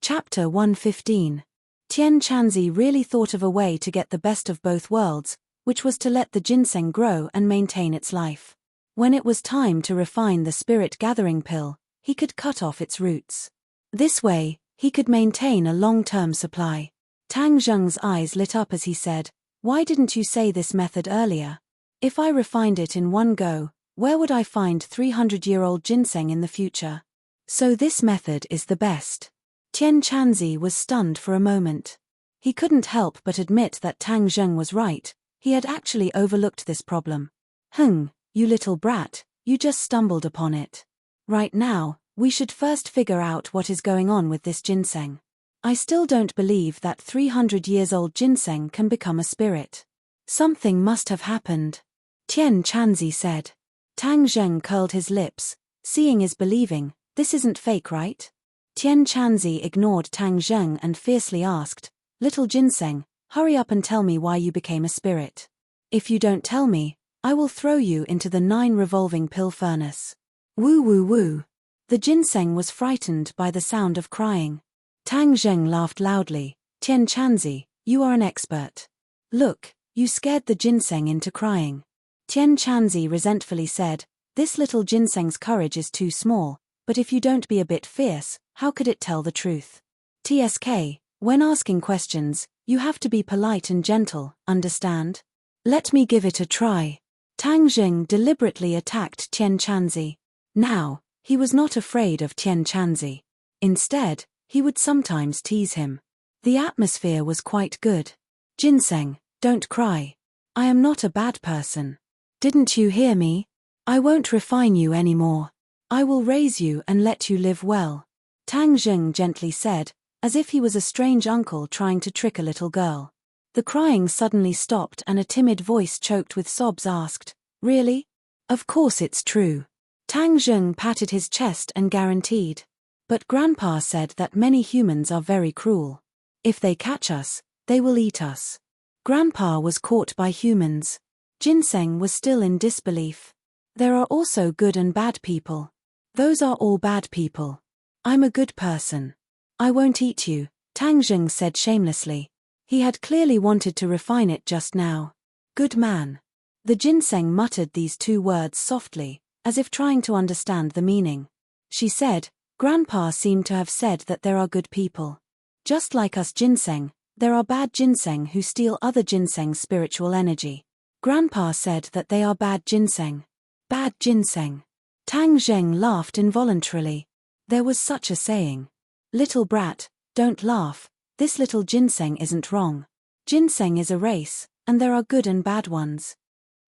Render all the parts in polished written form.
Chapter 115. Tian Chanzi really thought of a way to get the best of both worlds, which was to let the ginseng grow and maintain its life. When it was time to refine the spirit-gathering pill, he could cut off its roots. This way, he could maintain a long-term supply. Tang Zheng's eyes lit up as he said, "Why didn't you say this method earlier? If I refined it in one go, where would I find 300-year-old ginseng in the future? So this method is the best." Tian Chanzi was stunned for a moment. He couldn't help but admit that Tang Zheng was right. He had actually overlooked this problem. You little brat, you just stumbled upon it. Right now, we should first figure out what is going on with this ginseng. I still don't believe that 300 years old ginseng can become a spirit. Something must have happened. Tian Chanzi said. Tang Zheng curled his lips. Seeing is believing. This isn't fake, right? Tian Chanzi ignored Tang Zheng and fiercely asked, "Little ginseng, hurry up and tell me why you became a spirit. If you don't tell me, I will throw you into the 9 revolving pill furnace." Woo woo woo. The ginseng was frightened by the sound of crying. Tang Zheng laughed loudly. "Tian Chanzi, you are an expert. Look, you scared the ginseng into crying." Tian Chanzi resentfully said, "This little ginseng's courage is too small, but if you don't be a bit fierce, how could it tell the truth? TSK, when asking questions, you have to be polite and gentle, understand? Let me give it a try." Tang Zheng deliberately attacked Tian Chanzi. Now, he was not afraid of Tian Chanzi. Instead, he would sometimes tease him. The atmosphere was quite good. "Ginseng, don't cry. I am not a bad person. Didn't you hear me? I won't refine you anymore. I will raise you and let you live well," Tang Zheng gently said, as if he was a strange uncle trying to trick a little girl. The crying suddenly stopped and a timid voice choked with sobs asked, "Really? Of course it's true." Tang Zheng patted his chest and guaranteed. "But Grandpa said that many humans are very cruel. If they catch us, they will eat us." Grandpa was caught by humans. Ginseng was still in disbelief. "There are also good and bad people. Those are all bad people. I'm a good person. I won't eat you," Tang Zheng said shamelessly. He had clearly wanted to refine it just now. "Good man." The ginseng muttered these 2 words softly, as if trying to understand the meaning. She said, "Grandpa seemed to have said that there are good people. Just like us ginseng, there are bad ginseng who steal other ginseng's spiritual energy. Grandpa said that they are bad ginseng." Bad ginseng. Tang Zheng laughed involuntarily. There was such a saying. "Little brat, don't laugh. This little ginseng isn't wrong. Ginseng is a race, and there are good and bad ones.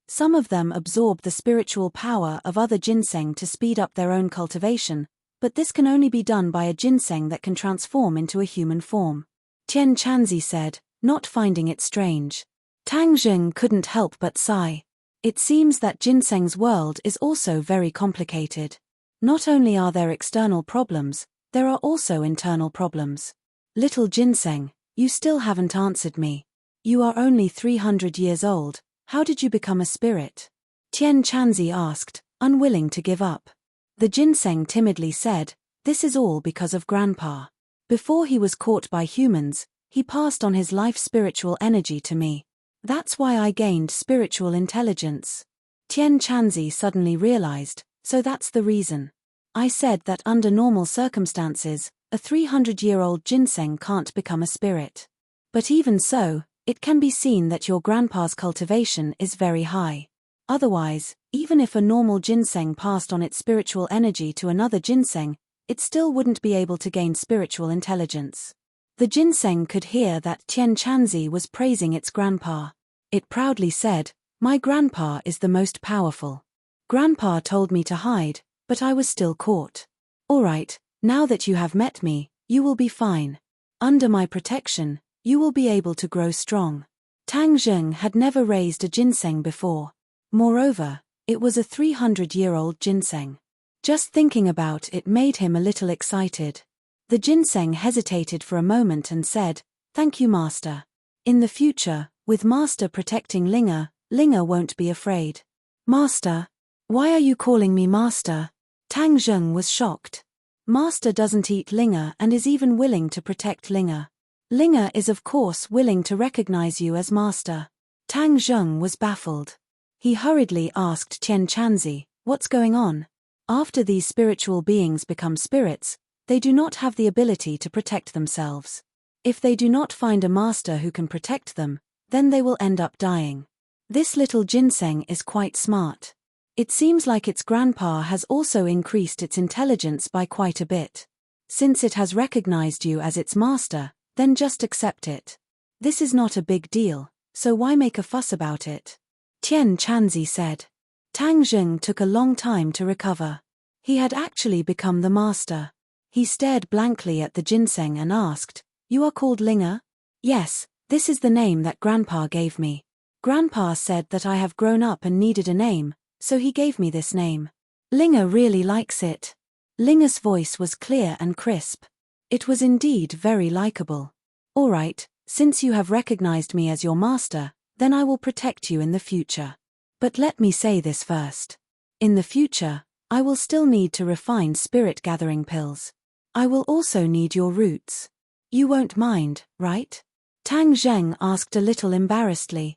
Some of them absorb the spiritual power of other ginseng to speed up their own cultivation, but this can only be done by a ginseng that can transform into a human form," Tian Chanzi said, not finding it strange. Tang Zheng couldn't help but sigh. It seems that ginseng's world is also very complicated. Not only are there external problems, there are also internal problems. "Little ginseng, you still haven't answered me. You are only 300 years old, how did you become a spirit?" Tian Chanzi asked, unwilling to give up. The ginseng timidly said, "This is all because of Grandpa. Before he was caught by humans, he passed on his life spiritual energy to me. That's why I gained spiritual intelligence." Tian Chanzi suddenly realized, so that's the reason. "I said that under normal circumstances, a 300-year-old ginseng can't become a spirit. But even so, it can be seen that your grandpa's cultivation is very high. Otherwise, even if a normal ginseng passed on its spiritual energy to another ginseng, it still wouldn't be able to gain spiritual intelligence." The ginseng could hear that Tian Chanzi was praising its grandpa. It proudly said, "My grandpa is the most powerful. Grandpa told me to hide, but I was still caught. All right, now that you have met me, you will be fine. Under my protection, you will be able to grow strong." Tang Zheng had never raised a ginseng before. Moreover, it was a 300-year-old ginseng. Just thinking about it made him a little excited. The ginseng hesitated for a moment and said, "Thank you, Master. In the future, with Master protecting Linga, Linga won't be afraid." "Master? Why are you calling me Master?" Tang Zheng was shocked. Master doesn't eat Linga and is even willing to protect Linga. Linga is of course willing to recognize you as master. Tang Zheng was baffled. He hurriedly asked Tian Chanzi, "What's going on?" After these spiritual beings become spirits, they do not have the ability to protect themselves. If they do not find a master who can protect them, then they will end up dying. This little ginseng is quite smart. It seems like its grandpa has also increased its intelligence by quite a bit. Since it has recognized you as its master, then just accept it. This is not a big deal, so why make a fuss about it? Tian Chanzi said. Tang Zheng took a long time to recover. He had actually become the master. He stared blankly at the ginseng and asked, "You are called Linga?" "Yes, this is the name that Grandpa gave me. Grandpa said that I have grown up and needed a name, so he gave me this name." Linga really likes it. Linga's voice was clear and crisp. It was indeed very likable. "All right, since you have recognized me as your master, then I will protect you in the future. But let me say this first. In the future, I will still need to refine spirit gathering pills. I will also need your roots. You won't mind, right?" Tang Zheng asked a little embarrassedly.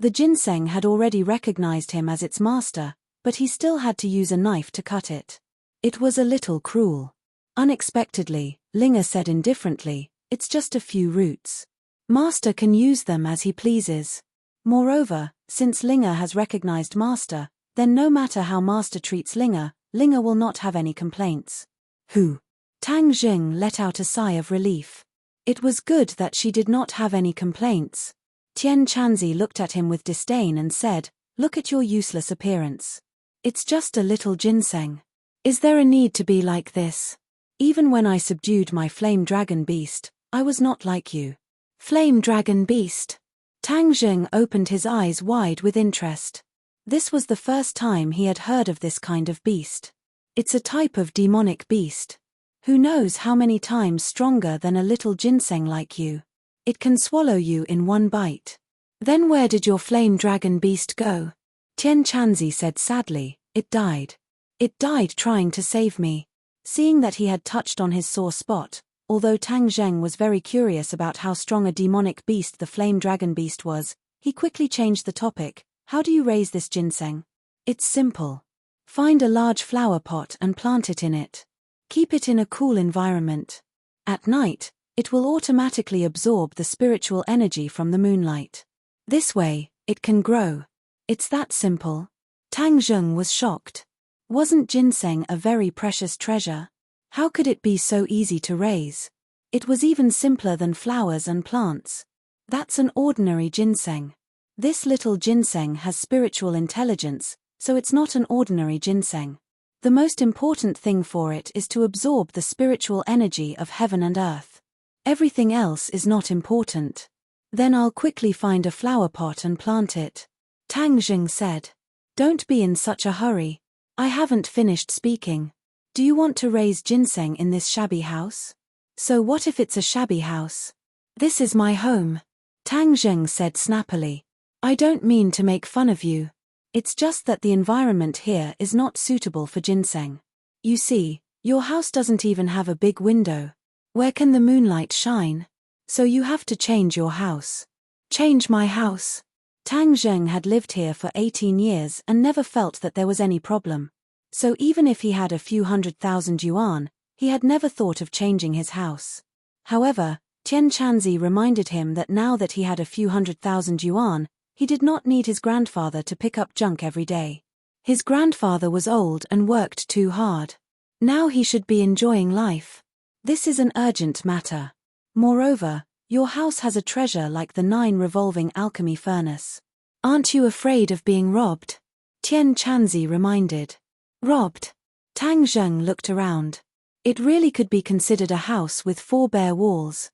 The ginseng had already recognized him as its master, but he still had to use a knife to cut it. It was a little cruel. Unexpectedly, Linga said indifferently, "It's just a few roots. Master can use them as he pleases. Moreover, since Linga has recognized Master, then no matter how Master treats Linga, Linga will not have any complaints." "Who?" Tang Zheng let out a sigh of relief. It was good that she did not have any complaints. Tian Chanzi looked at him with disdain and said, "Look at your useless appearance. It's just a little ginseng. Is there a need to be like this? Even when I subdued my flame dragon beast, I was not like you." "Flame dragon beast?" Tang Zheng opened his eyes wide with interest. This was the first time he had heard of this kind of beast. It's a type of demonic beast. Who knows how many times stronger than a little ginseng like you. It can swallow you in one bite. "Then where did your flame dragon beast go?" Tian Chanzi said sadly, "It died. It died trying to save me." Seeing that he had touched on his sore spot, although Tang Zheng was very curious about how strong a demonic beast the flame dragon beast was, he quickly changed the topic. "How do you raise this ginseng?" "It's simple. Find a large flower pot and plant it in it. Keep it in a cool environment. At night, it will automatically absorb the spiritual energy from the moonlight. This way, it can grow. It's that simple." Tang Zheng was shocked. Wasn't ginseng a very precious treasure? How could it be so easy to raise? It was even simpler than flowers and plants. That's an ordinary ginseng. This little ginseng has spiritual intelligence, so it's not an ordinary ginseng. The most important thing for it is to absorb the spiritual energy of heaven and earth. Everything else is not important. "Then I'll quickly find a flower pot and plant it," Tang Zheng said. "Don't be in such a hurry. I haven't finished speaking. Do you want to raise ginseng in this shabby house?" "So what if it's a shabby house?" "This is my home," Tang Zheng said snappily. "I don't mean to make fun of you. It's just that the environment here is not suitable for ginseng. You see, your house doesn't even have a big window. Where can the moonlight shine? So you have to change your house." "Change my house?" Tang Zheng had lived here for 18 years and never felt that there was any problem. So even if he had a few 100,000 yuan, he had never thought of changing his house. However, Tian Chanzi reminded him that now that he had a few 100,000 yuan, he did not need his grandfather to pick up junk every day. His grandfather was old and worked too hard. Now he should be enjoying life. This is an urgent matter. Moreover, your house has a treasure like the 9 revolving alchemy furnace. Aren't you afraid of being robbed? Tian Chanzi reminded. Robbed? Tang Zheng looked around. It really could be considered a house with 4 bare walls.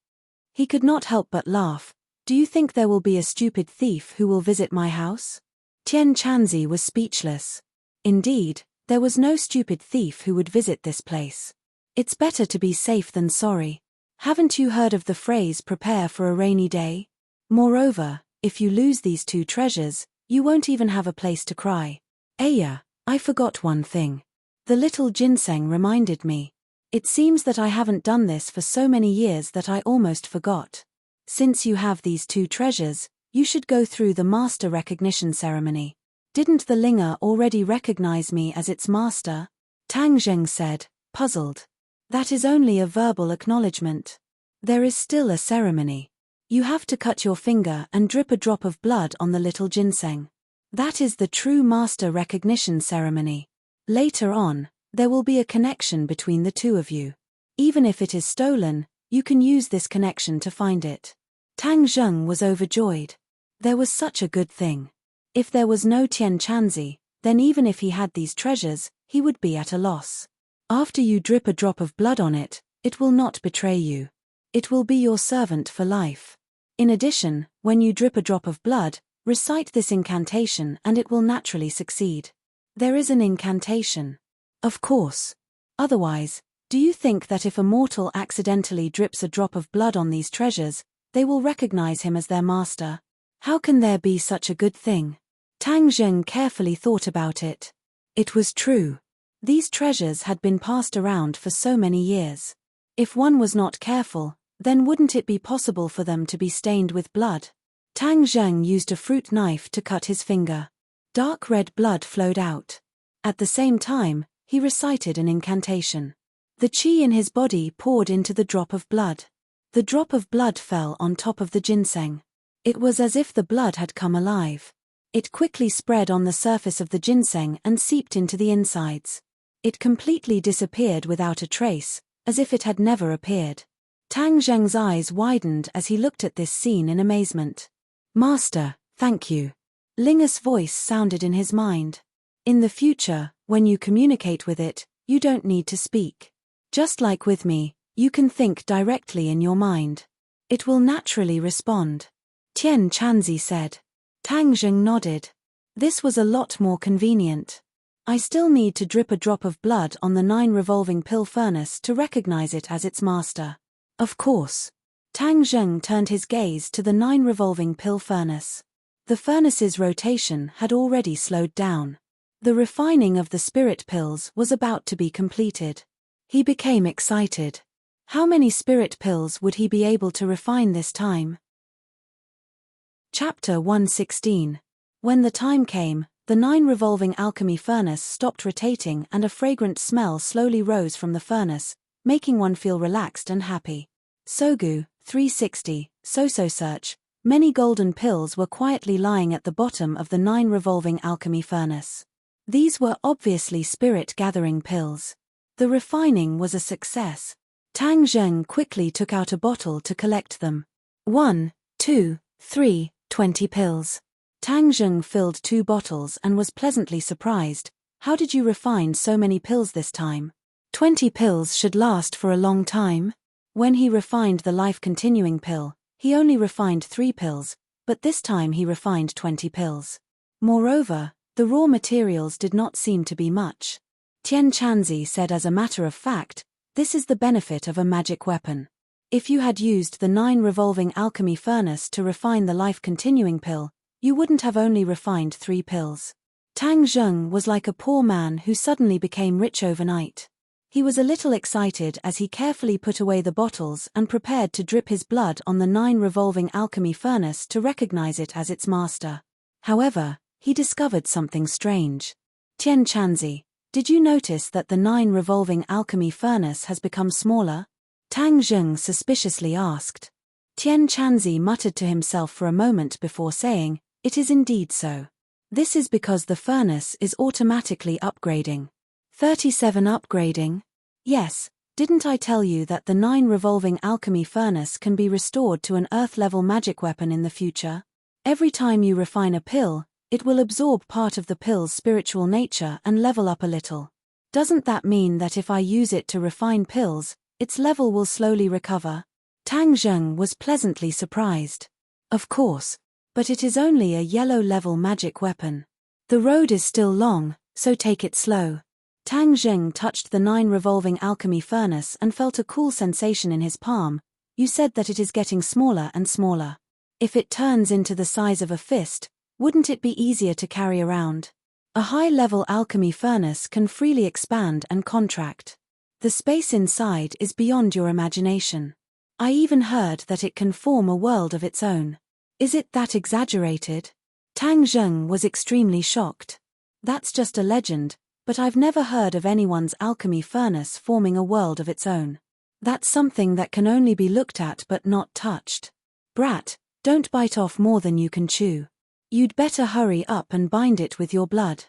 He could not help but laugh. "Do you think there will be a stupid thief who will visit my house?" Tian Chanzi was speechless. Indeed, there was no stupid thief who would visit this place. It's better to be safe than sorry. Haven't you heard of the phrase "prepare for a rainy day"? Moreover, if you lose these 2 treasures, you won't even have a place to cry. I forgot one thing. The little ginseng reminded me. It seems that I haven't done this for so many years that I almost forgot. Since you have these two treasures, you should go through the master recognition ceremony. Didn't the Linger already recognize me as its master? Tang Zheng said, puzzled. That is only a verbal acknowledgement. There is still a ceremony. You have to cut your finger and drip a drop of blood on the little ginseng. That is the true master recognition ceremony. Later on, there will be a connection between the two of you. Even if it is stolen, you can use this connection to find it. Tang Zheng was overjoyed. There was such a good thing. If there was no Tian Chanzi, then even if he had these treasures, he would be at a loss. After you drip a drop of blood on it, it will not betray you. It will be your servant for life. In addition, when you drip a drop of blood, recite this incantation and it will naturally succeed. There is an incantation. Of course. Otherwise, do you think that if a mortal accidentally drips a drop of blood on these treasures, they will recognize him as their master? How can there be such a good thing? Tang Zheng carefully thought about it. It was true. These treasures had been passed around for so many years. If one was not careful, then wouldn't it be possible for them to be stained with blood? Tang Zheng used a fruit knife to cut his finger. Dark red blood flowed out. At the same time, he recited an incantation. The qi in his body poured into the drop of blood. The drop of blood fell on top of the ginseng. It was as if the blood had come alive. It quickly spread on the surface of the ginseng and seeped into the insides. It completely disappeared without a trace, as if it had never appeared. Tang Zheng's eyes widened as he looked at this scene in amazement. Master, thank you. Linger's voice sounded in his mind. In the future, when you communicate with it, you don't need to speak. Just like with me, you can think directly in your mind. It will naturally respond. Tian Chanzi said. Tang Zheng nodded. This was a lot more convenient. I still need to drip a drop of blood on the 9 revolving pill furnace to recognize it as its master. Of course. Tang Zheng turned his gaze to the 9 revolving pill furnace. The furnace's rotation had already slowed down. The refining of the spirit pills was about to be completed. He became excited. How many spirit pills would he be able to refine this time? Chapter 116. When the time came, the 9 revolving alchemy furnace stopped rotating and a fragrant smell slowly rose from the furnace, making one feel relaxed and happy. Sogu, 360, So-So search. Many golden pills were quietly lying at the bottom of the 9 revolving alchemy furnace. These were obviously spirit-gathering pills. The refining was a success. Tang Zheng quickly took out a bottle to collect them. 1, 2, 3, 20 pills. Tang Zheng filled 2 bottles and was pleasantly surprised. How did you refine so many pills this time? 20 pills should last for a long time. When he refined the life-continuing pill, he only refined 3 pills, but this time he refined 20 pills. Moreover, the raw materials did not seem to be much. Tian Chanzi said as a matter of fact, this is the benefit of a magic weapon. If you had used the 9 revolving alchemy furnace to refine the life-continuing pill, you wouldn't have only refined 3 pills. Tang Zheng was like a poor man who suddenly became rich overnight. He was a little excited as he carefully put away the bottles and prepared to drip his blood on the 9 revolving alchemy furnace to recognize it as its master. However, he discovered something strange. Tian Chanzi, did you notice that the 9 revolving alchemy furnace has become smaller? Tang Zheng suspiciously asked. Tian Chanzi muttered to himself for a moment before saying, it is indeed so. This is because the furnace is automatically upgrading. 37 upgrading? Yes, didn't I tell you that the 9 revolving alchemy furnace can be restored to an earth-level magic weapon in the future? Every time you refine a pill, it will absorb part of the pill's spiritual nature and level up a little. Doesn't that mean that if I use it to refine pills, its level will slowly recover? Tang Zheng was pleasantly surprised. Of course, but it is only a yellow-level magic weapon. The road is still long, so take it slow. Tang Zheng touched the 9 revolving alchemy furnace and felt a cool sensation in his palm. You said that it is getting smaller and smaller. If it turns into the size of a fist, wouldn't it be easier to carry around? A high-level alchemy furnace can freely expand and contract. The space inside is beyond your imagination. I even heard that it can form a world of its own. Is it that exaggerated? Tang Zheng was extremely shocked. That's just a legend, but I've never heard of anyone's alchemy furnace forming a world of its own. That's something that can only be looked at but not touched. Brat, don't bite off more than you can chew. You'd better hurry up and bind it with your blood.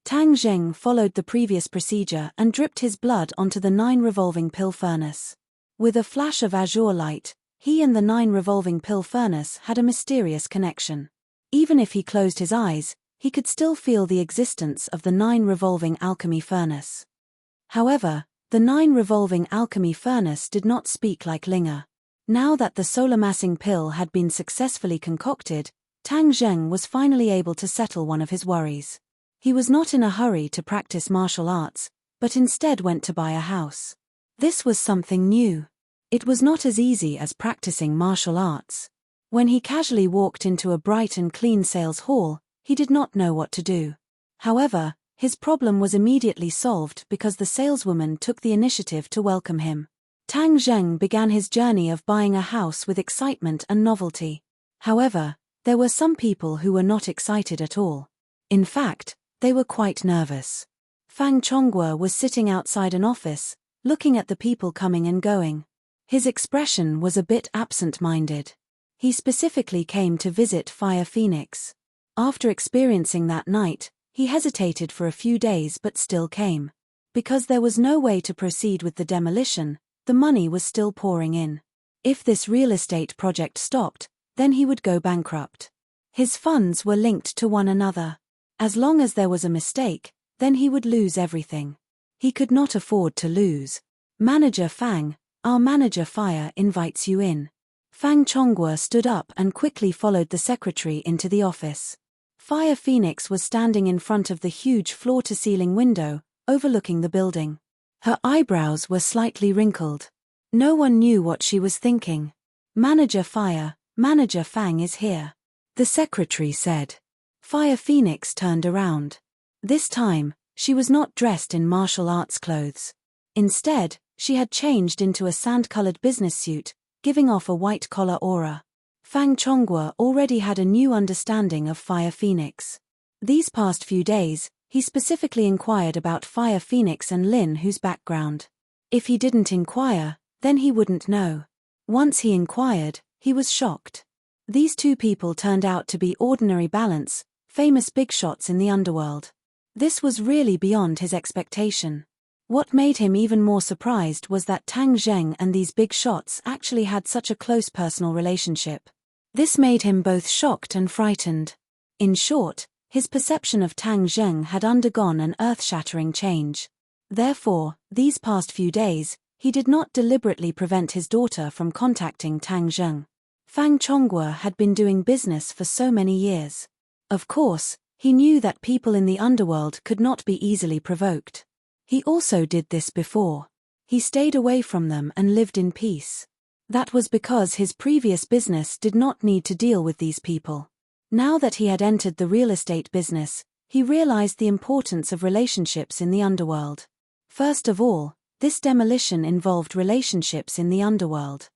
Tang Zheng followed the previous procedure and dripped his blood onto the 9 revolving pill furnace. With a flash of azure light, he and the 9 revolving pill furnace had a mysterious connection. Even if he closed his eyes, he could still feel the existence of the 9 revolving alchemy furnace. However, the 9 revolving alchemy furnace did not speak like Linger. Now that the solar-massing pill had been successfully concocted, Tang Zheng was finally able to settle one of his worries. He was not in a hurry to practice martial arts, but instead went to buy a house. This was something new. It was not as easy as practicing martial arts. When he casually walked into a bright and clean sales hall, he did not know what to do. However, his problem was immediately solved because the saleswoman took the initiative to welcome him. Tang Zheng began his journey of buying a house with excitement and novelty. However, there were some people who were not excited at all. In fact, they were quite nervous. Fang Chongguo was sitting outside an office, looking at the people coming and going. His expression was a bit absent-minded. He specifically came to visit Fire Phoenix. After experiencing that night, he hesitated for a few days but still came. Because there was no way to proceed with the demolition, the money was still pouring in. If this real estate project stopped, then he would go bankrupt. His funds were linked to one another. As long as there was a mistake, then he would lose everything. He could not afford to lose. Manager Fang, our manager Fire invites you in. Fang Chongguo stood up and quickly followed the secretary into the office. Fire Phoenix was standing in front of the huge floor-to-ceiling window, overlooking the building. Her eyebrows were slightly wrinkled. No one knew what she was thinking. Manager Fire, Manager Fang is here. The secretary said. Fire Phoenix turned around. This time, she was not dressed in martial arts clothes. Instead, she had changed into a sand-colored business suit, giving off a white-collar aura. Fang Chongguo already had a new understanding of Fire Phoenix. These past few days, he specifically inquired about Fire Phoenix and Lin Hu's background. If he didn't inquire, then he wouldn't know. Once he inquired, he was shocked. These two people turned out to be ordinary balance, famous big shots in the underworld. This was really beyond his expectation. What made him even more surprised was that Tang Zheng and these big shots actually had such a close personal relationship. This made him both shocked and frightened. In short, his perception of Tang Zheng had undergone an earth-shattering change. Therefore, these past few days, he did not deliberately prevent his daughter from contacting Tang Zheng. Fang Chongguo had been doing business for so many years. Of course, he knew that people in the underworld could not be easily provoked. He also did this before. He stayed away from them and lived in peace. That was because his previous business did not need to deal with these people. Now that he had entered the real estate business, he realized the importance of relationships in the underworld. First of all, this demolition involved relationships in the underworld.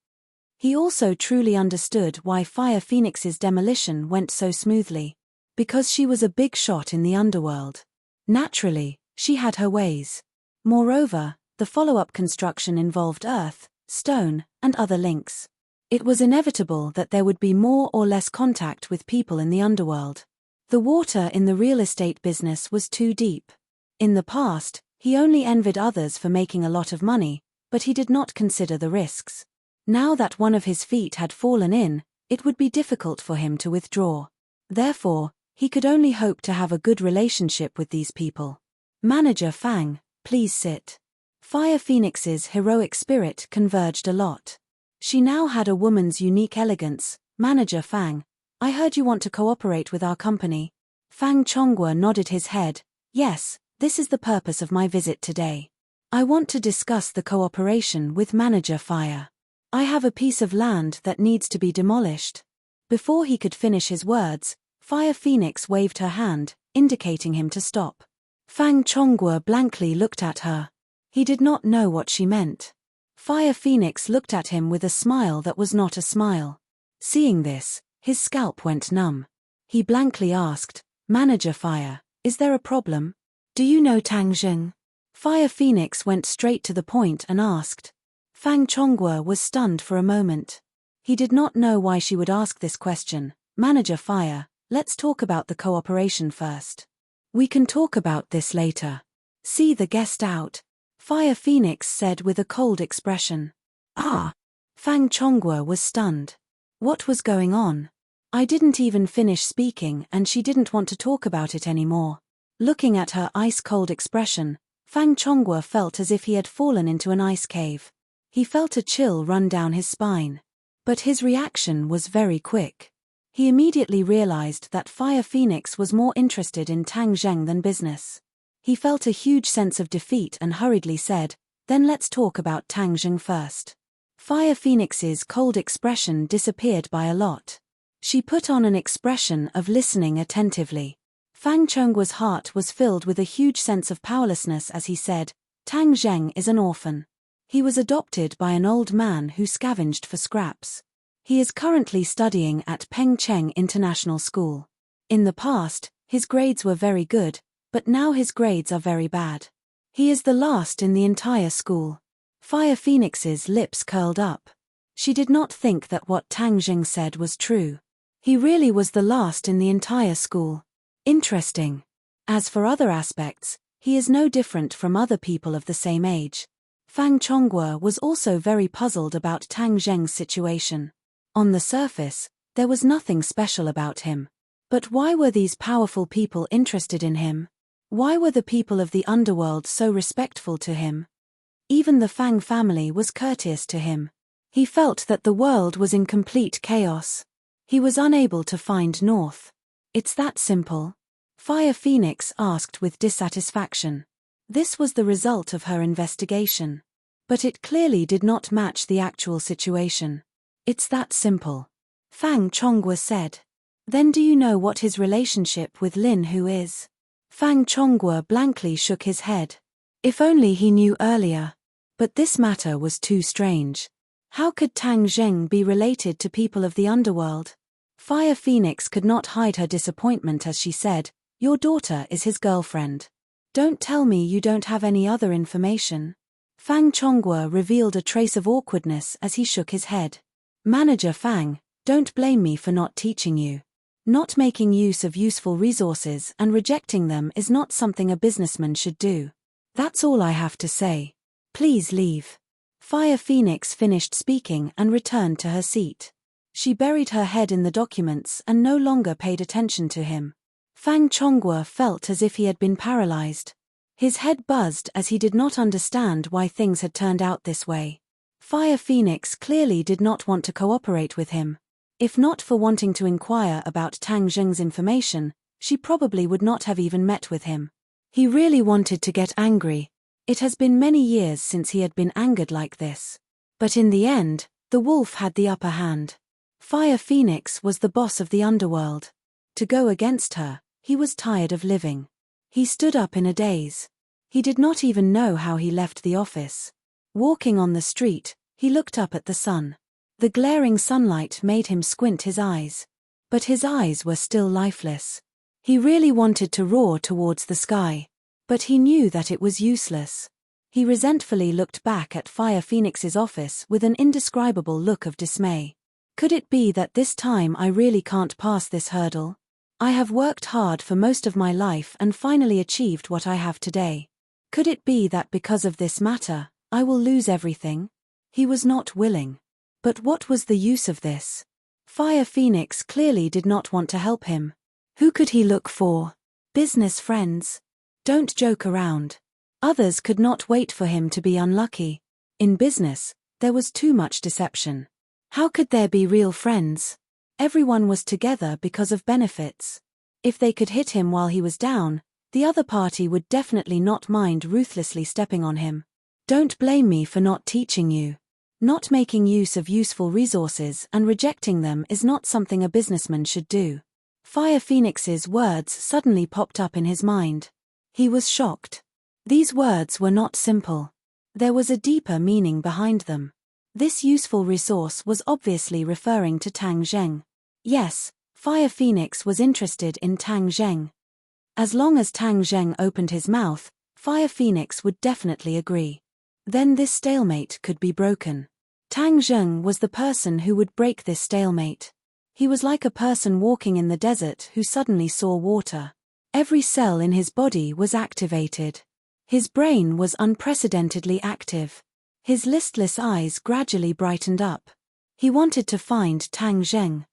He also truly understood why Fire Phoenix's demolition went so smoothly. Because she was a big shot in the underworld. Naturally, she had her ways. Moreover, the follow-up construction involved earth, stone, and other links. It was inevitable that there would be more or less contact with people in the underworld. The water in the real estate business was too deep. In the past, he only envied others for making a lot of money, but he did not consider the risks. Now that one of his feet had fallen in, it would be difficult for him to withdraw. Therefore, he could only hope to have a good relationship with these people. Manager Fang, please sit. Fire Phoenix's heroic spirit converged a lot. She now had a woman's unique elegance. Manager Fang, I heard you want to cooperate with our company. Fang Chongguo nodded his head. Yes, this is the purpose of my visit today. I want to discuss the cooperation with Manager Fire. I have a piece of land that needs to be demolished. Before he could finish his words, Fire Phoenix waved her hand, indicating him to stop. Fang Chongguo blankly looked at her. He did not know what she meant. Fire Phoenix looked at him with a smile that was not a smile. Seeing this, his scalp went numb. He blankly asked, "Manager Fire, is there a problem? Do you know Tang Zheng?" Fire Phoenix went straight to the point and asked. Fang Chongguo was stunned for a moment. He did not know why she would ask this question. "Manager Fire, let's talk about the cooperation first. We can talk about this later. See the guest out," Fire Phoenix said with a cold expression. "Ah!" Fang Chongguo was stunned. What was going on? I didn't even finish speaking and she didn't want to talk about it anymore. Looking at her ice-cold expression, Fang Chongguo felt as if he had fallen into an ice cave. He felt a chill run down his spine. But his reaction was very quick. He immediately realized that Fire Phoenix was more interested in Tang Zheng than business. He felt a huge sense of defeat and hurriedly said, "Then let's talk about Tang Zheng first." Fire Phoenix's cold expression disappeared by a lot. She put on an expression of listening attentively. Fang Chongguo's heart was filled with a huge sense of powerlessness as he said, "Tang Zheng is an orphan. He was adopted by an old man who scavenged for scraps. He is currently studying at Pengcheng International School. In the past, his grades were very good, but now his grades are very bad. He is the last in the entire school." Fire Phoenix's lips curled up. She did not think that what Tang Zheng said was true. He really was the last in the entire school. Interesting. As for other aspects, he is no different from other people of the same age. Fang Chongguo was also very puzzled about Tang Zheng's situation. On the surface, there was nothing special about him. But why were these powerful people interested in him? Why were the people of the underworld so respectful to him? Even the Fang family was courteous to him. He felt that the world was in complete chaos. He was unable to find north. "It's that simple?" Fire Phoenix asked with dissatisfaction. This was the result of her investigation. But it clearly did not match the actual situation. "It's that simple," Fang Chongguo said. "Then do you know what his relationship with Lin Hu is?" Fang Chongguo blankly shook his head. If only he knew earlier. But this matter was too strange. How could Tang Zheng be related to people of the underworld? Fire Phoenix could not hide her disappointment as she said, "Your daughter is his girlfriend. Don't tell me you don't have any other information." Fang Chongguo revealed a trace of awkwardness as he shook his head. "Manager Fang, don't blame me for not teaching you. Not making use of useful resources and rejecting them is not something a businessman should do. That's all I have to say. Please leave." Fire Phoenix finished speaking and returned to her seat. She buried her head in the documents and no longer paid attention to him. Fang Chongguo felt as if he had been paralyzed. His head buzzed as he did not understand why things had turned out this way. Fire Phoenix clearly did not want to cooperate with him. If not for wanting to inquire about Tang Zheng's information, she probably would not have even met with him. He really wanted to get angry. It has been many years since he had been angered like this. But in the end, the wolf had the upper hand. Fire Phoenix was the boss of the underworld. To go against her, he was tired of living. He stood up in a daze. He did not even know how he left the office. Walking on the street, he looked up at the sun. The glaring sunlight made him squint his eyes. But his eyes were still lifeless. He really wanted to roar towards the sky. But he knew that it was useless. He resentfully looked back at Fire Phoenix's office with an indescribable look of dismay. Could it be that this time I really can't pass this hurdle? I have worked hard for most of my life and finally achieved what I have today. Could it be that because of this matter, I will lose everything? He was not willing. But what was the use of this? Fire Phoenix clearly did not want to help him. Who could he look for? Business friends? Don't joke around. Others could not wait for him to be unlucky. In business, there was too much deception. How could there be real friends? Everyone was together because of benefits. If they could hit him while he was down, the other party would definitely not mind ruthlessly stepping on him. Don't blame me for not teaching you. Not making use of useful resources and rejecting them is not something a businessman should do. Fire Phoenix's words suddenly popped up in his mind. He was shocked. These words were not simple. There was a deeper meaning behind them. This useful resource was obviously referring to Tang Zheng. Yes, Fire Phoenix was interested in Tang Zheng. As long as Tang Zheng opened his mouth, Fire Phoenix would definitely agree. Then this stalemate could be broken. Tang Zheng was the person who would break this stalemate. He was like a person walking in the desert who suddenly saw water. Every cell in his body was activated. His brain was unprecedentedly active. His listless eyes gradually brightened up. He wanted to find Tang Zheng.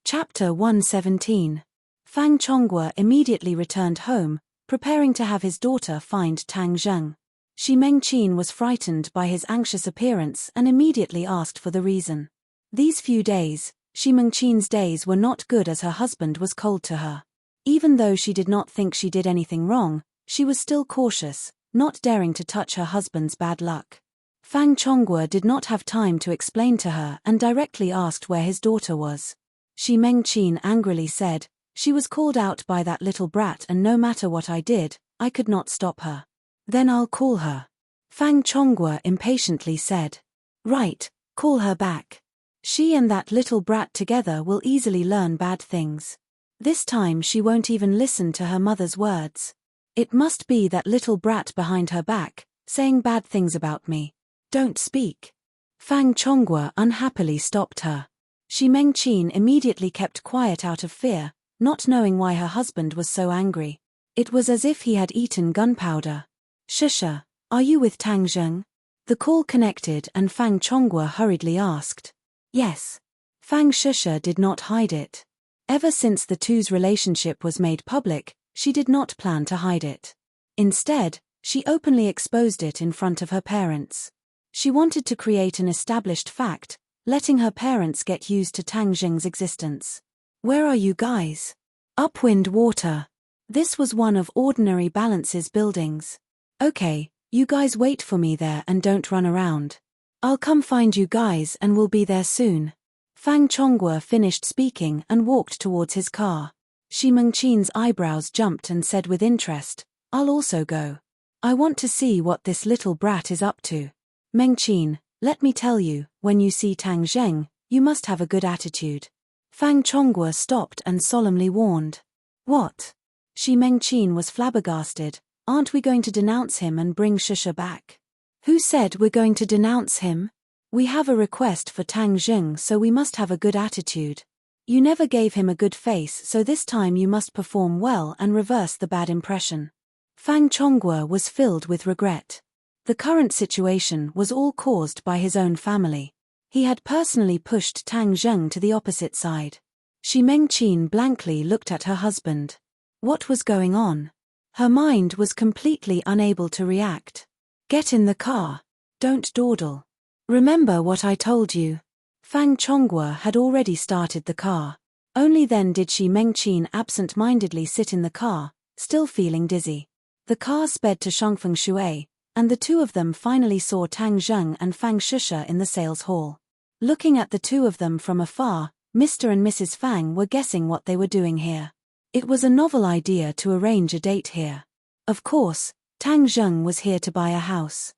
Chapter 117. Fang Chonghua immediately returned home, preparing to have his daughter find Tang Zheng. Shi Mengqin was frightened by his anxious appearance and immediately asked for the reason. These few days, Shi Mengqin's days were not good as her husband was cold to her. Even though she did not think she did anything wrong, she was still cautious, not daring to touch her husband's bad luck. Fang Chonghua did not have time to explain to her and directly asked where his daughter was. Shi Mengqin angrily said, "She was called out by that little brat and no matter what I did, I could not stop her." "Then I'll call her." Fang Chonghua impatiently said. "Right, call her back. She and that little brat together will easily learn bad things. This time she won't even listen to her mother's words. It must be that little brat behind her back, saying bad things about me. Don't speak." Fang Chonghua unhappily stopped her. Shi Mengqin immediately kept quiet out of fear, not knowing why her husband was so angry. It was as if he had eaten gunpowder. "Shusha, are you with Tang Zheng?" The call connected and Fang Chonghua hurriedly asked. "Yes." Fang Shusha did not hide it. Ever since the two's relationship was made public, she did not plan to hide it. Instead, she openly exposed it in front of her parents. She wanted to create an established fact, letting her parents get used to Tang Zheng's existence. "Where are you guys?" "Upwind Water." This was one of Ordinary Balance's buildings. "Okay, you guys wait for me there and don't run around. I'll come find you guys and we'll be there soon." Fang Chonghua finished speaking and walked towards his car. Shi Mengqin's eyebrows jumped and said with interest, "I'll also go. I want to see what this little brat is up to. Mengqin, let me tell you, when you see Tang Zheng, you must have a good attitude." Fang Chonghua stopped and solemnly warned. "What?" Shi Mengqin was flabbergasted. "Aren't we going to denounce him and bring Shusha back?" "Who said we're going to denounce him? We have a request for Tang Zheng, so we must have a good attitude. You never gave him a good face, so this time you must perform well and reverse the bad impression." Fang Chonghua was filled with regret. The current situation was all caused by his own family. He had personally pushed Tang Zheng to the opposite side. Shi Mengqin blankly looked at her husband. What was going on? Her mind was completely unable to react. "Get in the car. Don't dawdle. Remember what I told you." Fang Chonghua had already started the car. Only then did Shi Mengqin absent-mindedly sit in the car, still feeling dizzy. The car sped to Shangfeng Shui, and the two of them finally saw Tang Zheng and Fang Shusha in the sales hall. Looking at the two of them from afar, Mr. and Mrs. Fang were guessing what they were doing here. It was a novel idea to arrange a date here. Of course, Tang Zheng was here to buy a house.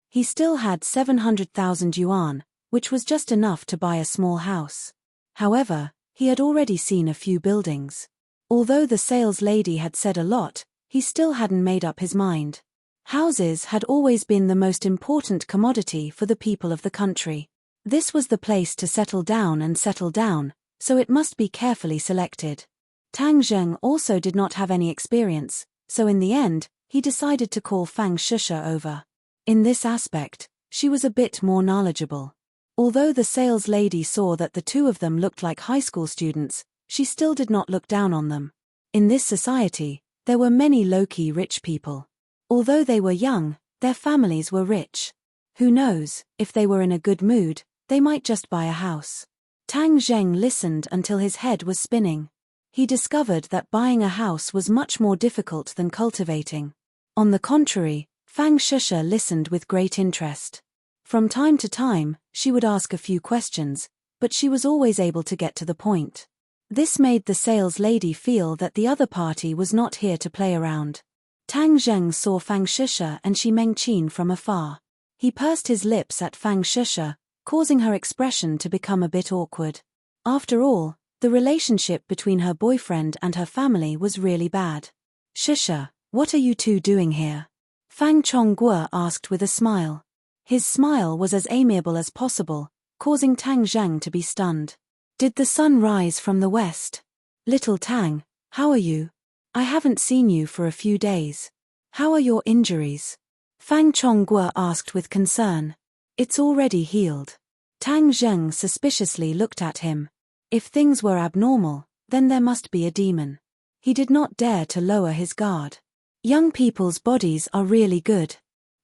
He still had 700,000 yuan, which was just enough to buy a small house. However, he had already seen a few buildings. Although the sales lady had said a lot, he still hadn't made up his mind. Houses had always been the most important commodity for the people of the country. This was the place to settle down, so it must be carefully selected. Tang Zheng also did not have any experience, so in the end, he decided to call Fang Shusha over. In this aspect, she was a bit more knowledgeable. Although the sales lady saw that the two of them looked like high school students, she still did not look down on them. In this society, there were many low-key rich people. Although they were young, their families were rich. Who knows, if they were in a good mood, they might just buy a house. Tang Zheng listened until his head was spinning. He discovered that buying a house was much more difficult than cultivating. On the contrary, Fang Shusha listened with great interest. From time to time, she would ask a few questions, but she was always able to get to the point. This made the sales lady feel that the other party was not here to play around. Tang Zheng saw Fang Shisha and Shi Mengqin from afar. He pursed his lips at Fang Shisha, causing her expression to become a bit awkward. After all, the relationship between her boyfriend and her family was really bad. Shisha, what are you two doing here? Fang Chongguo asked with a smile. His smile was as amiable as possible, causing Tang Zheng to be stunned. Did the sun rise from the west? Little Tang, how are you? I haven't seen you for a few days. How are your injuries? Fang Chongguo asked with concern. It's already healed. Tang Zheng suspiciously looked at him. If things were abnormal, then there must be a demon. He did not dare to lower his guard. Young people's bodies are really good.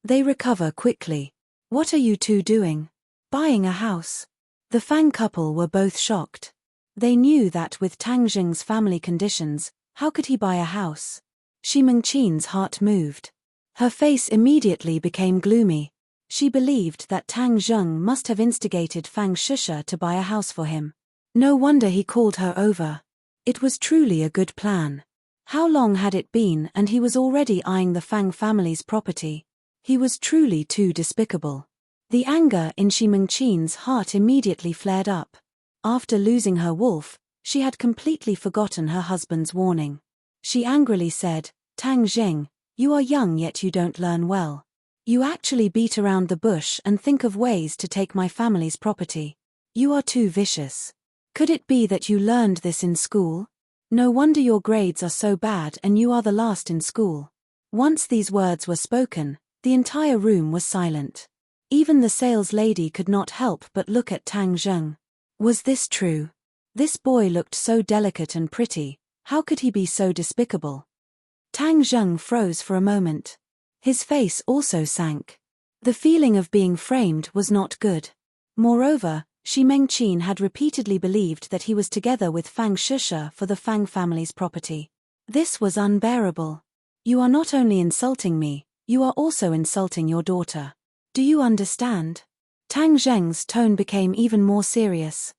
They recover quickly. What are you two doing? Buying a house. The Fang couple were both shocked. They knew that with Tang Zheng's family conditions, how could he buy a house? Shi Mengqin's heart moved. Her face immediately became gloomy. She believed that Tang Zheng must have instigated Fang Shisha to buy a house for him. No wonder he called her over. It was truly a good plan. How long had it been and he was already eyeing the Fang family's property? He was truly too despicable. The anger in Shi Mengqin's heart immediately flared up. After losing her wolf, she had completely forgotten her husband's warning. She angrily said, Tang Zheng, you are young yet you don't learn well. You actually beat around the bush and think of ways to take my family's property. You are too vicious. Could it be that you learned this in school? No wonder your grades are so bad and you are the last in school. Once these words were spoken, the entire room was silent. Even the sales lady could not help but look at Tang Zheng. Was this true? This boy looked so delicate and pretty, how could he be so despicable? Tang Zheng froze for a moment. His face also sank. The feeling of being framed was not good. Moreover, Shi Mengqin had repeatedly believed that he was together with Fang Shisha for the Fang family's property. This was unbearable. You are not only insulting me, you are also insulting your daughter. Do you understand? Tang Zheng's tone became even more serious.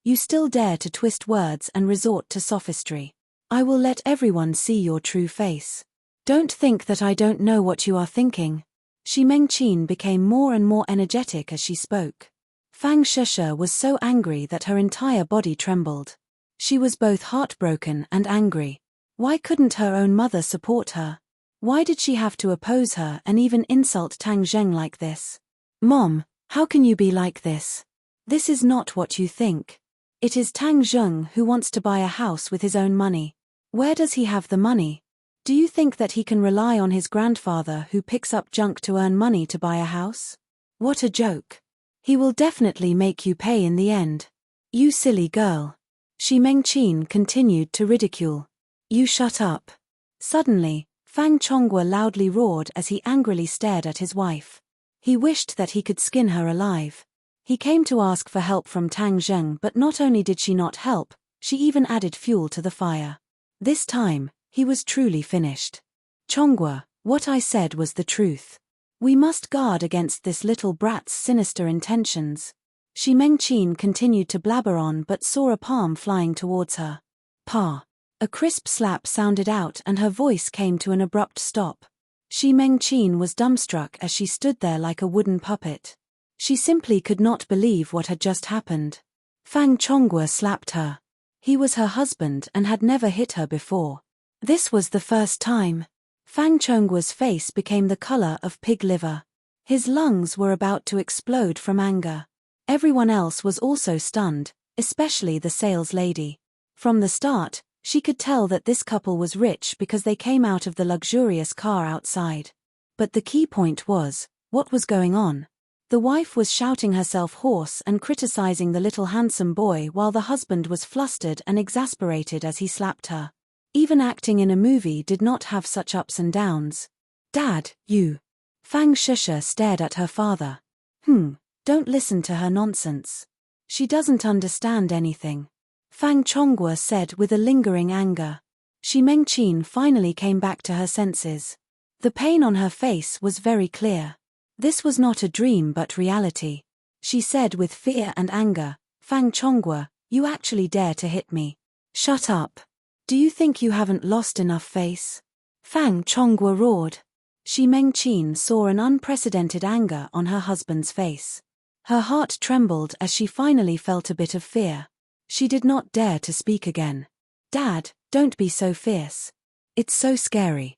You still dare to twist words and resort to sophistry. I will let everyone see your true face. Don't think that I don't know what you are thinking. Shi Mengqin became more and more energetic as she spoke. Fang Shisha was so angry that her entire body trembled. She was both heartbroken and angry. Why couldn't her own mother support her? Why did she have to oppose her and even insult Tang Zheng like this? Mom, how can you be like this? This is not what you think. It is Tang Zheng who wants to buy a house with his own money. Where does he have the money? Do you think that he can rely on his grandfather who picks up junk to earn money to buy a house? What a joke. He will definitely make you pay in the end. You silly girl. Shi Mengqin continued to ridicule. You shut up. Suddenly, Fang Chongguo loudly roared as he angrily stared at his wife. He wished that he could skin her alive. He came to ask for help from Tang Zheng, but not only did she not help, she even added fuel to the fire. This time, he was truly finished. Chongguo, what I said was the truth. We must guard against this little brat's sinister intentions. Shi Mengqin continued to blabber on but saw a palm flying towards her. Pa. A crisp slap sounded out and her voice came to an abrupt stop. Shi Mengqin was dumbstruck as she stood there like a wooden puppet. She simply could not believe what had just happened. Fang Chongguo slapped her. He was her husband and had never hit her before. This was the first time. Fang Chongguo's face became the color of pig liver. His lungs were about to explode from anger. Everyone else was also stunned, especially the sales lady. From the start, she could tell that this couple was rich because they came out of the luxurious car outside. But the key point was, what was going on? The wife was shouting herself hoarse and criticizing the little handsome boy while the husband was flustered and exasperated as he slapped her. Even acting in a movie did not have such ups and downs. Dad, you. Fang Shisha stared at her father. Don't listen to her nonsense. She doesn't understand anything. Fang Chongguo said with a lingering anger. Shi Mengqin finally came back to her senses. The pain on her face was very clear. This was not a dream but reality. She said with fear and anger, Fang Chongguo, you actually dare to hit me. Shut up. Do you think you haven't lost enough face? Fang Chonghua roared. Shi Mengqin saw an unprecedented anger on her husband's face. Her heart trembled as she finally felt a bit of fear. She did not dare to speak again. Dad, don't be so fierce. It's so scary.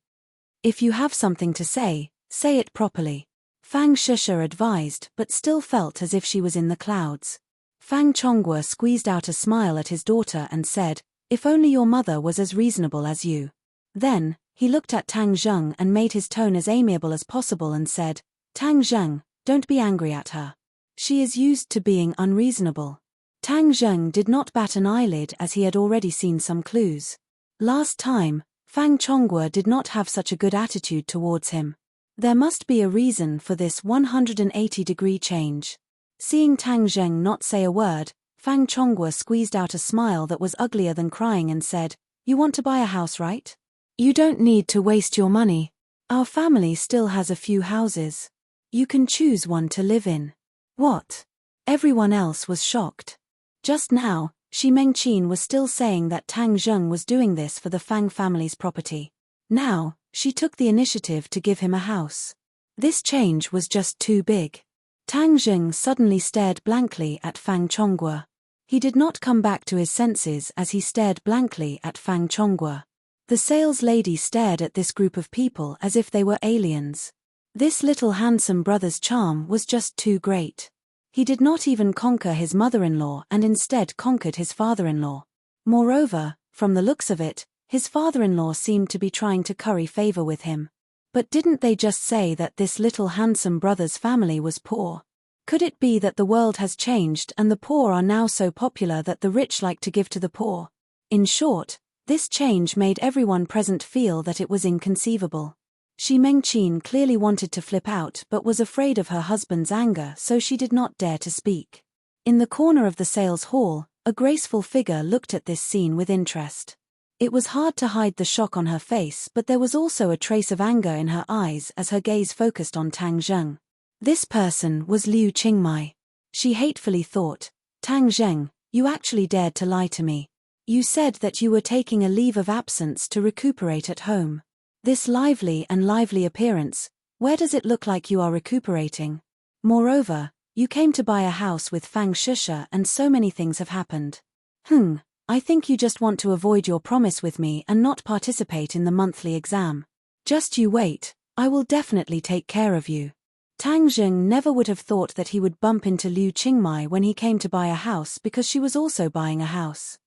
If you have something to say it properly. Fang Shusha advised, but still felt as if she was in the clouds. Fang Chonghua squeezed out a smile at his daughter and said, "If only your mother was as reasonable as you." Then, he looked at Tang Zheng and made his tone as amiable as possible and said, "Tang Zheng, don't be angry at her. She is used to being unreasonable." Tang Zheng did not bat an eyelid as he had already seen some clues. Last time, Fang Chonghua did not have such a good attitude towards him. There must be a reason for this 180-degree change. Seeing Tang Zheng not say a word, Fang Chonghua squeezed out a smile that was uglier than crying and said, "You want to buy a house, right? You don't need to waste your money. Our family still has a few houses. You can choose one to live in." What? Everyone else was shocked. Just now, Shi Mengqin was still saying that Tang Zheng was doing this for the Fang family's property. Now, she took the initiative to give him a house. This change was just too big. Tang Zheng suddenly stared blankly at Fang Chonghua. He did not come back to his senses as he stared blankly at Fang Chonghua. The sales lady stared at this group of people as if they were aliens. This little handsome brother's charm was just too great. He did not even conquer his mother-in-law and instead conquered his father-in-law. Moreover, from the looks of it, his father-in-law seemed to be trying to curry favor with him. But didn't they just say that this little handsome brother's family was poor? Could it be that the world has changed and the poor are now so popular that the rich like to give to the poor? In short, this change made everyone present feel that it was inconceivable. Shi Mengqin clearly wanted to flip out but was afraid of her husband's anger, so she did not dare to speak. In the corner of the sales hall, a graceful figure looked at this scene with interest. It was hard to hide the shock on her face, but there was also a trace of anger in her eyes as her gaze focused on Tang Zheng. This person was Liu Qingmai. She hatefully thought, "Tang Zheng, you actually dared to lie to me. You said that you were taking a leave of absence to recuperate at home. This lively appearance, where does it look like you are recuperating? Moreover, you came to buy a house with Fang Shusha and so many things have happened. I think you just want to avoid your promise with me and not participate in the monthly exam. Just you wait, I will definitely take care of you." Tang Zheng never would have thought that he would bump into Liu Qingmai when he came to buy a house because she was also buying a house.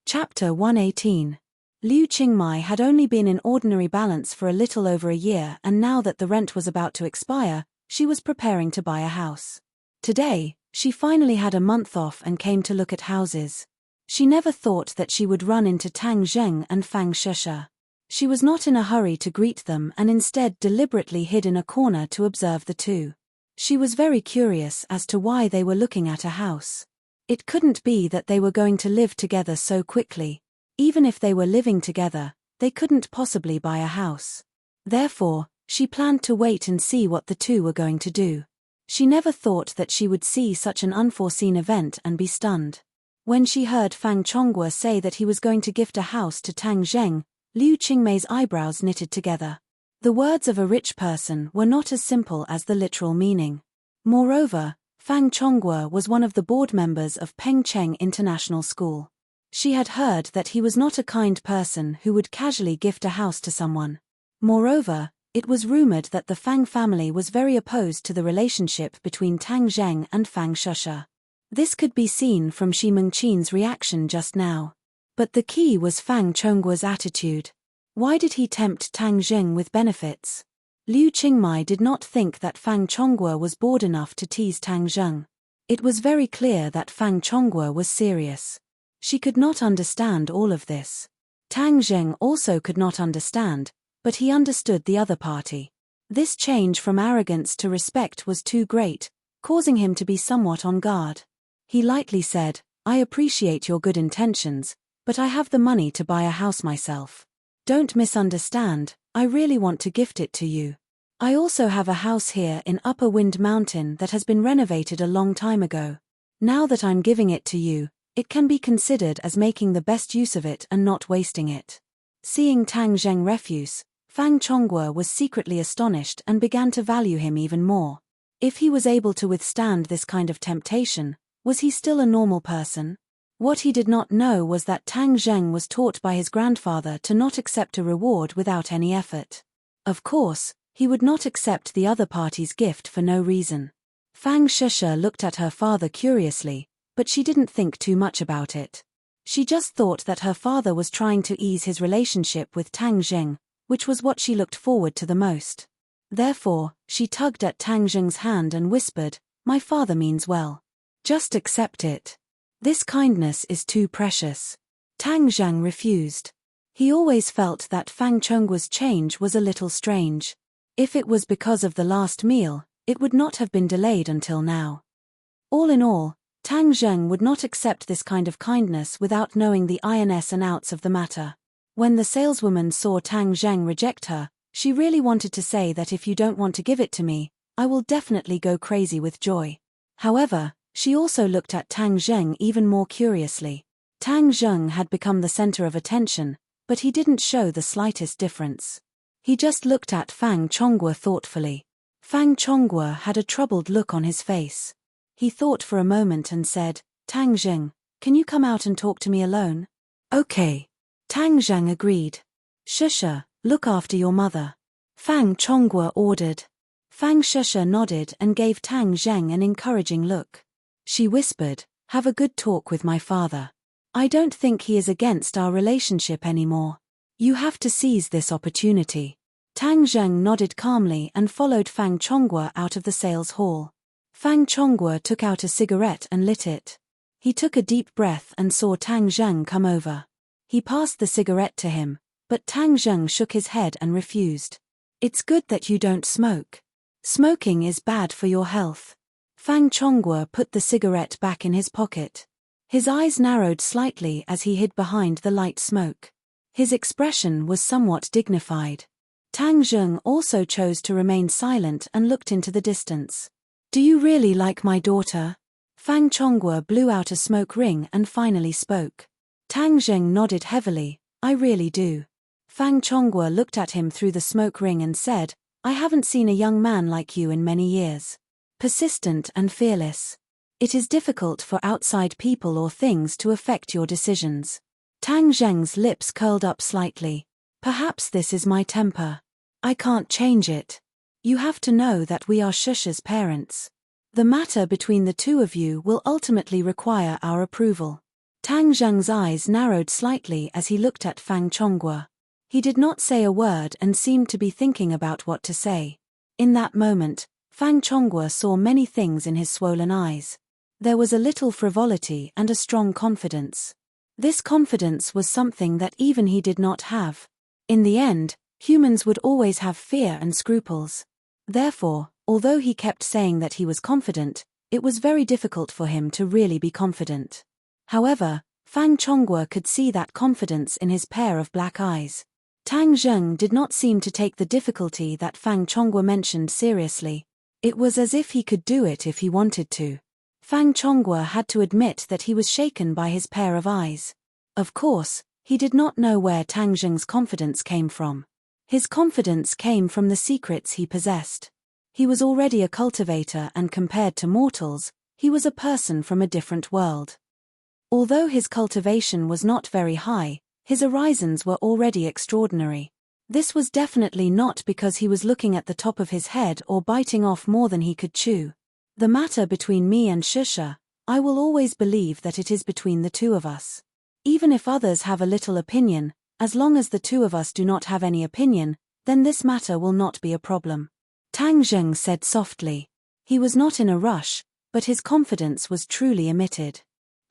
Chapter 118. Liu Qingmai had only been in ordinary balance for a little over a year, and now that the rent was about to expire, she was preparing to buy a house. Today, she finally had a month off and came to look at houses. She never thought that she would run into Tang Zheng and Fang Shusha. She was not in a hurry to greet them and instead deliberately hid in a corner to observe the two. She was very curious as to why they were looking at a house. It couldn't be that they were going to live together so quickly. Even if they were living together, they couldn't possibly buy a house. Therefore, she planned to wait and see what the two were going to do. She never thought that she would see such an unforeseen event and be stunned. When she heard Fang Chonghua say that he was going to gift a house to Tang Zheng, Liu Qingmei's eyebrows knitted together. The words of a rich person were not as simple as the literal meaning. Moreover, Fang Chonghua was one of the board members of Pengcheng International School. She had heard that he was not a kind person who would casually gift a house to someone. Moreover, it was rumored that the Fang family was very opposed to the relationship between Tang Zheng and Fang Shusha. This could be seen from Shi Mengqin's reaction just now. But the key was Fang Chonghua's attitude. Why did he tempt Tang Zheng with benefits? Liu Qingmai did not think that Fang Chonghua was bored enough to tease Tang Zheng. It was very clear that Fang Chonghua was serious. She could not understand all of this. Tang Zheng also could not understand, but he understood the other party. This change from arrogance to respect was too great, causing him to be somewhat on guard. He lightly said, "I appreciate your good intentions, but I have the money to buy a house myself. Don't misunderstand, I really want to gift it to you. I also have a house here in Upper Wind Mountain that has been renovated a long time ago. Now that I'm giving it to you, it can be considered as making the best use of it and not wasting it." Seeing Tang Zheng refuse, Fang Chongguo was secretly astonished and began to value him even more. If he was able to withstand this kind of temptation, was he still a normal person? What he did not know was that Tang Zheng was taught by his grandfather to not accept a reward without any effort. Of course, he would not accept the other party's gift for no reason. Fang Shusha looked at her father curiously, but she didn't think too much about it. She just thought that her father was trying to ease his relationship with Tang Zheng, which was what she looked forward to the most. Therefore, she tugged at Tang Zheng's hand and whispered, "My father means well. Just accept it. This kindness is too precious." Tang Zheng refused. He always felt that Fang Chongguo's change was a little strange. If it was because of the last meal, it would not have been delayed until now. All in all, Tang Zheng would not accept this kind of kindness without knowing the ins and outs of the matter. When the saleswoman saw Tang Zheng reject her, she really wanted to say that if you don't want to give it to me, I will definitely go crazy with joy. However, she also looked at Tang Zheng even more curiously. Tang Zheng had become the center of attention, but he didn't show the slightest difference. He just looked at Fang Chongguo thoughtfully. Fang Chongguo had a troubled look on his face. He thought for a moment and said, "Tang Zheng, can you come out and talk to me alone?" "Okay." Tang Zheng agreed. "Shusha, look after your mother," Fang Chongguo ordered. Fang Shusha nodded and gave Tang Zheng an encouraging look. She whispered, "Have a good talk with my father. I don't think he is against our relationship anymore. You have to seize this opportunity." Tang Zheng nodded calmly and followed Fang Chongguo out of the sales hall. Fang Chongguo took out a cigarette and lit it. He took a deep breath and saw Tang Zheng come over. He passed the cigarette to him, but Tang Zheng shook his head and refused. "It's good that you don't smoke. Smoking is bad for your health." Fang Chongguo put the cigarette back in his pocket. His eyes narrowed slightly as he hid behind the light smoke. His expression was somewhat dignified. Tang Zheng also chose to remain silent and looked into the distance. "Do you really like my daughter?" Fang Chongguo blew out a smoke ring and finally spoke. Tang Zheng nodded heavily, "I really do." Fang Chongguo looked at him through the smoke ring and said, "I haven't seen a young man like you in many years. Persistent and fearless. It is difficult for outside people or things to affect your decisions." Tang Zheng's lips curled up slightly. "Perhaps this is my temper. I can't change it. You have to know that we are Shusha's parents. The matter between the two of you will ultimately require our approval." Tang Zheng's eyes narrowed slightly as he looked at Fang Chongguo. He did not say a word and seemed to be thinking about what to say. In that moment, Fang Chongguo saw many things in his swollen eyes. There was a little frivolity and a strong confidence. This confidence was something that even he did not have. In the end, humans would always have fear and scruples. Therefore, although he kept saying that he was confident, it was very difficult for him to really be confident. However, Fang Chongguo could see that confidence in his pair of black eyes. Tang Zheng did not seem to take the difficulty that Fang Chongguo mentioned seriously. It was as if he could do it if he wanted to. Fang Chongguo had to admit that he was shaken by his pair of eyes. Of course, he did not know where Tang Zheng's confidence came from. His confidence came from the secrets he possessed. He was already a cultivator and compared to mortals, he was a person from a different world. Although his cultivation was not very high, his horizons were already extraordinary. This was definitely not because he was looking at the top of his head or biting off more than he could chew. The matter between me and Shusha, I will always believe that it is between the two of us. Even if others have a little opinion, as long as the two of us do not have any opinion, then this matter will not be a problem. Tang Zheng said softly. He was not in a rush, but his confidence was truly emitted.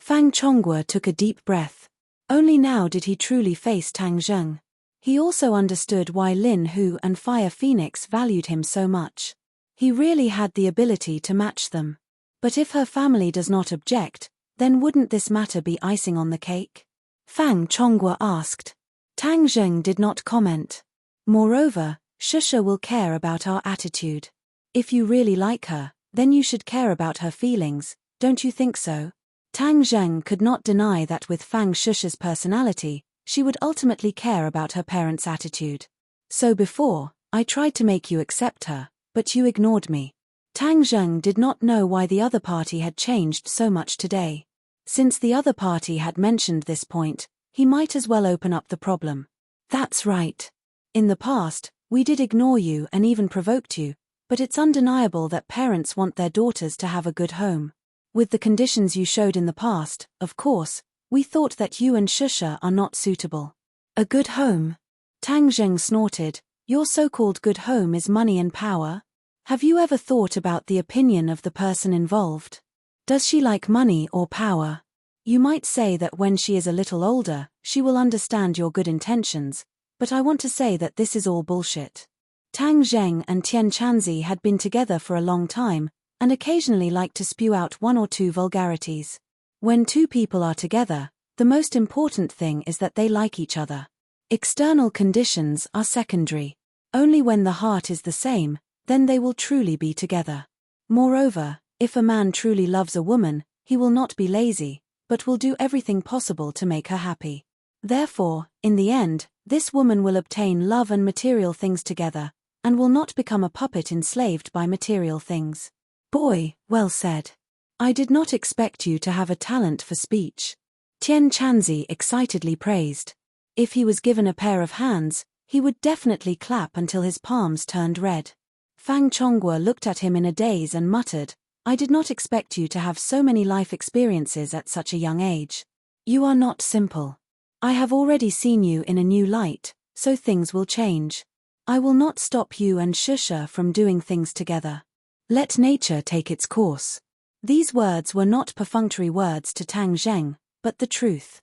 Fang Chongguo took a deep breath. Only now did he truly face Tang Zheng. He also understood why Lin Hu and Fire Phoenix valued him so much. He really had the ability to match them. But if her family does not object, then wouldn't this matter be icing on the cake? Fang Chongguo asked. Tang Zheng did not comment. Moreover, Shusha will care about our attitude. If you really like her, then you should care about her feelings, don't you think so? Tang Zheng could not deny that with Fang Shusha's personality, she would ultimately care about her parents' attitude. So before, I tried to make you accept her, but you ignored me. Tang Zheng did not know why the other party had changed so much today. Since the other party had mentioned this point, he might as well open up the problem. That's right. In the past, we did ignore you and even provoked you, but it's undeniable that parents want their daughters to have a good home. With the conditions you showed in the past, of course, we thought that you and Shusha are not suitable. A good home? Tang Zheng snorted. Your so-called good home is money and power? Have you ever thought about the opinion of the person involved? Does she like money or power? You might say that when she is a little older, she will understand your good intentions, but I want to say that this is all bullshit. Tang Zheng and Tian Chanzi had been together for a long time, and occasionally liked to spew out one or two vulgarities. When two people are together, the most important thing is that they like each other. External conditions are secondary. Only when the heart is the same, then they will truly be together. Moreover, if a man truly loves a woman, he will not be lazy, but will do everything possible to make her happy. Therefore, in the end, this woman will obtain love and material things together, and will not become a puppet enslaved by material things. Boy, well said. I did not expect you to have a talent for speech. Tian Chanzi excitedly praised. If he was given a pair of hands, he would definitely clap until his palms turned red. Fang Chonghua looked at him in a daze and muttered, I did not expect you to have so many life experiences at such a young age. You are not simple. I have already seen you in a new light, so things will change. I will not stop you and Shusha from doing things together. Let nature take its course. These words were not perfunctory words to Tang Zheng, but the truth.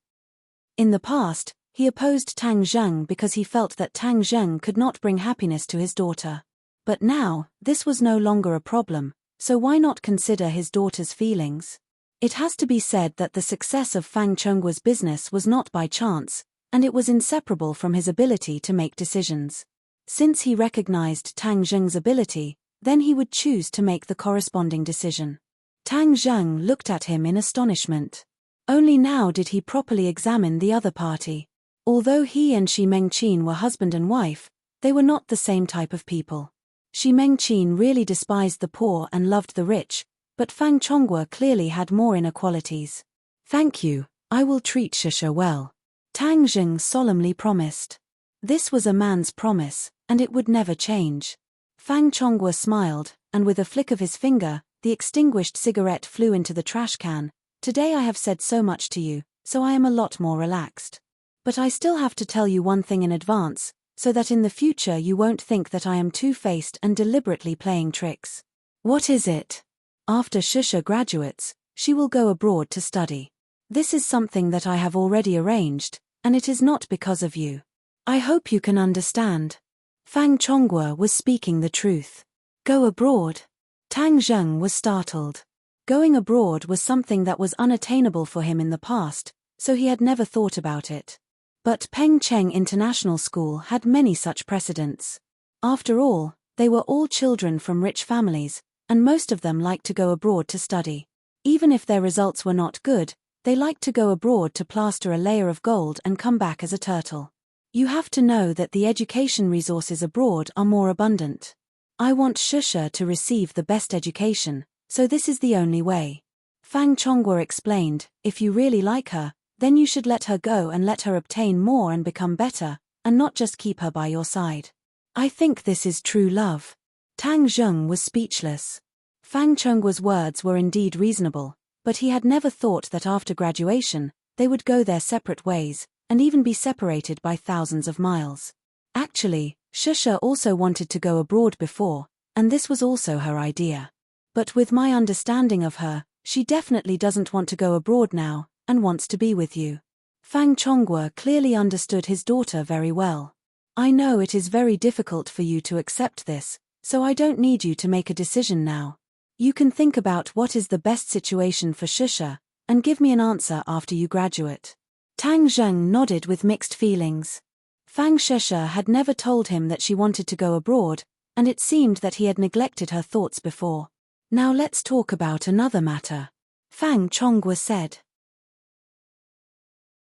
In the past, he opposed Tang Zheng because he felt that Tang Zheng could not bring happiness to his daughter. But now, this was no longer a problem, so why not consider his daughter's feelings? It has to be said that the success of Fang Chonghua's business was not by chance, and it was inseparable from his ability to make decisions. Since he recognized Tang Zheng's ability, then he would choose to make the corresponding decision. Tang Zheng looked at him in astonishment. Only now did he properly examine the other party. Although he and Shi Mengqin were husband and wife, they were not the same type of people. Shi Mengqin really despised the poor and loved the rich, but Fang Chonghua clearly had more inner qualities. Thank you, I will treat Shusha well. Tang Zheng solemnly promised. This was a man's promise, and it would never change. Fang Chonghua smiled, and with a flick of his finger, the extinguished cigarette flew into the trash can. Today I have said so much to you, so I am a lot more relaxed. But I still have to tell you one thing in advance, so that in the future you won't think that I am two-faced and deliberately playing tricks. What is it? After Shusha graduates, she will go abroad to study. This is something that I have already arranged, and it is not because of you. I hope you can understand. Fang Chonghua was speaking the truth. Go abroad? Tang Zheng was startled. Going abroad was something that was unattainable for him in the past, so he had never thought about it. But Peng Cheng International School had many such precedents. After all, they were all children from rich families, and most of them liked to go abroad to study. Even if their results were not good, they liked to go abroad to plaster a layer of gold and come back as a turtle. You have to know that the education resources abroad are more abundant. I want Shusha to receive the best education, so this is the only way. Fang Chonghua explained, if you really like her, then you should let her go and let her obtain more and become better, and not just keep her by your side. I think this is true love. Tang Zheng was speechless. Fang Chonghua's words were indeed reasonable, but he had never thought that after graduation, they would go their separate ways, and even be separated by thousands of miles. Actually, Shusha also wanted to go abroad before, and this was also her idea. But with my understanding of her, she definitely doesn't want to go abroad now, and wants to be with you. Fang Chonghua clearly understood his daughter very well. I know it is very difficult for you to accept this, so I don't need you to make a decision now. You can think about what is the best situation for Shusha, and give me an answer after you graduate. Tang Zheng nodded with mixed feelings. Fang Shusha had never told him that she wanted to go abroad, and it seemed that he had neglected her thoughts before. Now let's talk about another matter. Fang Chonghua said.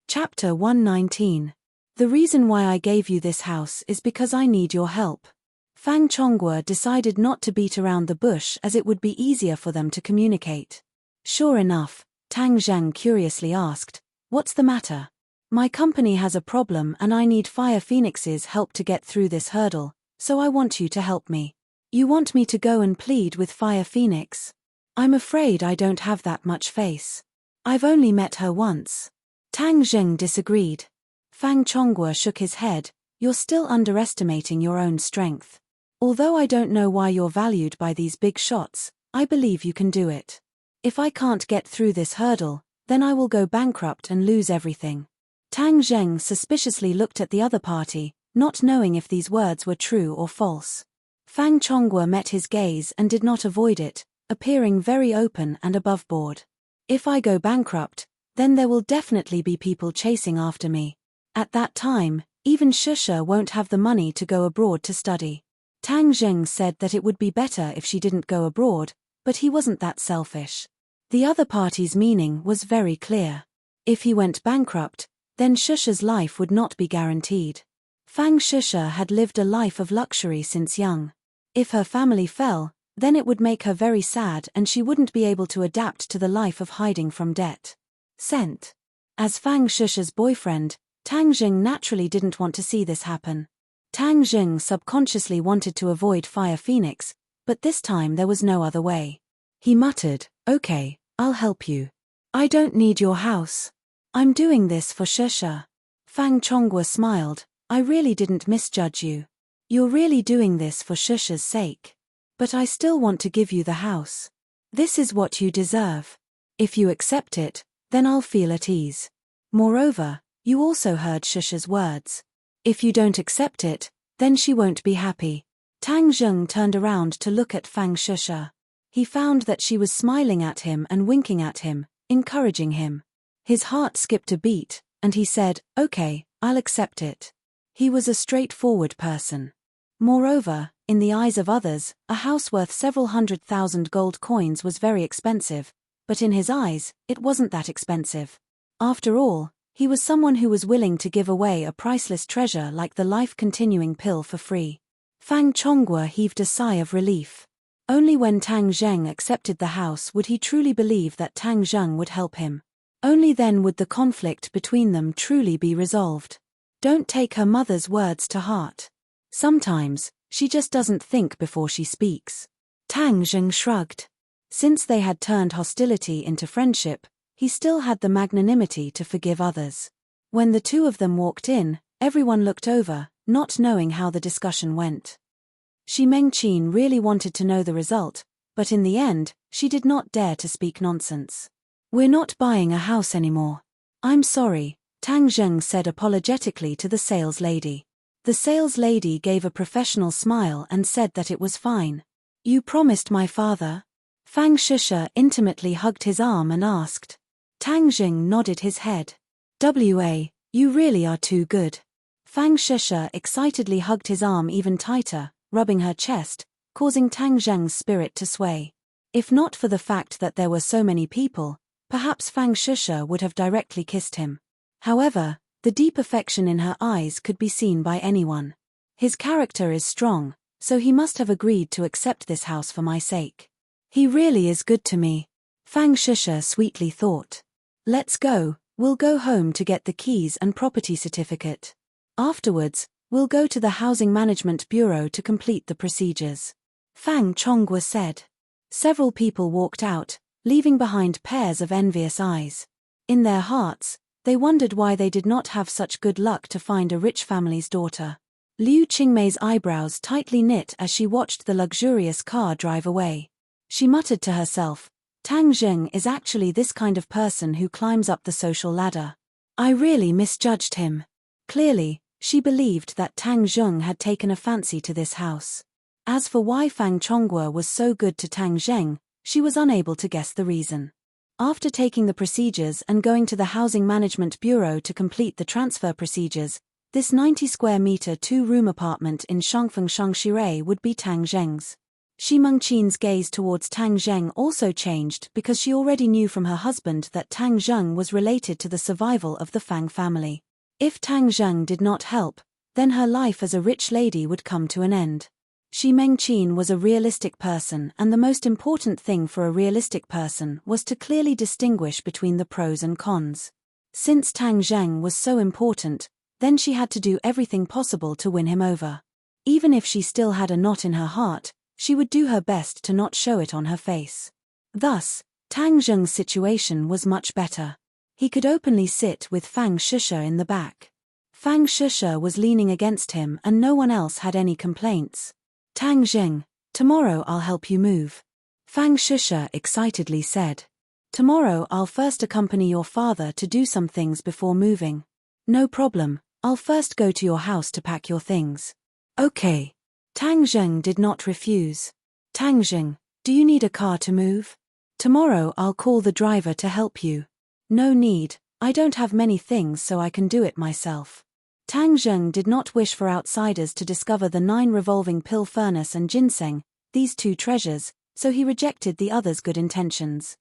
Chapter 119. The reason why I gave you this house is because I need your help. Fang Chonghua decided not to beat around the bush as it would be easier for them to communicate. Sure enough, Tang Zheng curiously asked, "What's the matter?" "My company has a problem and I need Fire Phoenix's help to get through this hurdle, so I want you to help me." "You want me to go and plead with Fire Phoenix?" "I'm afraid I don't have that much face. I've only met her once." Tang Zheng disagreed. Fang Chonghua shook his head, "You're still underestimating your own strength. Although I don't know why you're valued by these big shots, I believe you can do it. If I can't get through this hurdle, then I will go bankrupt and lose everything." Tang Zheng suspiciously looked at the other party, not knowing if these words were true or false. Fang Chonghua met his gaze and did not avoid it, appearing very open and aboveboard. "If I go bankrupt, then there will definitely be people chasing after me. At that time, even Shusha won't have the money to go abroad to study." Tang Zheng said that it would be better if she didn't go abroad, but he wasn't that selfish. The other party's meaning was very clear. If he went bankrupt, then Shusha's life would not be guaranteed. Fang Shusha had lived a life of luxury since young. If her family fell, then it would make her very sad and she wouldn't be able to adapt to the life of hiding from debt. As Fang Shusha's boyfriend, Tang Zheng naturally didn't want to see this happen. Tang Zheng subconsciously wanted to avoid Fire Phoenix, but this time there was no other way. He muttered, "Okay, I'll help you. I don't need your house. I'm doing this for Shusha." Fang Chonghua smiled, "I really didn't misjudge you. You're really doing this for Shusha's sake. But I still want to give you the house. This is what you deserve. If you accept it, then I'll feel at ease. Moreover, you also heard Shusha's words. If you don't accept it, then she won't be happy." Tang Zheng turned around to look at Fang Shusha. He found that she was smiling at him and winking at him, encouraging him. His heart skipped a beat, and he said, "Okay, I'll accept it." He was a straightforward person. Moreover, in the eyes of others, a house worth several 100,000 gold coins was very expensive, but in his eyes, it wasn't that expensive. After all, he was someone who was willing to give away a priceless treasure like the life-continuing pill for free. Fang Chonghua heaved a sigh of relief. Only when Tang Zheng accepted the house would he truly believe that Tang Zheng would help him. Only then would the conflict between them truly be resolved. Don't take her mother's words to heart. Sometimes, she just doesn't think before she speaks. Tang Zheng shrugged. Since they had turned hostility into friendship, he still had the magnanimity to forgive others. When the two of them walked in, everyone looked over, not knowing how the discussion went. Shi Mengqin really wanted to know the result, but in the end, she did not dare to speak nonsense. "We're not buying a house anymore. I'm sorry," Tang Zheng said apologetically to the sales lady. The sales lady gave a professional smile and said that it was fine. "You promised my father?" Fang Shusha intimately hugged his arm and asked. Tang Zheng nodded his head. You really are too good." Fang Shusha excitedly hugged his arm even tighter, rubbing her chest, causing Tang Zheng's spirit to sway. If not for the fact that there were so many people, perhaps Fang Shusha would have directly kissed him. However, the deep affection in her eyes could be seen by anyone. His character is strong, so he must have agreed to accept this house for my sake. He really is good to me, Fang Shusha sweetly thought. Let's go, we'll go home to get the keys and property certificate. Afterwards, we'll go to the Housing Management Bureau to complete the procedures. Fang Chonghua said. Several people walked out, leaving behind pairs of envious eyes. In their hearts, they wondered why they did not have such good luck to find a rich family's daughter. Liu Qingmei's eyebrows tightly knit as she watched the luxurious car drive away. She muttered to herself, Tang Zheng is actually this kind of person who climbs up the social ladder. I really misjudged him. Clearly, she believed that Tang Zheng had taken a fancy to this house. As for why Fang Chonghua was so good to Tang Zheng, she was unable to guess the reason. After taking the procedures and going to the Housing Management Bureau to complete the transfer procedures, this 90 square meter 2-room apartment in Shangfeng Shangshirei would be Tang Zheng's. Shi Mengqin's gaze towards Tang Zheng also changed because she already knew from her husband that Tang Zheng was related to the survival of the Fang family. If Tang Zheng did not help, then her life as a rich lady would come to an end. Shi Mengqin was a realistic person, and the most important thing for a realistic person was to clearly distinguish between the pros and cons. Since Tang Zheng was so important, then she had to do everything possible to win him over. Even if she still had a knot in her heart, she would do her best to not show it on her face. Thus, Tang Zheng's situation was much better. He could openly sit with Fang Shusha in the back. Fang Shusha was leaning against him and no one else had any complaints. Tang Zheng, tomorrow I'll help you move. Fang Shusha excitedly said. Tomorrow I'll first accompany your father to do some things before moving. No problem, I'll first go to your house to pack your things. Okay. Tang Zheng did not refuse. Tang Zheng, do you need a car to move? Tomorrow I'll call the driver to help you. No need, I don't have many things so I can do it myself. Tang Zheng did not wish for outsiders to discover the 9 revolving pill furnace and ginseng, these 2 treasures, so he rejected the others' good intentions.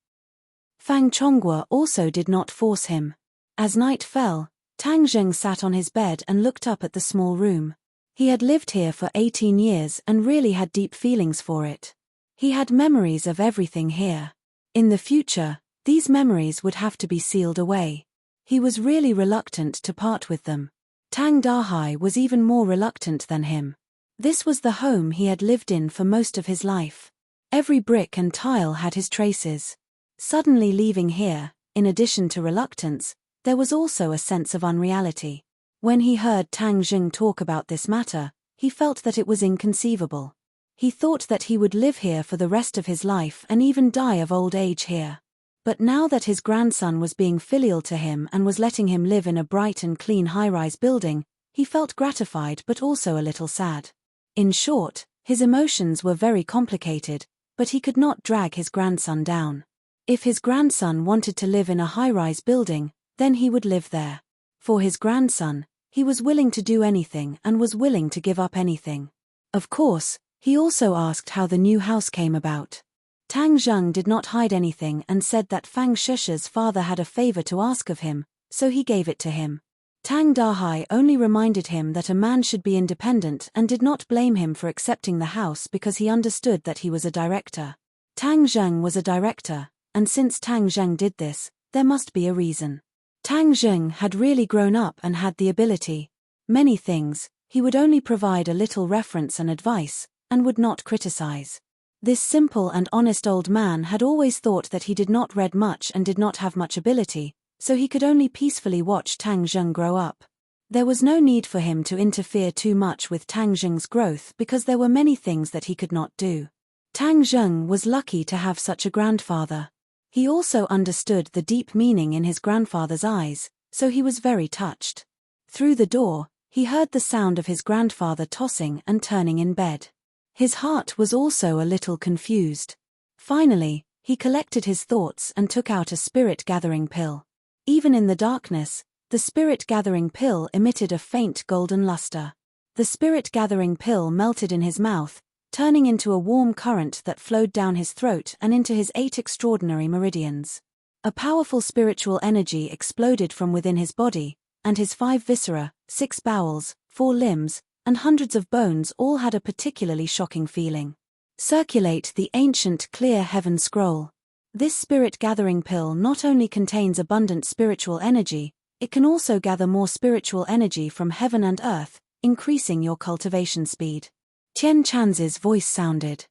Fang Chonghua also did not force him. As night fell, Tang Zheng sat on his bed and looked up at the small room. He had lived here for 18 years and really had deep feelings for it. He had memories of everything here. In the future, these memories would have to be sealed away. He was really reluctant to part with them. Tang Dahai was even more reluctant than him. This was the home he had lived in for most of his life. Every brick and tile had his traces. Suddenly leaving here, in addition to reluctance, there was also a sense of unreality. When he heard Tang Zheng talk about this matter, he felt that it was inconceivable. He thought that he would live here for the rest of his life and even die of old age here. But now that his grandson was being filial to him and was letting him live in a bright and clean high-rise building, he felt gratified but also a little sad. In short, his emotions were very complicated, but he could not drag his grandson down. If his grandson wanted to live in a high-rise building, then he would live there. For his grandson, he was willing to do anything and was willing to give up anything. Of course, he also asked how the new house came about. Tang Zheng did not hide anything and said that Fang Shusha's father had a favor to ask of him, so he gave it to him. Tang Dahai only reminded him that a man should be independent and did not blame him for accepting the house because he understood that he was a director. Tang Zheng was a director, and since Tang Zheng did this, there must be a reason. Tang Zheng had really grown up and had the ability. Many things, he would only provide a little reference and advice, and would not criticize. This simple and honest old man had always thought that he did not read much and did not have much ability, so he could only peacefully watch Tang Zheng grow up. There was no need for him to interfere too much with Tang Zheng's growth because there were many things that he could not do. Tang Zheng was lucky to have such a grandfather. He also understood the deep meaning in his grandfather's eyes, so he was very touched. Through the door, he heard the sound of his grandfather tossing and turning in bed. His heart was also a little confused. Finally, he collected his thoughts and took out a spirit-gathering pill. Even in the darkness, the spirit-gathering pill emitted a faint golden luster. The spirit-gathering pill melted in his mouth, turning into a warm current that flowed down his throat and into his 8 extraordinary meridians. A powerful spiritual energy exploded from within his body, and his 5 viscera, 6 bowels, 4 limbs, and hundreds of bones all had a particularly shocking feeling. Circulate the ancient clear heaven scroll. This spirit-gathering pill not only contains abundant spiritual energy, it can also gather more spiritual energy from heaven and earth, increasing your cultivation speed. Tian Chanzi's voice sounded.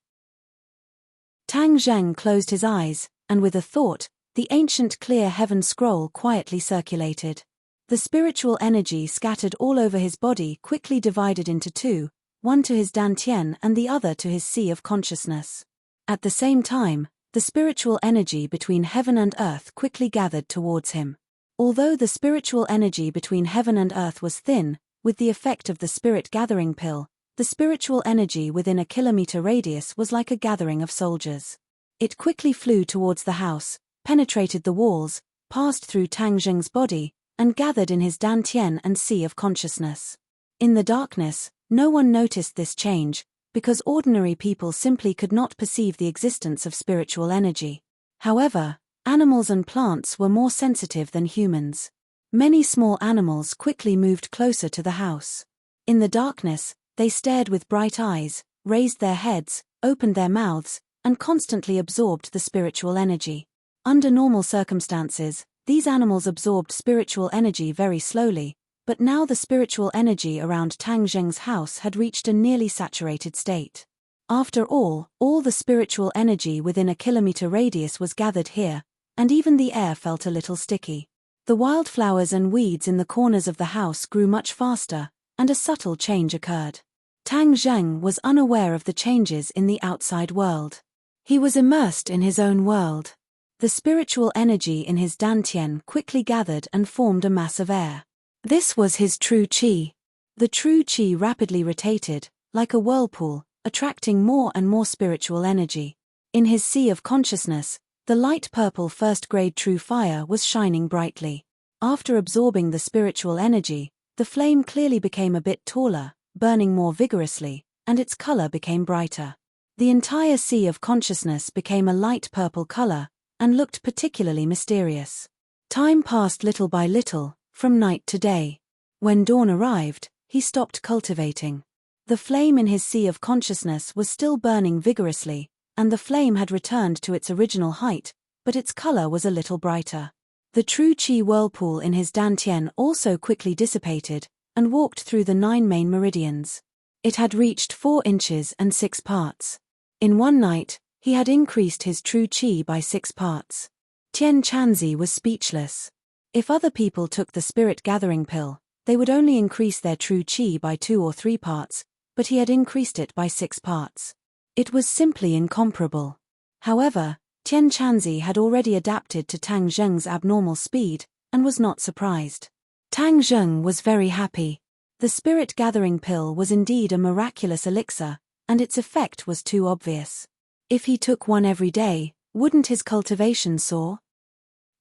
Tang Zheng closed his eyes, and with a thought, the ancient clear heaven scroll quietly circulated. The spiritual energy scattered all over his body quickly divided into 2, one to his dantian and the other to his sea of consciousness. At the same time, the spiritual energy between heaven and earth quickly gathered towards him. Although the spiritual energy between heaven and earth was thin, with the effect of the spirit-gathering pill, the spiritual energy within a kilometer radius was like a gathering of soldiers. It quickly flew towards the house, penetrated the walls, passed through Tang Zheng's body, and gathered in his dantian and sea of consciousness. In the darkness, no one noticed this change, because ordinary people simply could not perceive the existence of spiritual energy. However, animals and plants were more sensitive than humans. Many small animals quickly moved closer to the house. In the darkness, they stared with bright eyes, raised their heads, opened their mouths, and constantly absorbed the spiritual energy. Under normal circumstances, these animals absorbed spiritual energy very slowly, but now the spiritual energy around Tang Zheng's house had reached a nearly saturated state. After all the spiritual energy within a kilometer radius was gathered here, and even the air felt a little sticky. The wildflowers and weeds in the corners of the house grew much faster, and a subtle change occurred. Tang Zheng was unaware of the changes in the outside world. He was immersed in his own world. The spiritual energy in his dantian quickly gathered and formed a mass of air. This was his true qi. The true qi rapidly rotated, like a whirlpool, attracting more and more spiritual energy. In his sea of consciousness, the light purple first-grade true fire was shining brightly. After absorbing the spiritual energy, the flame clearly became a bit taller, burning more vigorously, and its color became brighter. The entire sea of consciousness became a light purple color, and looked particularly mysterious. Time passed little by little, from night to day. When dawn arrived, he stopped cultivating. The flame in his sea of consciousness was still burning vigorously, and the flame had returned to its original height, but its color was a little brighter. The true qi whirlpool in his dantian also quickly dissipated, and walked through the 9 main meridians. It had reached 4 inches and 6 parts. In one night, he had increased his true qi by 6 parts. Tian Chanzi was speechless. If other people took the spirit gathering pill, they would only increase their true qi by 2 or 3 parts, but he had increased it by 6 parts. It was simply incomparable. However, Tian Chanzi had already adapted to Tang Zheng's abnormal speed, and was not surprised. Tang Zheng was very happy. The spirit gathering pill was indeed a miraculous elixir, and its effect was too obvious. If he took one every day, wouldn't his cultivation soar?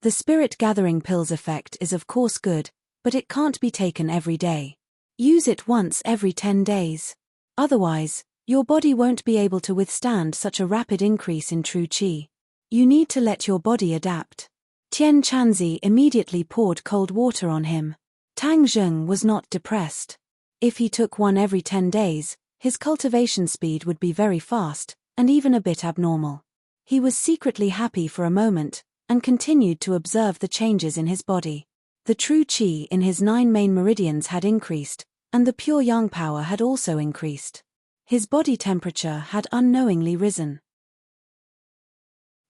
The spirit gathering pill's effect is of course good, but it can't be taken every day. Use it once every 10 days. Otherwise, your body won't be able to withstand such a rapid increase in true qi. You need to let your body adapt. Tian Chanzi immediately poured cold water on him. Tang Zheng was not depressed. If he took one every 10 days, his cultivation speed would be very fast, and even a bit abnormal. He was secretly happy for a moment, and continued to observe the changes in his body. The true qi in his 9 main meridians had increased, and the pure yang power had also increased. His body temperature had unknowingly risen.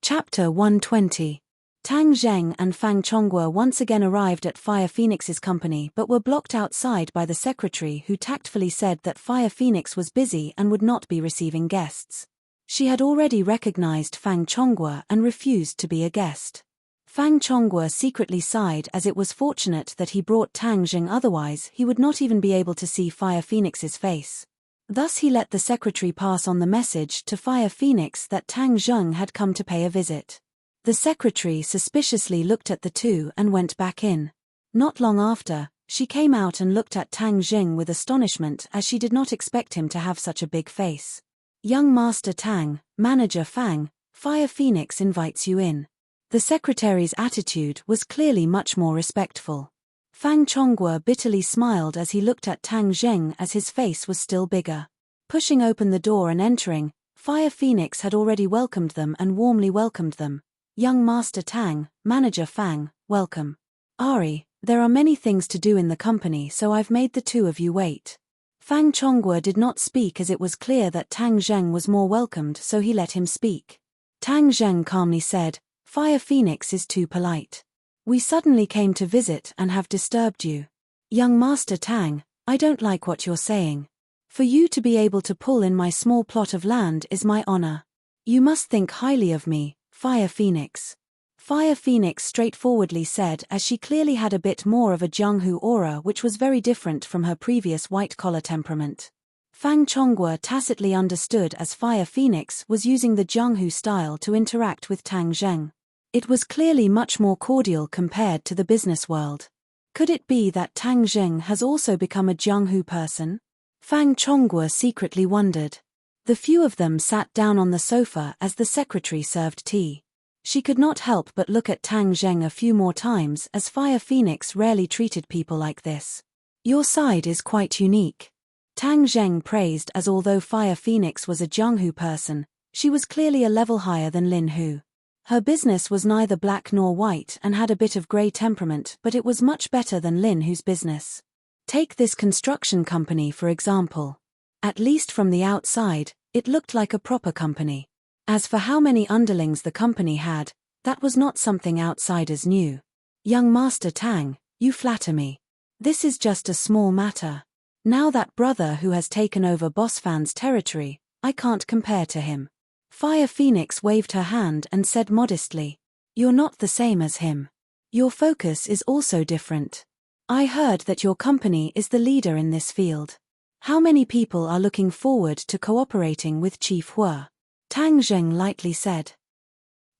Chapter 120. Tang Zheng and Fang Chongguo once again arrived at Fire Phoenix's company but were blocked outside by the secretary, who tactfully said that Fire Phoenix was busy and would not be receiving guests. She had already recognized Fang Chongguo and refused to be a guest. Fang Chongguo secretly sighed, as it was fortunate that he brought Tang Zheng, otherwise he would not even be able to see Fire Phoenix's face. Thus he let the secretary pass on the message to Fire Phoenix that Tang Zheng had come to pay a visit. The secretary suspiciously looked at the two and went back in. Not long after, she came out and looked at Tang Zheng with astonishment, as she did not expect him to have such a big face. "Young Master Tang, Manager Fang, Fire Phoenix invites you in." The secretary's attitude was clearly much more respectful. Fang Chongguo bitterly smiled as he looked at Tang Zheng, as his face was still bigger. Pushing open the door and entering, Fire Phoenix had already welcomed them and warmly welcomed them. "Young Master Tang, Manager Fang, welcome. Ari, there are many things to do in the company, so I've made the two of you wait." Fang Chongguo did not speak, as it was clear that Tang Zheng was more welcomed, so he let him speak. Tang Zheng calmly said, "Fire Phoenix is too polite. We suddenly came to visit and have disturbed you. Young Master Tang, I don't like what you're saying. For you to be able to pull in my small plot of land is my honor. You must think highly of me, Fire Phoenix." Fire Phoenix straightforwardly said, as she clearly had a bit more of a Jianghu aura, which was very different from her previous white-collar temperament. Fang Chongguo tacitly understood, as Fire Phoenix was using the Jianghu style to interact with Tang Zheng. It was clearly much more cordial compared to the business world. Could it be that Tang Zheng has also become a Jianghu person? Fang Chongguo secretly wondered. The few of them sat down on the sofa as the secretary served tea. She could not help but look at Tang Zheng a few more times, as Fire Phoenix rarely treated people like this. Your side is quite unique, Tang Zheng praised, as although Fire Phoenix was a Jianghu person, she was clearly a level higher than Lin Hu. Her business was neither black nor white and had a bit of grey temperament, but it was much better than Lin Hu's business. Take this construction company for example. At least from the outside, it looked like a proper company. As for how many underlings the company had, that was not something outsiders knew. Young Master Tang, you flatter me. This is just a small matter. Now that brother who has taken over Boss Fan's territory, I can't compare to him. Fire Phoenix waved her hand and said modestly, you're not the same as him. Your focus is also different. I heard that your company is the leader in this field. How many people are looking forward to cooperating with Chief Hua? Tang Zheng lightly said.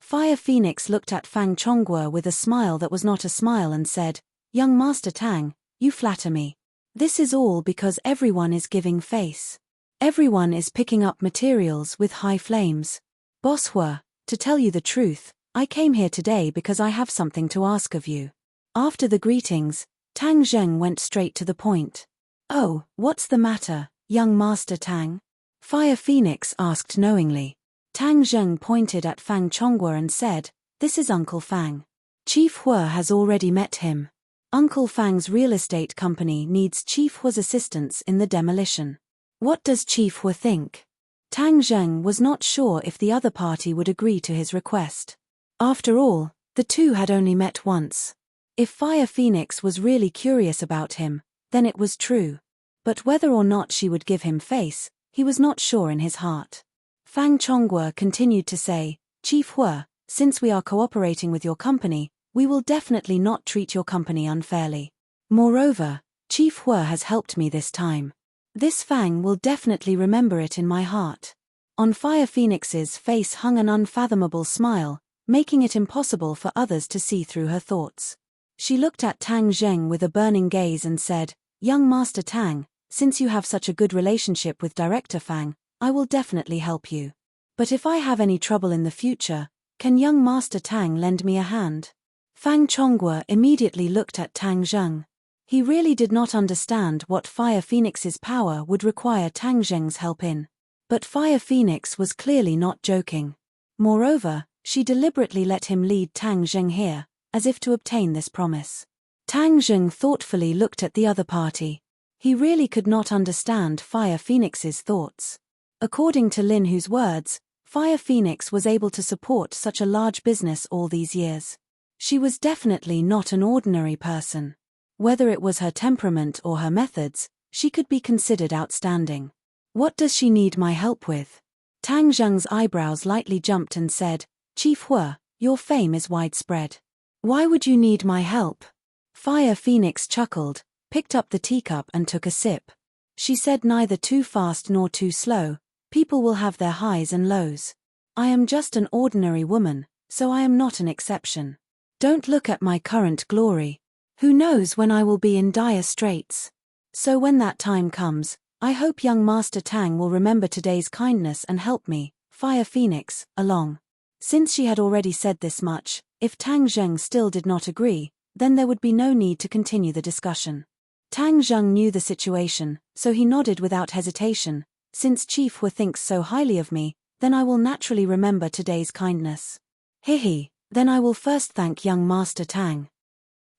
Fire Phoenix looked at Fang Chongguo with a smile that was not a smile and said, young Master Tang, you flatter me. This is all because everyone is giving face. Everyone is picking up materials with high flames. Boss Hua, to tell you the truth, I came here today because I have something to ask of you. After the greetings, Tang Zheng went straight to the point. Oh, what's the matter, young Master Tang? Fire Phoenix asked knowingly. Tang Zheng pointed at Fang Chongguo and said, this is Uncle Fang. Chief Hua has already met him. Uncle Fang's real estate company needs Chief Hua's assistance in the demolition. What does Chief Hua think? Tang Zheng was not sure if the other party would agree to his request. After all, the two had only met once. If Fire Phoenix was really curious about him, then it was true. But whether or not she would give him face, he was not sure in his heart. Fang Chongguo continued to say, Chief Hua, since we are cooperating with your company, we will definitely not treat your company unfairly. Moreover, Chief Hua has helped me this time. This Fang will definitely remember it in my heart. On Fire Phoenix's face hung an unfathomable smile, making it impossible for others to see through her thoughts. She looked at Tang Zheng with a burning gaze and said, young Master Tang, since you have such a good relationship with Director Fang, I will definitely help you. But if I have any trouble in the future, can young Master Tang lend me a hand? Fang Chongguo immediately looked at Tang Zheng. He really did not understand what Fire Phoenix's power would require Tang Zheng's help in. But Fire Phoenix was clearly not joking. Moreover, she deliberately let him lead Tang Zheng here, as if to obtain this promise. Tang Zheng thoughtfully looked at the other party. He really could not understand Fire Phoenix's thoughts. According to Lin Hu's words, Fire Phoenix was able to support such a large business all these years. She was definitely not an ordinary person. Whether it was her temperament or her methods, she could be considered outstanding. What does she need my help with? Tang Zheng's eyebrows lightly jumped and said, Chief Hua, your fame is widespread. Why would you need my help? Fire Phoenix chuckled, picked up the teacup and took a sip. She said, neither too fast nor too slow, people will have their highs and lows. I am just an ordinary woman, so I am not an exception. Don't look at my current glory. Who knows when I will be in dire straits? So when that time comes, I hope young Master Tang will remember today's kindness and help me, Fire Phoenix, along. Since she had already said this much, if Tang Zheng still did not agree, then there would be no need to continue the discussion. Tang Zheng knew the situation, so he nodded without hesitation. Since Chief Hua thinks so highly of me, then I will naturally remember today's kindness. Hihi, then I will first thank young Master Tang.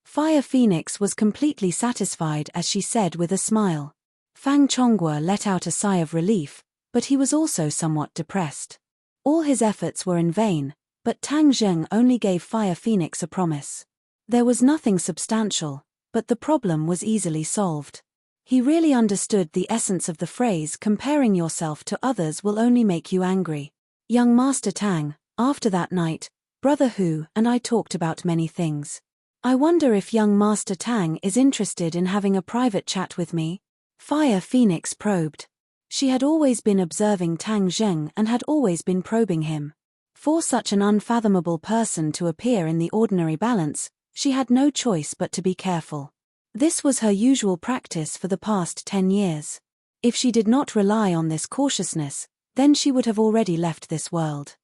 Fire Phoenix was completely satisfied as she said with a smile. Fang Chongguo let out a sigh of relief, but he was also somewhat depressed. All his efforts were in vain, but Tang Zheng only gave Fire Phoenix a promise. There was nothing substantial, but the problem was easily solved. He really understood the essence of the phrase comparing yourself to others will only make you angry. Young Master Tang, after that night, Brother Hu and I talked about many things. I wonder if young Master Tang is interested in having a private chat with me? Fire Phoenix probed. She had always been observing Tang Zheng and had always been probing him. For such an unfathomable person to appear in the ordinary balance, she had no choice but to be careful. This was her usual practice for the past 10 years. If she did not rely on this cautiousness, then she would have already left this world.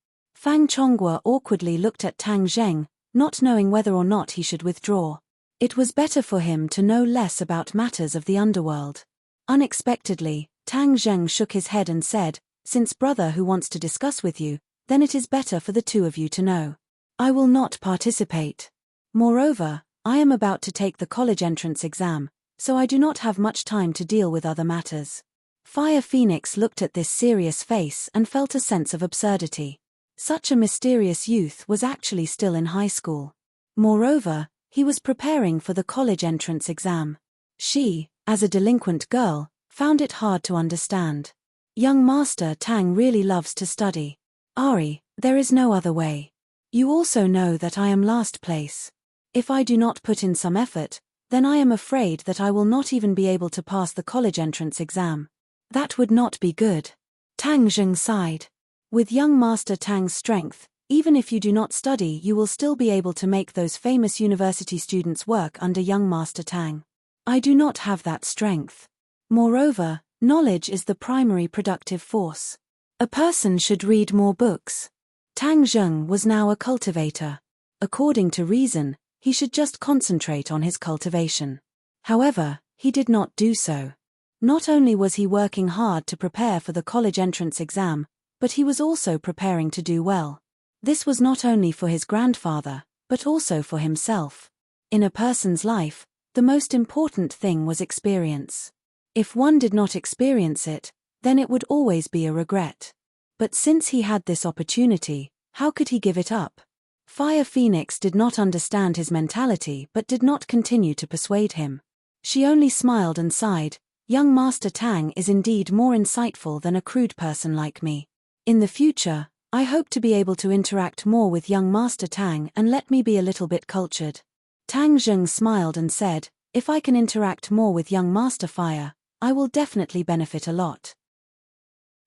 Fang Chongguo awkwardly looked at Tang Zheng, not knowing whether or not he should withdraw. It was better for him to know less about matters of the underworld. Unexpectedly, Tang Zheng shook his head and said, "Since brother who wants to discuss with you, then it is better for the two of you to know. I will not participate. Moreover, I am about to take the college entrance exam, so I do not have much time to deal with other matters." Fire Phoenix looked at this serious face and felt a sense of absurdity. Such a mysterious youth was actually still in high school. Moreover, he was preparing for the college entrance exam. She, as a delinquent girl, found it hard to understand. Young Master Tang really loves to study. Ari, there is no other way. You also know that I am last place. If I do not put in some effort, then I am afraid that I will not even be able to pass the college entrance exam. That would not be good. Tang Zheng sighed. With young Master Tang's strength, even if you do not study, you will still be able to make those famous university students work under young Master Tang. I do not have that strength. Moreover, knowledge is the primary productive force. A person should read more books. Tang Zheng was now a cultivator. According to reason, he should just concentrate on his cultivation. However, he did not do so. Not only was he working hard to prepare for the college entrance exam, but he was also preparing to do well. This was not only for his grandfather, but also for himself. In a person's life, the most important thing was experience. If one did not experience it, then it would always be a regret. But since he had this opportunity, how could he give it up? Fire Phoenix did not understand his mentality but did not continue to persuade him. She only smiled and sighed. Young Master Tang is indeed more insightful than a crude person like me. In the future, I hope to be able to interact more with young Master Tang and let me be a little bit cultured. Tang Zheng smiled and said, "If I can interact more with young Master Fire, I will definitely benefit a lot."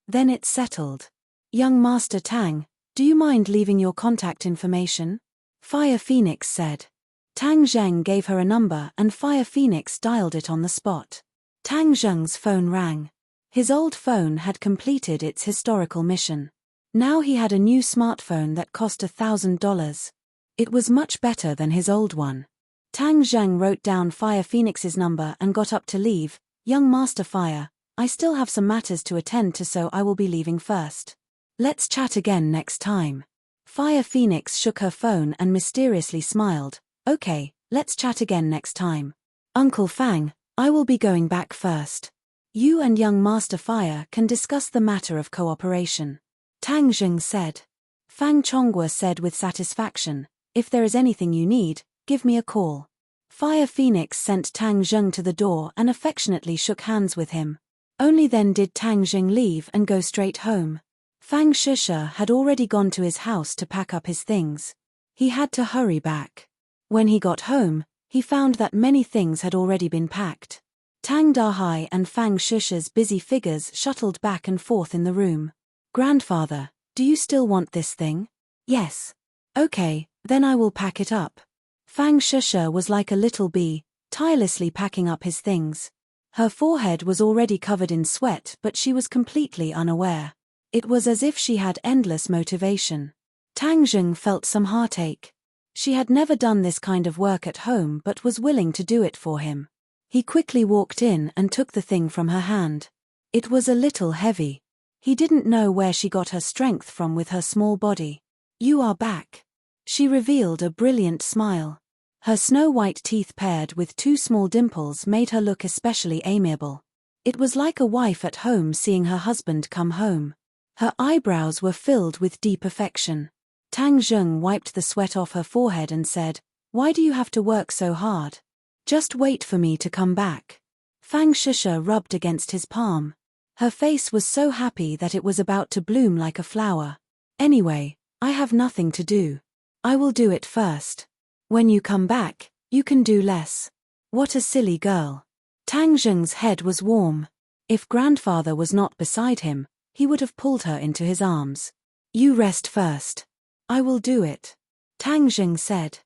Then it's settled. Young Master Tang, do you mind leaving your contact information? Fire Phoenix said. Tang Zheng gave her a number and Fire Phoenix dialed it on the spot. Tang Zheng's phone rang. His old phone had completed its historical mission. Now he had a new smartphone that cost $1,000. It was much better than his old one. Tang Zheng wrote down Fire Phoenix's number and got up to leave. "Young Master Fire, I still have some matters to attend to, so I will be leaving first. Let's chat again next time." Fire Phoenix shook her phone and mysteriously smiled. "Okay, let's chat again next time. Uncle Fang, I will be going back first. You and young Master Fire can discuss the matter of cooperation." Tang Zheng said. Fang Chongguo said with satisfaction, "If there is anything you need, give me a call." Fire Phoenix sent Tang Zheng to the door and affectionately shook hands with him. Only then did Tang Zheng leave and go straight home. Fang Shisha had already gone to his house to pack up his things. He had to hurry back. When he got home, he found that many things had already been packed. Tang Dahai and Fang Shisha's busy figures shuttled back and forth in the room. "Grandfather, do you still want this thing?" "Yes." "Okay, then I will pack it up." Fang Shisha was like a little bee, tirelessly packing up his things. Her forehead was already covered in sweat, but she was completely unaware. It was as if she had endless motivation. Tang Zheng felt some heartache. She had never done this kind of work at home but was willing to do it for him. He quickly walked in and took the thing from her hand. It was a little heavy. He didn't know where she got her strength from with her small body. "You are back." She revealed a brilliant smile. Her snow-white teeth paired with two small dimples made her look especially amiable. It was like a wife at home seeing her husband come home. Her eyebrows were filled with deep affection. Tang Zheng wiped the sweat off her forehead and said, "Why do you have to work so hard? Just wait for me to come back." Fang Shisha rubbed against his palm. Her face was so happy that it was about to bloom like a flower. "Anyway, I have nothing to do. I will do it first. When you come back, you can do less." What a silly girl. Tang Zheng's head was warm. If grandfather was not beside him, he would have pulled her into his arms. "You rest first. I will do it," Tang Zheng said.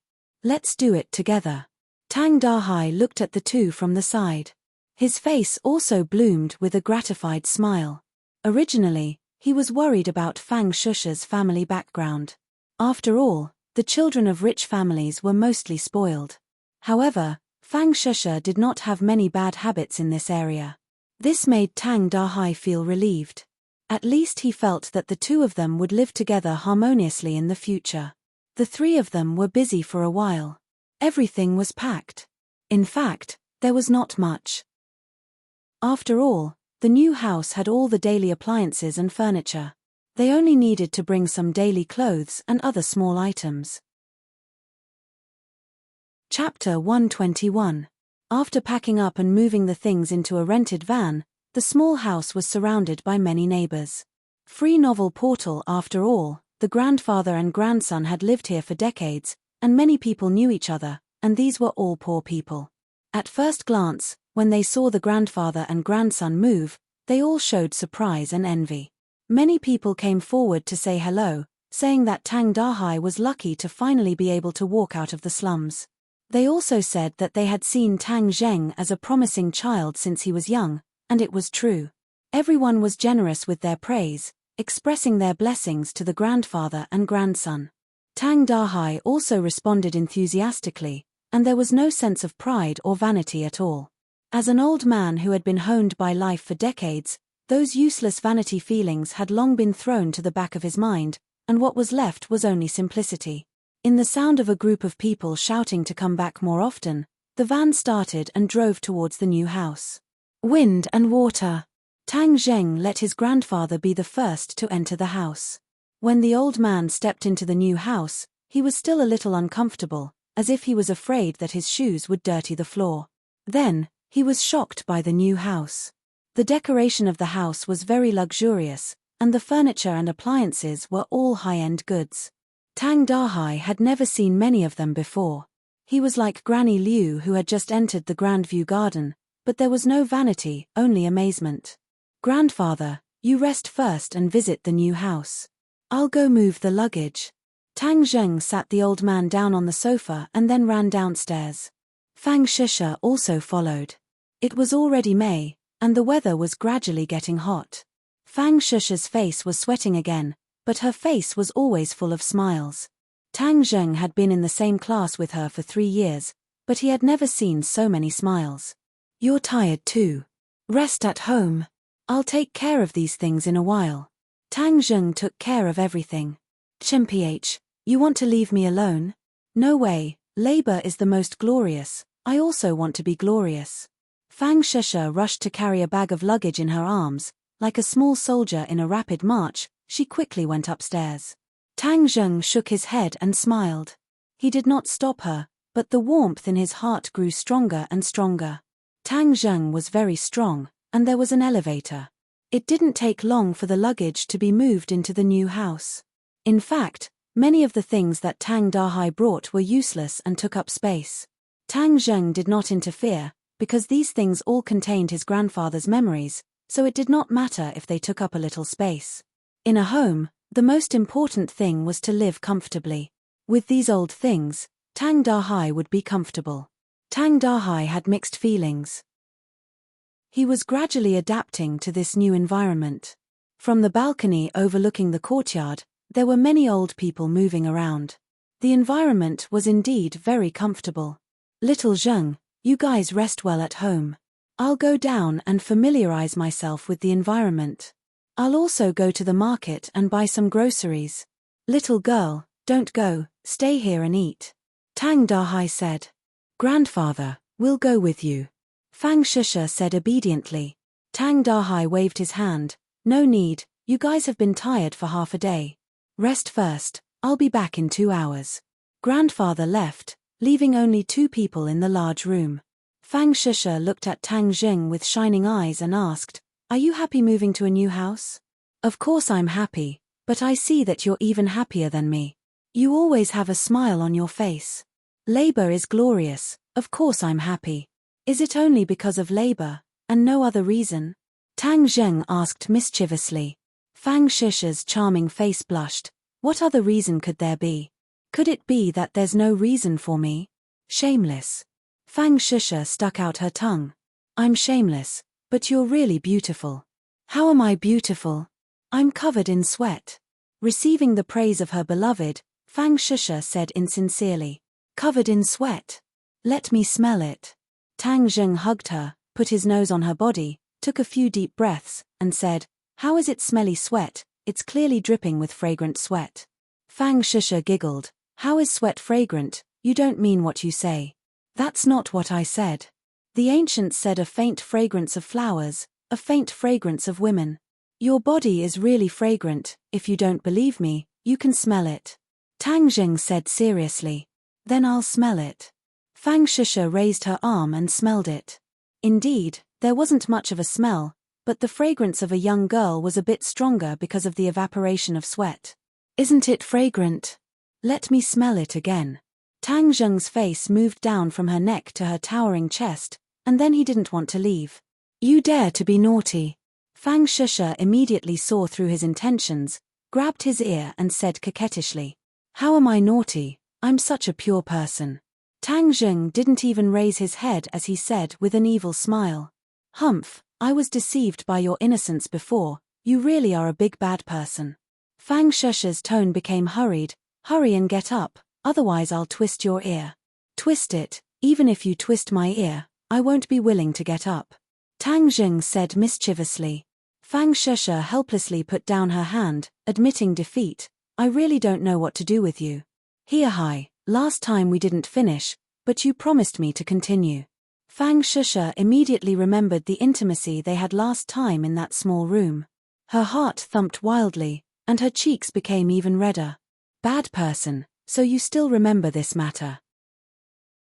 "Let's do it together." Tang Dahai looked at the two from the side. His face also bloomed with a gratified smile. Originally, He was worried about Fang Shusha's family background. After all, the children of rich families were mostly spoiled. However, Fang Shusha did not have many bad habits in this area. This made Tang Dahai feel relieved. At least he felt that the two of them would live together harmoniously in the future. The three of them were busy for a while. Everything was packed. In fact, there was not much. After all, the new house had all the daily appliances and furniture. They only needed to bring some daily clothes and other small items. Chapter 121. After packing up and moving the things into a rented van, the small house was surrounded by many neighbors. Free novel portal. After all, the grandfather and grandson had lived here for decades, and many people knew each other, and these were all poor people. At first glance, when they saw the grandfather and grandson move, they all showed surprise and envy. Many people came forward to say hello, saying that Tang Dahai was lucky to finally be able to walk out of the slums. They also said that they had seen Tang Zheng as a promising child since he was young, and it was true. Everyone was generous with their praise, expressing their blessings to the grandfather and grandson. Tang Dahai also responded enthusiastically, and there was no sense of pride or vanity at all. As an old man who had been honed by life for decades, those useless vanity feelings had long been thrown to the back of his mind, and what was left was only simplicity. In the sound of a group of people shouting to come back more often, the van started and drove towards the new house. Wind and water. Tang Zheng let his grandfather be the first to enter the house. When the old man stepped into the new house, he was still a little uncomfortable, as if he was afraid that his shoes would dirty the floor. Then, he was shocked by the new house. The decoration of the house was very luxurious, and the furniture and appliances were all high-end goods. Tang Dahai had never seen many of them before. He was like Granny Liu who had just entered the Grandview Garden, but there was no vanity, only amazement. "Grandfather, you rest first and visit the new house. I'll go move the luggage." Tang Zheng sat the old man down on the sofa and then ran downstairs. Fang Shusha also followed. It was already May, and the weather was gradually getting hot. Fang Shusha's face was sweating again, but her face was always full of smiles. Tang Zheng had been in the same class with her for 3 years, but he had never seen so many smiles. "You're tired too. Rest at home. I'll take care of these things in a while." Tang Zheng took care of everything. "Chimph, you want to leave me alone?" "No way, labor is the most glorious, I also want to be glorious." Fang Shusha rushed to carry a bag of luggage in her arms. Like a small soldier in a rapid march, she quickly went upstairs. Tang Zheng shook his head and smiled. He did not stop her, but the warmth in his heart grew stronger and stronger. Tang Zheng was very strong, and there was an elevator. It didn't take long for the luggage to be moved into the new house. In fact, many of the things that Tang Dahai brought were useless and took up space. Tang Zheng did not interfere, because these things all contained his grandfather's memories, so it did not matter if they took up a little space. In a home, the most important thing was to live comfortably. With these old things, Tang Dahai would be comfortable. Tang Dahai had mixed feelings. He was gradually adapting to this new environment. From the balcony overlooking the courtyard, there were many old people moving around. The environment was indeed very comfortable. "Little Zheng, you guys rest well at home. I'll go down and familiarize myself with the environment. I'll also go to the market and buy some groceries." "Little girl, don't go, stay here and eat," Tang Dahai said. "Grandfather, we'll go with you," Fang Shusha said obediently. Tang Dahai waved his hand. "No need, you guys have been tired for half a day. Rest first, I'll be back in 2 hours." Grandfather left, leaving only 2 people in the large room. Fang Shusha looked at Tang Zheng with shining eyes and asked, "Are you happy moving to a new house?" "Of course I'm happy, but I see that you're even happier than me. You always have a smile on your face. Labor is glorious, of course I'm happy. Is it only because of labor, and no other reason?" Tang Zheng asked mischievously. Fang Shusha's charming face blushed. What other reason could there be? Could it be that there's no reason for me? Shameless. Fang Shusha stuck out her tongue. "I'm shameless, but you're really beautiful." "How am I beautiful?" I'm covered in sweat. Receiving the praise of her beloved, Fang Shusha said insincerely. Covered in sweat. Let me smell it. Tang Zheng hugged her, put his nose on her body, took a few deep breaths, and said, How is it smelly sweat? It's clearly dripping with fragrant sweat. Fang Shusha giggled. How is sweat fragrant? You don't mean what you say. That's not what I said. The ancients said a faint fragrance of flowers, a faint fragrance of women. Your body is really fragrant. If you don't believe me, you can smell it. Tang Zheng said seriously. Then I'll smell it. Fang Shusha raised her arm and smelled it. Indeed, there wasn't much of a smell, but the fragrance of a young girl was a bit stronger because of the evaporation of sweat. Isn't it fragrant? Let me smell it again. Tang Zheng's face moved down from her neck to her towering chest, and then he didn't want to leave. You dare to be naughty. Fang Shusha immediately saw through his intentions, grabbed his ear and said coquettishly. How am I naughty? I'm such a pure person. Tang Zheng didn't even raise his head as he said with an evil smile. Humph, I was deceived by your innocence before, you really are a big bad person. Fang Shusha's tone became hurried. Hurry and get up, otherwise I'll twist your ear. Twist it, even if you twist my ear, I won't be willing to get up. Tang Zheng said mischievously. Fang Shusha helplessly put down her hand, admitting defeat. I really don't know what to do with you. Here hi, last time we didn't finish, but you promised me to continue. Fang Shusha immediately remembered the intimacy they had last time in that small room. Her heart thumped wildly, and her cheeks became even redder. Bad person, so you still remember this matter?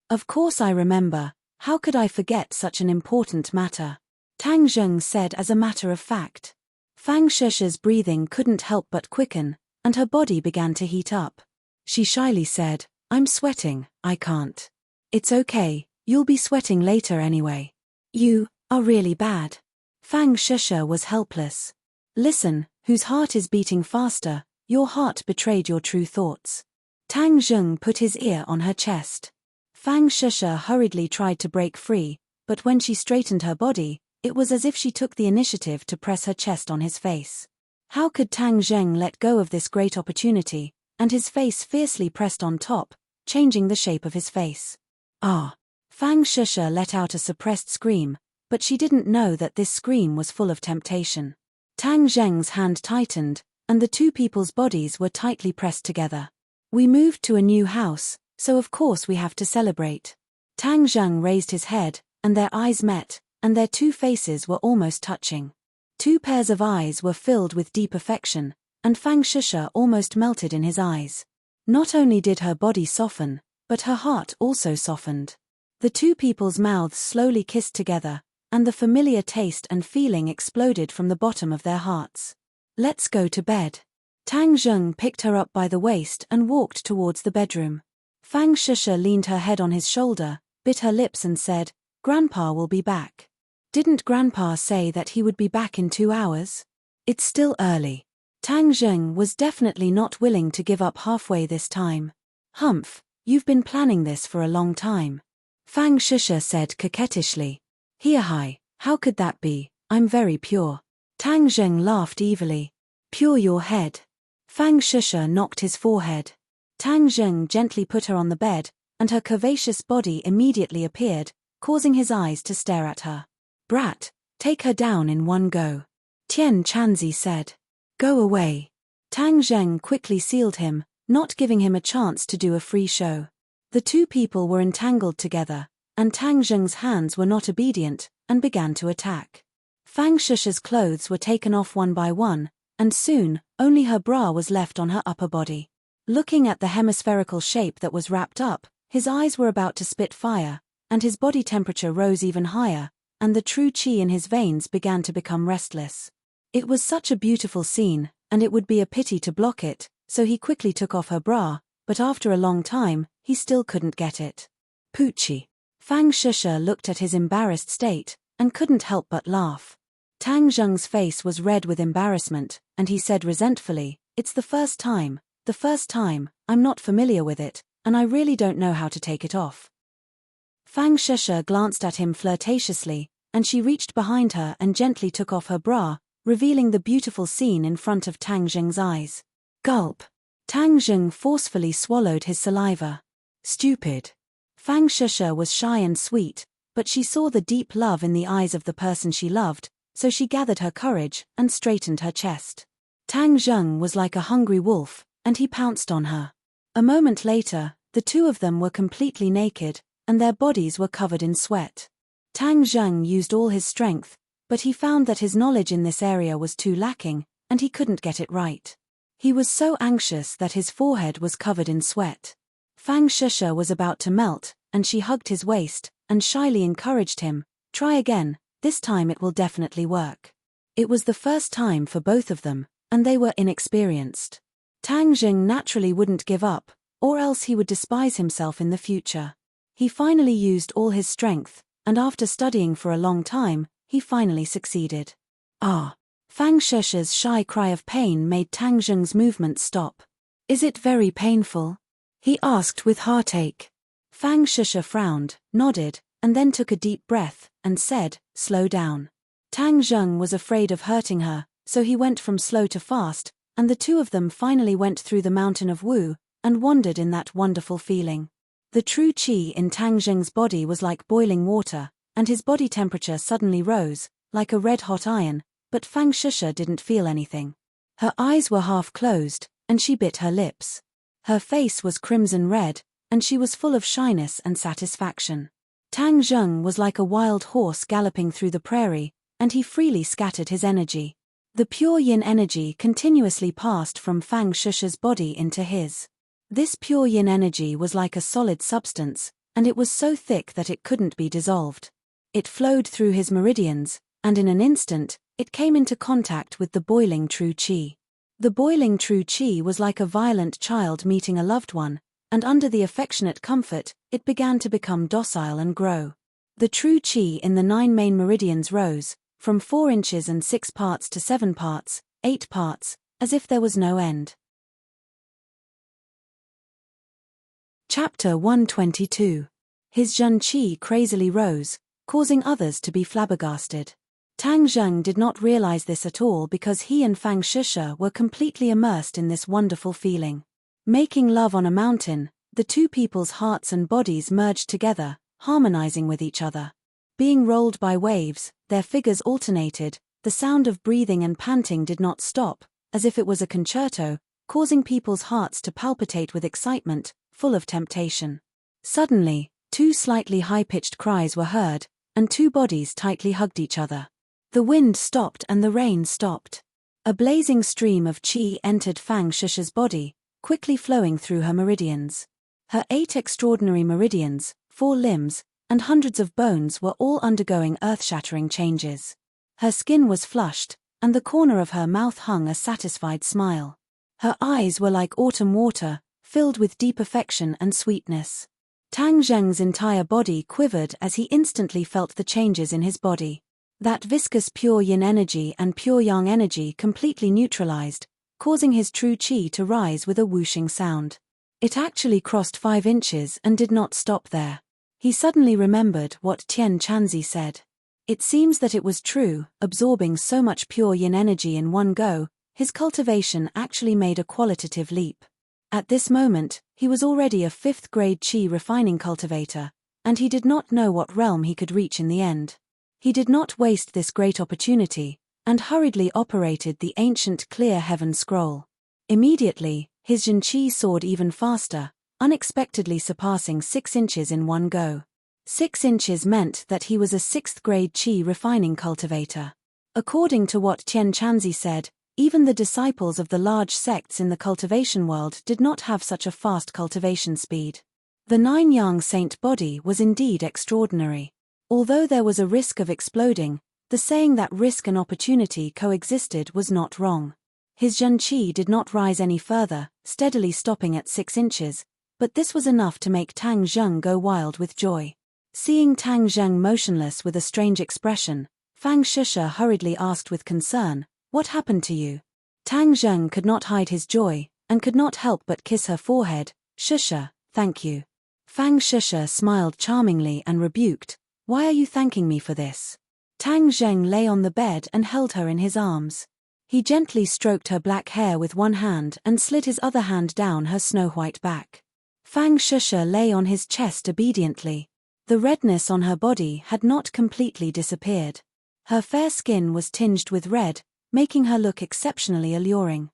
Of course I remember, how could I forget such an important matter? Tang Zheng said as a matter of fact. Fang Shusha's breathing couldn't help but quicken, and her body began to heat up. She shyly said, I'm sweating, I can't. It's okay, you'll be sweating later anyway. You are really bad. Fang Shusha was helpless. Listen, whose heart is beating faster? Your heart betrayed your true thoughts. Tang Zheng put his ear on her chest. Fang Shusha hurriedly tried to break free, but when she straightened her body, it was as if she took the initiative to press her chest on his face. How could Tang Zheng let go of this great opportunity, and his face fiercely pressed on top, changing the shape of his face? Ah! Fang Shusha let out a suppressed scream, but she didn't know that this scream was full of temptation. Tang Zheng's hand tightened, and the two people's bodies were tightly pressed together. We moved to a new house, so of course we have to celebrate. Tang Zheng raised his head, and their eyes met, and their two faces were almost touching. Two pairs of eyes were filled with deep affection, and Fang Shusha almost melted in his eyes. Not only did her body soften, but her heart also softened. The two people's mouths slowly kissed together, and the familiar taste and feeling exploded from the bottom of their hearts. Let's go to bed. Tang Zheng picked her up by the waist and walked towards the bedroom. Fang Shusha leaned her head on his shoulder, bit her lips and said, Grandpa will be back. Didn't Grandpa say that he would be back in 2 hours? It's still early. Tang Zheng was definitely not willing to give up halfway this time. Humph, you've been planning this for a long time. Fang Shusha said coquettishly. Here hi, how could that be? I'm very pure. Tang Zheng laughed evilly. Pure your head. Fang Shusha knocked his forehead. Tang Zheng gently put her on the bed, and her curvaceous body immediately appeared, causing his eyes to stare at her. Brat, take her down in one go. Tian Chanzi said. Go away. Tang Zheng quickly sealed him, not giving him a chance to do a free show. The two people were entangled together, and Tang Zheng's hands were not obedient, and began to attack. Fang Shusha's clothes were taken off one by one, and soon, only her bra was left on her upper body. Looking at the hemispherical shape that was wrapped up, his eyes were about to spit fire, and his body temperature rose even higher, and the true qi in his veins began to become restless. It was such a beautiful scene, and it would be a pity to block it, so he quickly took off her bra, but after a long time, he still couldn't get it. Poochie. Fang Shusha looked at his embarrassed state, and couldn't help but laugh. Tang Zheng's face was red with embarrassment, and he said resentfully, It's the first time, I'm not familiar with it, and I really don't know how to take it off. Fang Shusha glanced at him flirtatiously, and she reached behind her and gently took off her bra, revealing the beautiful scene in front of Tang Zheng's eyes. Gulp. Tang Zheng forcefully swallowed his saliva. Stupid. Fang Shusha was shy and sweet, but she saw the deep love in the eyes of the person she loved, so she gathered her courage and straightened her chest. Tang Zheng was like a hungry wolf, and he pounced on her. A moment later, the two of them were completely naked, and their bodies were covered in sweat. Tang Zheng used all his strength, but he found that his knowledge in this area was too lacking, and he couldn't get it right. He was so anxious that his forehead was covered in sweat. Fang Shusha was about to melt, and she hugged his waist, and shyly encouraged him, "Try again, this time it will definitely work." It was the first time for both of them, and they were inexperienced. Tang Zheng naturally wouldn't give up, or else he would despise himself in the future. He finally used all his strength, and after studying for a long time, he finally succeeded. Ah! Fang Shusha's shy cry of pain made Tang Zheng's movement stop. "Is it very painful?" he asked with heartache. Fang Shusha frowned, nodded, and then took a deep breath, and said, "Slow down." Tang Zheng was afraid of hurting her, so he went from slow to fast, and the two of them finally went through the mountain of Wu, and wandered in that wonderful feeling. The true qi in Tang Zheng's body was like boiling water, and his body temperature suddenly rose, like a red-hot iron, but Fang Shusha didn't feel anything. Her eyes were half closed, and she bit her lips. Her face was crimson red, and she was full of shyness and satisfaction. Tang Zheng was like a wild horse galloping through the prairie, and he freely scattered his energy. The pure yin energy continuously passed from Fang Shusha's body into his. This pure yin energy was like a solid substance, and it was so thick that it couldn't be dissolved. It flowed through his meridians, and in an instant, it came into contact with the boiling true qi. The boiling true qi was like a violent child meeting a loved one, and under the affectionate comfort, it began to become docile and grow. The true qi in the 9 main meridians rose, from 4 inches and 6 parts to 7 parts, 8 parts, as if there was no end. Chapter 122. His Zhen qi crazily rose, causing others to be flabbergasted. Tang Zheng did not realize this at all because he and Fang Shusha were completely immersed in this wonderful feeling. Making love on a mountain, the two people's hearts and bodies merged together, harmonizing with each other. Being rolled by waves, their figures alternated, the sound of breathing and panting did not stop, as if it was a concerto, causing people's hearts to palpitate with excitement, full of temptation. Suddenly, 2 slightly high-pitched cries were heard, and 2 bodies tightly hugged each other. The wind stopped and the rain stopped. A blazing stream of qi entered Fang Shusha's body, quickly flowing through her meridians. Her 8 extraordinary meridians, 4 limbs, and hundreds of bones were all undergoing earth-shattering changes. Her skin was flushed, and the corner of her mouth hung a satisfied smile. Her eyes were like autumn water, filled with deep affection and sweetness. Tang Zheng's entire body quivered as he instantly felt the changes in his body. That viscous pure yin energy and pure yang energy completely neutralized, causing his true qi to rise with a whooshing sound. It actually crossed 5 inches and did not stop there. He suddenly remembered what Tian Chanzi said. It seems that it was true, absorbing so much pure yin energy in one go, his cultivation actually made a qualitative leap. At this moment, he was already a 5th grade qi refining cultivator, and he did not know what realm he could reach in the end. He did not waste this great opportunity, and hurriedly operated the ancient clear heaven scroll. Immediately, his Zhen qi soared even faster, unexpectedly surpassing 6 inches in one go. 6 inches meant that he was a 6th grade qi refining cultivator. According to what Tian Chanzi said, even the disciples of the large sects in the cultivation world did not have such a fast cultivation speed. The 9 yang saint body was indeed extraordinary. Although there was a risk of exploding, the saying that risk and opportunity coexisted was not wrong. His Zhen qi did not rise any further, steadily stopping at 6 inches, but this was enough to make Tang Zheng go wild with joy. Seeing Tang Zheng motionless with a strange expression, Fang Shusha hurriedly asked with concern, "What happened to you?" Tang Zheng could not hide his joy, and could not help but kiss her forehead. "Shusha, thank you." Fang Shusha smiled charmingly and rebuked, "Why are you thanking me for this? Tang Zheng lay on the bed and held her in his arms. He gently stroked her black hair with one hand and slid his other hand down her snow-white back. Fang Shusha lay on his chest obediently. The redness on her body had not completely disappeared. Her fair skin was tinged with red, making her look exceptionally alluring.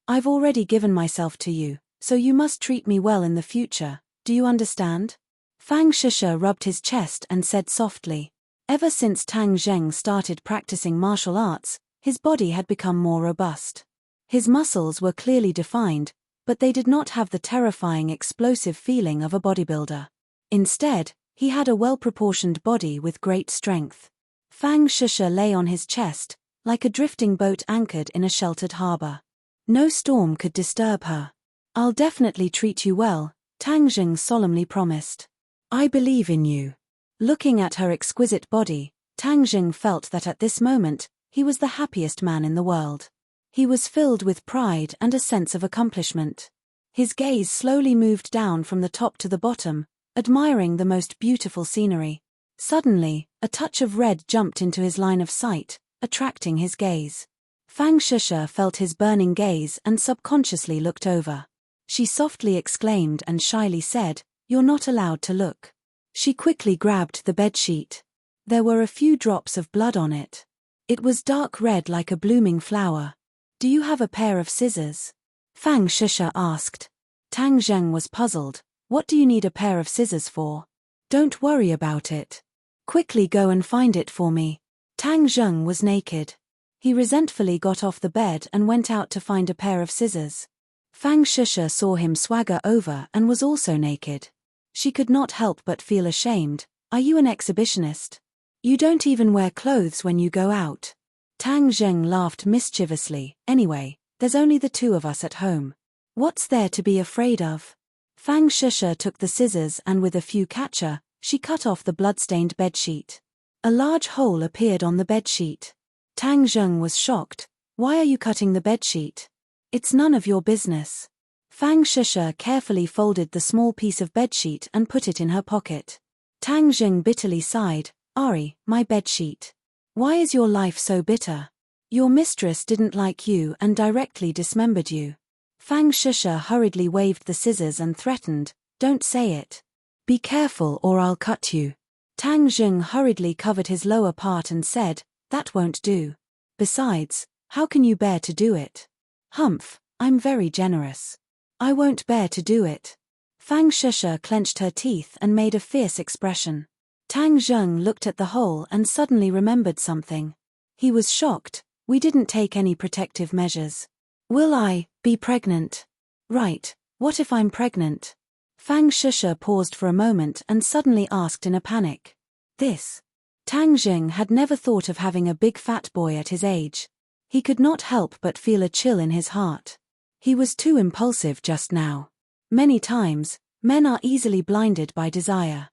"I've already given myself to you, so you must treat me well in the future, do you understand?" Fang Shusha rubbed his chest and said softly. Ever since Tang Zheng started practicing martial arts, his body had become more robust. His muscles were clearly defined, but they did not have the terrifying explosive feeling of a bodybuilder. Instead, he had a well-proportioned body with great strength. Fang Shusha lay on his chest, like a drifting boat anchored in a sheltered harbor. No storm could disturb her. "I'll definitely treat you well," Tang Zheng solemnly promised. "I believe in you." Looking at her exquisite body, Tang Zheng felt that at this moment, he was the happiest man in the world. He was filled with pride and a sense of accomplishment. His gaze slowly moved down from the top to the bottom, admiring the most beautiful scenery. Suddenly, a touch of red jumped into his line of sight, attracting his gaze. Fang Shusha felt his burning gaze and subconsciously looked over. She softly exclaimed and shyly said, "You're not allowed to look." She quickly grabbed the bedsheet. There were a few drops of blood on it. It was dark red like a blooming flower. "Do you have a pair of scissors?" Fang Shusha asked. Tang Zheng was puzzled. "What do you need a pair of scissors for?" "Don't worry about it. Quickly go and find it for me." Tang Zheng was naked. He resentfully got off the bed and went out to find a pair of scissors. Fang Shusha saw him swagger over and was also naked. She could not help but feel ashamed. "Are you an exhibitionist? You don't even wear clothes when you go out." Tang Zheng laughed mischievously. "Anyway, there's only the two of us at home. What's there to be afraid of?" Fang Shusha took the scissors and with a few catcher, she cut off the blood-stained bedsheet. A large hole appeared on the bedsheet. Tang Zheng was shocked. "Why are you cutting the bedsheet?" "It's none of your business." Fang Shusha carefully folded the small piece of bedsheet and put it in her pocket. Tang Zheng bitterly sighed. "Ari, my bedsheet. Why is your life so bitter? Your mistress didn't like you and directly dismembered you." Fang Shusha hurriedly waved the scissors and threatened, "Don't say it. Be careful or I'll cut you." Tang Zheng hurriedly covered his lower part and said, "That won't do. Besides, how can you bear to do it?" "Humph, I'm very generous. I won't bear to do it." Fang Shusha clenched her teeth and made a fierce expression. Tang Zheng looked at the hole and suddenly remembered something. He was shocked. "We didn't take any protective measures. Will I be pregnant?" "Right, what if I'm pregnant?" Fang Shusha paused for a moment and suddenly asked in a panic. "This." Tang Zheng had never thought of having a big fat boy at his age. He could not help but feel a chill in his heart. He was too impulsive just now. Many times, men are easily blinded by desire.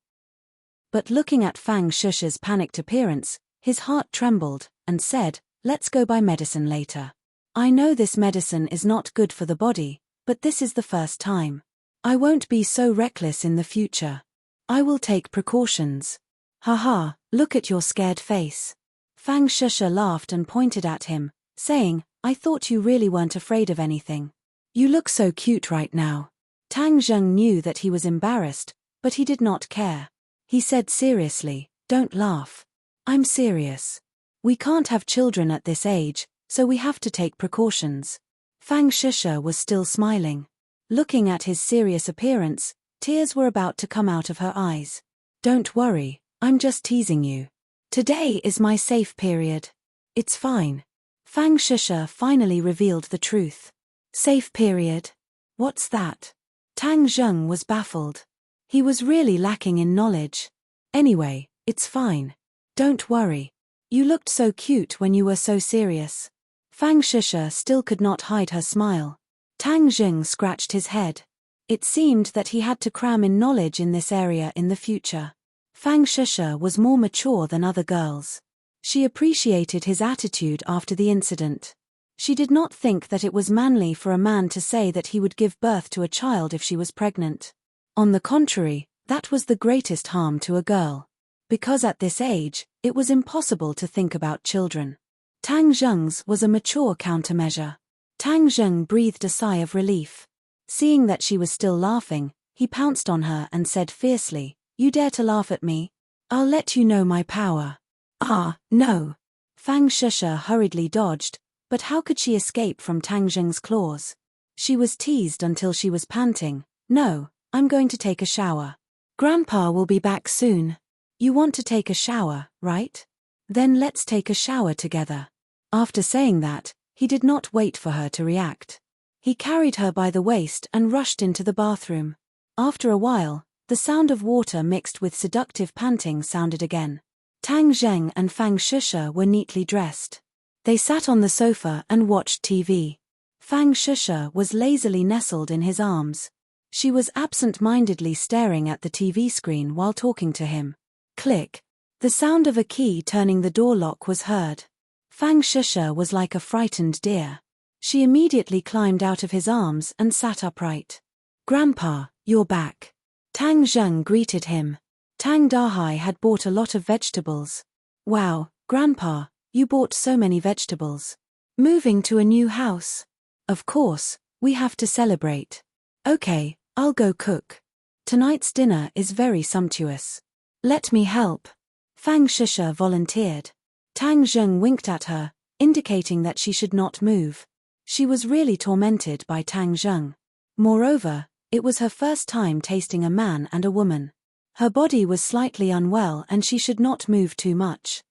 But looking at Fang Shusha's panicked appearance, his heart trembled, and said, "Let's go buy medicine later. I know this medicine is not good for the body, but this is the first time. I won't be so reckless in the future. I will take precautions." "Haha, look at your scared face." Fang Shusha laughed and pointed at him, saying, "I thought you really weren't afraid of anything. You look so cute right now." Tang Zheng knew that he was embarrassed, but he did not care. He said seriously, "Don't laugh. I'm serious. We can't have children at this age, so we have to take precautions." Fang Shusha was still smiling. Looking at his serious appearance, tears were about to come out of her eyes. "Don't worry, I'm just teasing you. Today is my safe period. It's fine." Fang Shusha finally revealed the truth. "Safe period? What's that?" Tang Zheng was baffled. He was really lacking in knowledge. "Anyway, it's fine. Don't worry. You looked so cute when you were so serious." Fang Shusha still could not hide her smile. Tang Zheng scratched his head. It seemed that he had to cram in knowledge in this area in the future. Fang Shusha was more mature than other girls. She appreciated his attitude after the incident. She did not think that it was manly for a man to say that he would give birth to a child if she was pregnant. On the contrary, that was the greatest harm to a girl. because at this age, it was impossible to think about children. Tang Zheng's was a mature countermeasure. Tang Zheng breathed a sigh of relief. Seeing that she was still laughing, he pounced on her and said fiercely, "You dare to laugh at me? I'll let you know my power." "Ah, no." Fang Shusha hurriedly dodged, but how could she escape from Tang Zheng's claws? She was teased until she was panting. "No, I'm going to take a shower. Grandpa will be back soon." "You want to take a shower, right? Then let's take a shower together." After saying that, he did not wait for her to react. He carried her by the waist and rushed into the bathroom. After a while, the sound of water mixed with seductive panting sounded again. Tang Zheng and Fang Shusha were neatly dressed. They sat on the sofa and watched TV. Fang Shusha was lazily nestled in his arms. She was absent-mindedly staring at the TV screen while talking to him. Click. The sound of a key turning the door lock was heard. Fang Shusha was like a frightened deer. She immediately climbed out of his arms and sat upright. "Grandpa, you're back." Tang Zheng greeted him. Tang Dahai had bought a lot of vegetables. "Wow, Grandpa, you bought so many vegetables. Moving to a new house? Of course, we have to celebrate." "Okay, I'll go cook. Tonight's dinner is very sumptuous. Let me help." Fang Shusha volunteered. Tang Zheng winked at her, indicating that she should not move. She was really tormented by Tang Zheng. Moreover, it was her first time tasting a man and a woman. Her body was slightly unwell and she should not move too much.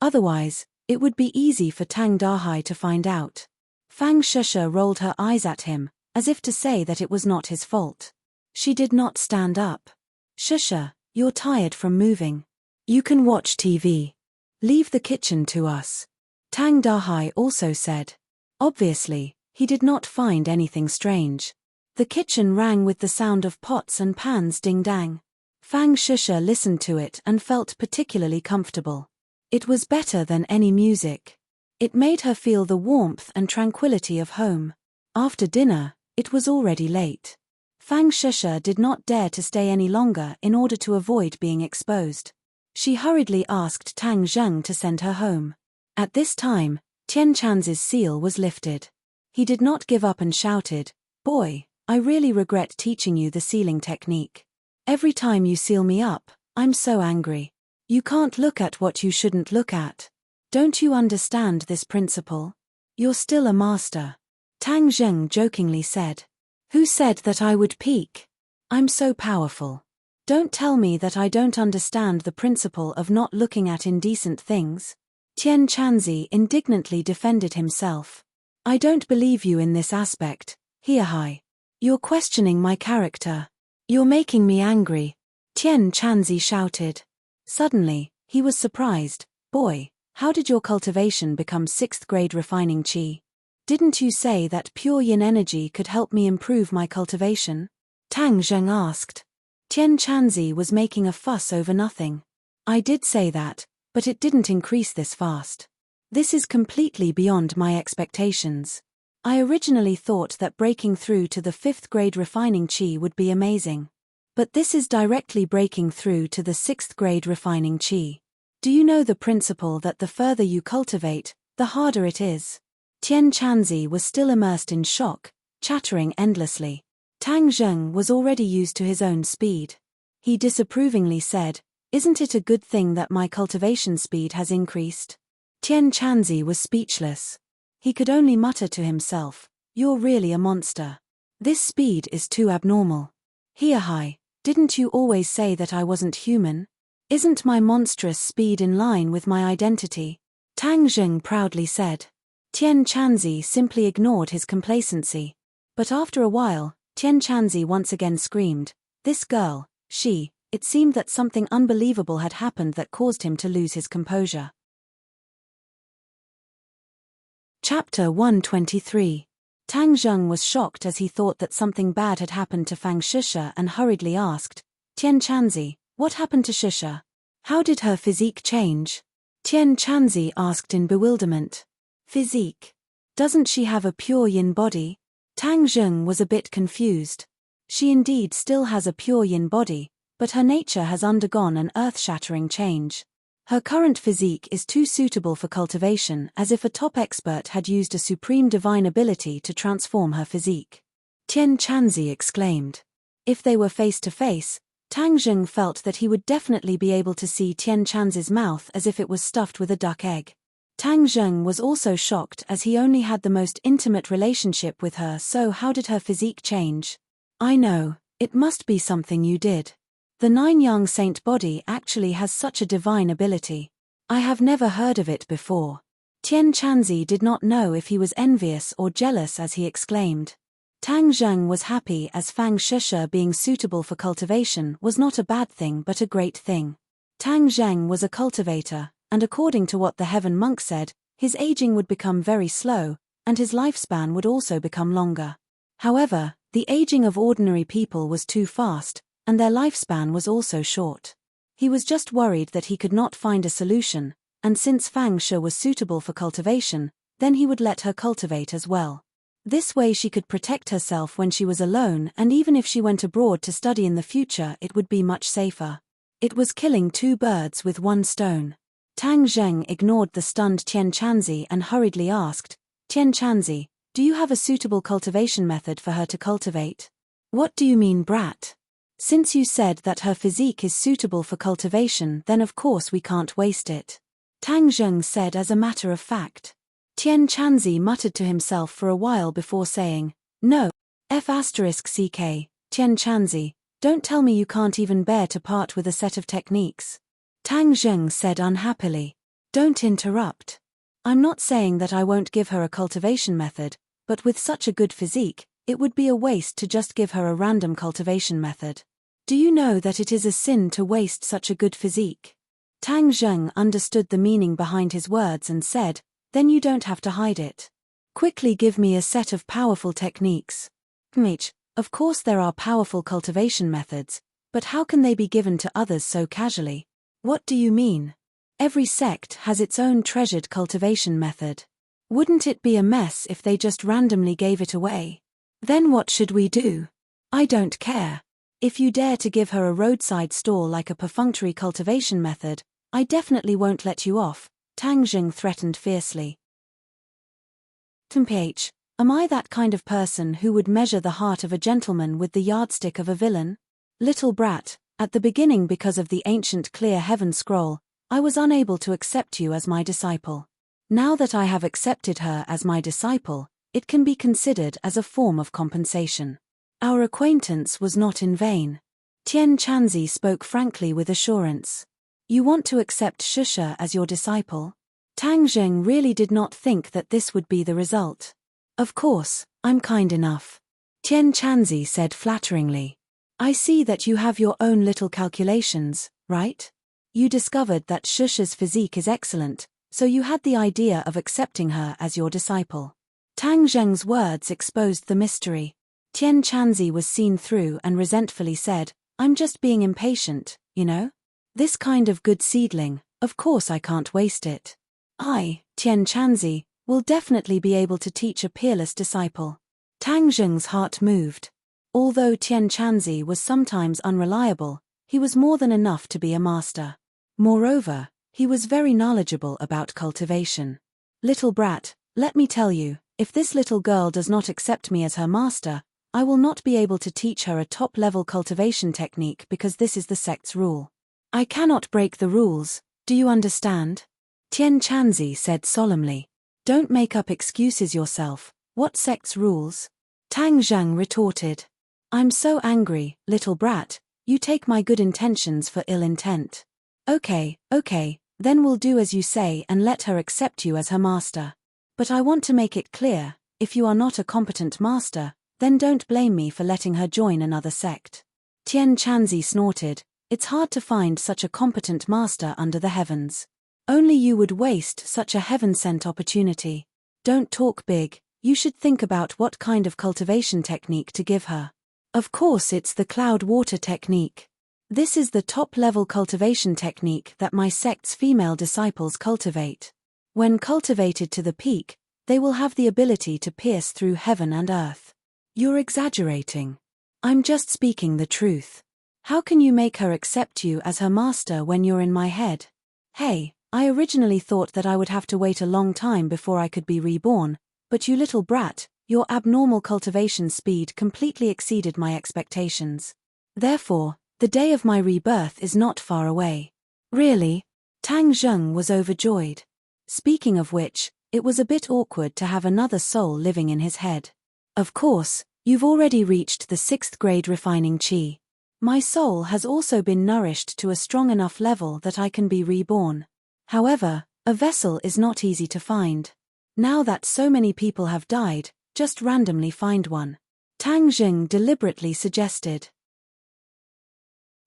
Otherwise, it would be easy for Tang Dahai to find out. Fang Shusha rolled her eyes at him, as if to say that it was not his fault. She did not stand up. "Shusha, you're tired from moving. You can watch TV. Leave the kitchen to us," Tang Dahai also said. Obviously, he did not find anything strange. The kitchen rang with the sound of pots and pans ding-dang. Fang Shusha listened to it and felt particularly comfortable. It was better than any music. It made her feel the warmth and tranquility of home. After dinner, it was already late. Fang Shusha did not dare to stay any longer in order to avoid being exposed. She hurriedly asked Tang Zheng to send her home. At this time, Tian Chan's seal was lifted. He did not give up and shouted, "Boy, I really regret teaching you the sealing technique. Every time you seal me up, I'm so angry. You can't look at what you shouldn't look at. Don't you understand this principle? You're still a master." Tang Zheng jokingly said. "Who said that I would peek? I'm so powerful. Don't tell me that I don't understand the principle of not looking at indecent things." Tian Chanzi indignantly defended himself. "I don't believe you in this aspect, Hiahai. You're questioning my character. You're making me angry," Tian Chanzi shouted. Suddenly, he was surprised. "Boy, how did your cultivation become 6th grade refining qi? Didn't you say that pure yin energy could help me improve my cultivation?" Tang Zheng asked. Tian Chanzi was making a fuss over nothing. "I did say that, but it didn't increase this fast. This is completely beyond my expectations. I originally thought that breaking through to the 5th grade refining qi would be amazing. But this is directly breaking through to the 6th grade refining qi. Do you know the principle that the further you cultivate, the harder it is?" Tian Chanzi was still immersed in shock, chattering endlessly. Tang Zheng was already used to his own speed. He disapprovingly said, "Isn't it a good thing that my cultivation speed has increased?" Tian Chanzi was speechless. He could only mutter to himself, "You're really a monster. This speed is too abnormal. Hiahai, didn't you always say that I wasn't human? Isn't my monstrous speed in line with my identity?" Tang Zheng proudly said. Tian Chanzi simply ignored his complacency. But after a while, Tian Chanzi once again screamed, "This girl, she," it seemed that something unbelievable had happened that caused him to lose his composure. Chapter 123. Tang Zheng was shocked as he thought that something bad had happened to Fang Shusha and hurriedly asked, "Tian Chanzi, what happened to Shusha? How did her physique change?" Tian Chanzi asked in bewilderment. "Physique? Doesn't she have a pure yin body?" Tang Zheng was a bit confused. She indeed still has a pure yin body, but her nature has undergone an earth-shattering change. Her current physique is too suitable for cultivation, as if a top expert had used a supreme divine ability to transform her physique. Tian Chanzi exclaimed. If they were face to face, Tang Zheng felt that he would definitely be able to see Tian Chanzi's mouth as if it was stuffed with a duck egg. Tang Zheng was also shocked as he only had the most intimate relationship with her, so how did her physique change? I know, it must be something you did. The Nine-Yang Saint body actually has such a divine ability. I have never heard of it before. Tian Chanzi did not know if he was envious or jealous as he exclaimed. Tang Zheng was happy as Fang Shisha being suitable for cultivation was not a bad thing but a great thing. Tang Zheng was a cultivator, and according to what the Heaven Monk said, his aging would become very slow, and his lifespan would also become longer. However, the aging of ordinary people was too fast, and their lifespan was also short. He was just worried that he could not find a solution, and since Fang Shi was suitable for cultivation, then he would let her cultivate as well. This way she could protect herself when she was alone, and even if she went abroad to study in the future it would be much safer. It was killing two birds with one stone. Tang Zheng ignored the stunned Tian Chanzi and hurriedly asked, Tian Chanzi, do you have a suitable cultivation method for her to cultivate? What do you mean, brat? Since you said that her physique is suitable for cultivation, then of course we can't waste it. Tang Zheng said as a matter of fact. Tian Chanzi muttered to himself for a while before saying, No, F***ck, Tian Chanzi, don't tell me you can't even bear to part with a set of techniques. Tang Zheng said unhappily. Don't interrupt. I'm not saying that I won't give her a cultivation method, but with such a good physique, it would be a waste to just give her a random cultivation method. Do you know that it is a sin to waste such a good physique? Tang Zheng understood the meaning behind his words and said, Then you don't have to hide it. Quickly give me a set of powerful techniques. Of course there are powerful cultivation methods, but how can they be given to others so casually? What do you mean? Every sect has its own treasured cultivation method. Wouldn't it be a mess if they just randomly gave it away? Then what should we do? I don't care. If you dare to give her a roadside stall like a perfunctory cultivation method, I definitely won't let you off, Tang Zheng threatened fiercely. Temph, am I that kind of person who would measure the heart of a gentleman with the yardstick of a villain? Little brat, at the beginning because of the ancient clear heaven scroll, I was unable to accept you as my disciple. Now that I have accepted her as my disciple, it can be considered as a form of compensation. Our acquaintance was not in vain. Tian Chanzi spoke frankly with assurance. You want to accept Shisha as your disciple? Tang Zheng really did not think that this would be the result. Of course, I'm kind enough. Tian Chanzi said flatteringly. I see that you have your own little calculations, right? You discovered that Shisha's physique is excellent, so you had the idea of accepting her as your disciple. Tang Zheng's words exposed the mystery. Tian Chanzi was seen through and resentfully said, I'm just being impatient, you know? This kind of good seedling, of course I can't waste it. I, Tian Chanzi, will definitely be able to teach a peerless disciple. Tang Zheng's heart moved. Although Tian Chanzi was sometimes unreliable, he was more than enough to be a master. Moreover, he was very knowledgeable about cultivation. Little brat, let me tell you, if this little girl does not accept me as her master, I will not be able to teach her a top-level cultivation technique because this is the sect's rule. I cannot break the rules, do you understand? Tian Chanzi said solemnly. Don't make up excuses yourself, what sect's rules? Tang Zheng retorted. I'm so angry, little brat, you take my good intentions for ill intent. Okay, then we'll do as you say and let her accept you as her master. But I want to make it clear, if you are not a competent master, then don't blame me for letting her join another sect. Tian Chanzi snorted, it's hard to find such a competent master under the heavens. Only you would waste such a heaven-sent opportunity. Don't talk big, you should think about what kind of cultivation technique to give her. Of course it's the cloud water technique. This is the top-level cultivation technique that my sect's female disciples cultivate. When cultivated to the peak, they will have the ability to pierce through heaven and earth. You're exaggerating. I'm just speaking the truth. How can you make her accept you as her master when you're in my head? Hey, I originally thought that I would have to wait a long time before I could be reborn, but you little brat, your abnormal cultivation speed completely exceeded my expectations. Therefore, the day of my rebirth is not far away. Really? Tang Zheng was overjoyed. Speaking of which, it was a bit awkward to have another soul living in his head. Of course, you've already reached the 6th grade refining qi. My soul has also been nourished to a strong enough level that I can be reborn. However, a vessel is not easy to find. Now that so many people have died, just randomly find one. Tang Zheng deliberately suggested.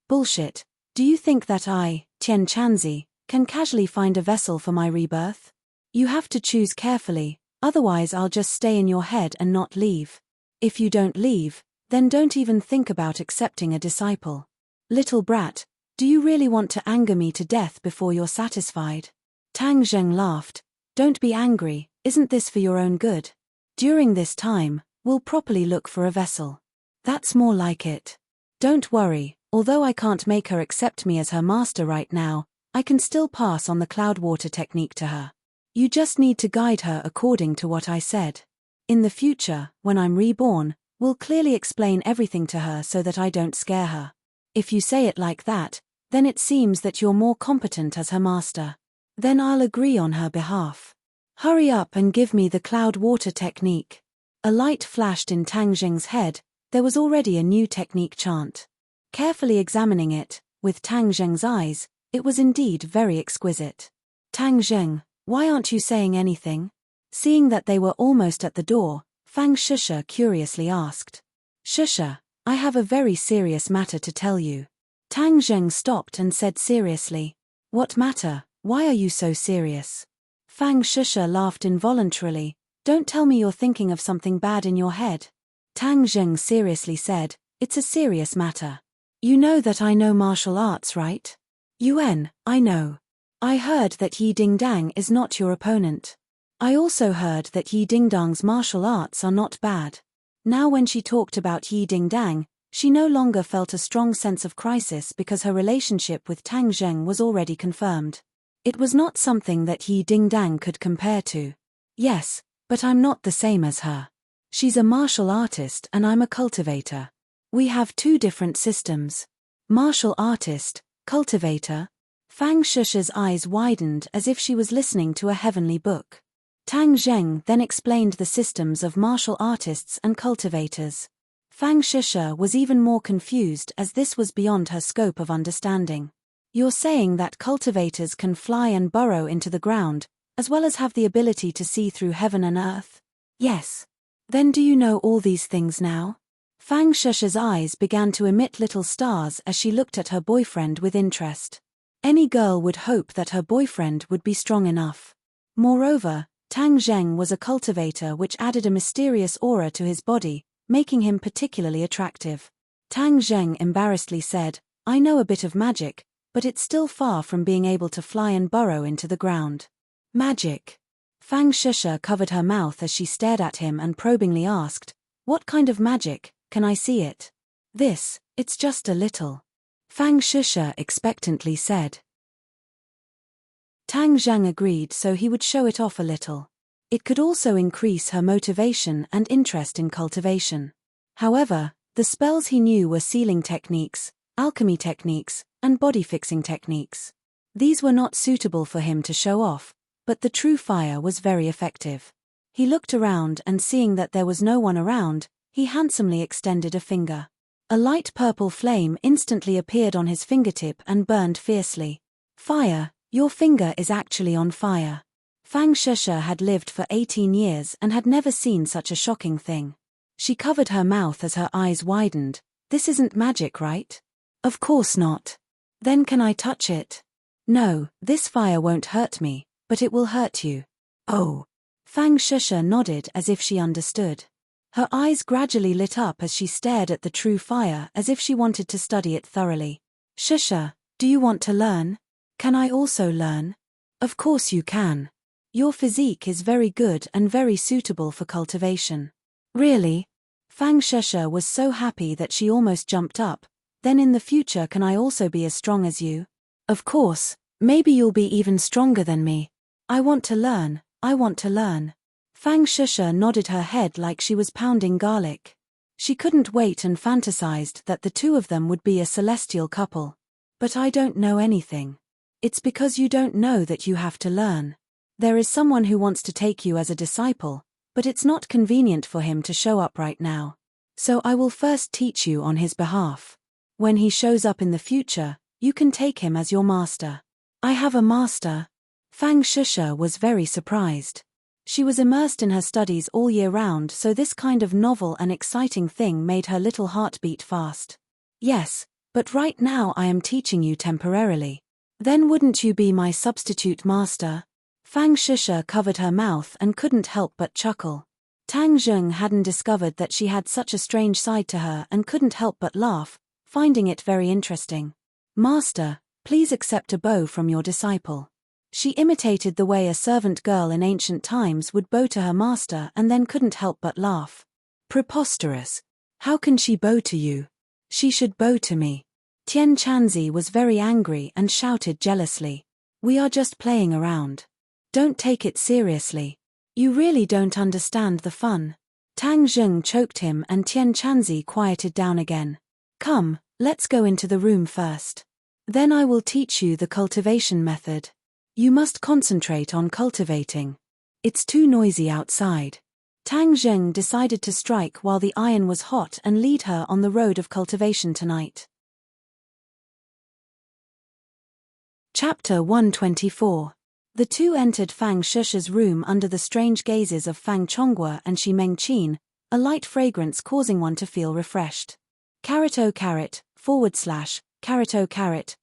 Bullshit. Do you think that I, Tian Chanzi, can casually find a vessel for my rebirth? You have to choose carefully, otherwise I'll just stay in your head and not leave. If you don't leave, then don't even think about accepting a disciple. Little brat, do you really want to anger me to death before you're satisfied? Tang Zheng laughed. Don't be angry, isn't this for your own good? During this time, we'll properly look for a vessel. That's more like it. Don't worry, although I can't make her accept me as her master right now, I can still pass on the cloud water technique to her. You just need to guide her according to what I said. In the future, when I'm reborn, we'll clearly explain everything to her so that I don't scare her. If you say it like that, then it seems that you're more competent as her master. Then I'll agree on her behalf. Hurry up and give me the cloud water technique. A light flashed in Tang Zheng's head. There was already a new technique chant. Carefully examining it, with Tang Zheng's eyes, it was indeed very exquisite. Tang Zheng, why aren't you saying anything? Seeing that they were almost at the door, Fang Shusha curiously asked. Shusha, I have a very serious matter to tell you. Tang Zheng stopped and said seriously. What matter? Why are you so serious? Fang Shusha laughed involuntarily. Don't tell me you're thinking of something bad in your head. Tang Zheng seriously said, it's a serious matter. You know that I know martial arts, right? Yuan, I know. I heard that Yi Dingdang is not your opponent. I also heard that Yi Dingdang's martial arts are not bad. Now when she talked about Yi Dingdang, she no longer felt a strong sense of crisis because her relationship with Tang Zheng was already confirmed. It was not something that Yi Dingdang could compare to. Yes, but I'm not the same as her. She's a martial artist and I'm a cultivator. We have two different systems. Martial artist, cultivator. Fang Shusha's eyes widened as if she was listening to a heavenly book. Tang Zheng then explained the systems of martial artists and cultivators. Fang Shusha was even more confused as this was beyond her scope of understanding. You're saying that cultivators can fly and burrow into the ground, as well as have the ability to see through heaven and earth? Yes. Then do you know all these things now? Fang Shusha's eyes began to emit little stars as she looked at her boyfriend with interest. Any girl would hope that her boyfriend would be strong enough. Moreover, Tang Zheng was a cultivator which added a mysterious aura to his body, making him particularly attractive. Tang Zheng embarrassedly said, I know a bit of magic, but it's still far from being able to fly and burrow into the ground. Magic. Fang Shusha covered her mouth as she stared at him and probingly asked, what kind of magic, can I see it? It's just a little. Fang Shusha expectantly said. Tang Zheng agreed so he would show it off a little. It could also increase her motivation and interest in cultivation. However, the spells he knew were sealing techniques, alchemy techniques, and body-fixing techniques. These were not suitable for him to show off, but the true fire was very effective. He looked around and seeing that there was no one around, he handsomely extended a finger. A light purple flame instantly appeared on his fingertip and burned fiercely. Fire, your finger is actually on fire. Fang Shusha had lived for 18 years and had never seen such a shocking thing. She covered her mouth as her eyes widened. This isn't magic, right? Of course not. Then can I touch it? No, this fire won't hurt me, but it will hurt you. Oh. Fang Shusha nodded as if she understood. Her eyes gradually lit up as she stared at the true fire as if she wanted to study it thoroughly. Shusha, do you want to learn? Can I also learn? Of course you can. Your physique is very good and very suitable for cultivation. Really? Fang Shusha was so happy that she almost jumped up, Then in the future can I also be as strong as you? Of course, maybe you'll be even stronger than me. I want to learn, I want to learn. Fang Shusha nodded her head like she was pounding garlic. She couldn't wait and fantasized that the two of them would be a celestial couple. But I don't know anything. It's because you don't know that you have to learn. There is someone who wants to take you as a disciple, but it's not convenient for him to show up right now. So I will first teach you on his behalf. When he shows up in the future, you can take him as your master. I have a master. Fang Shusha was very surprised. She was immersed in her studies all year round, so this kind of novel and exciting thing made her little heart beat fast. Yes, but right now I am teaching you temporarily. Then wouldn't you be my substitute master? Fang Shusha covered her mouth and couldn't help but chuckle. Tang Zheng hadn't discovered that she had such a strange side to her and couldn't help but laugh, finding it very interesting. Master, please accept a bow from your disciple. She imitated the way a servant girl in ancient times would bow to her master and then couldn't help but laugh. Preposterous. How can she bow to you? She should bow to me. Tian Chanzi was very angry and shouted jealously. We are just playing around. Don't take it seriously. You really don't understand the fun. Tang Zheng choked him and Tian Chanzi quieted down again. Come, let's go into the room first. Then I will teach you the cultivation method. You must concentrate on cultivating. It's too noisy outside. Tang Zheng decided to strike while the iron was hot and lead her on the road of cultivation tonight. Chapter 124. The two entered Fang Shusha's room under the strange gazes of Fang Chonghua and Shi Mengqin, a light fragrance causing one to feel refreshed. Carrot o carrot, carrot o carrot,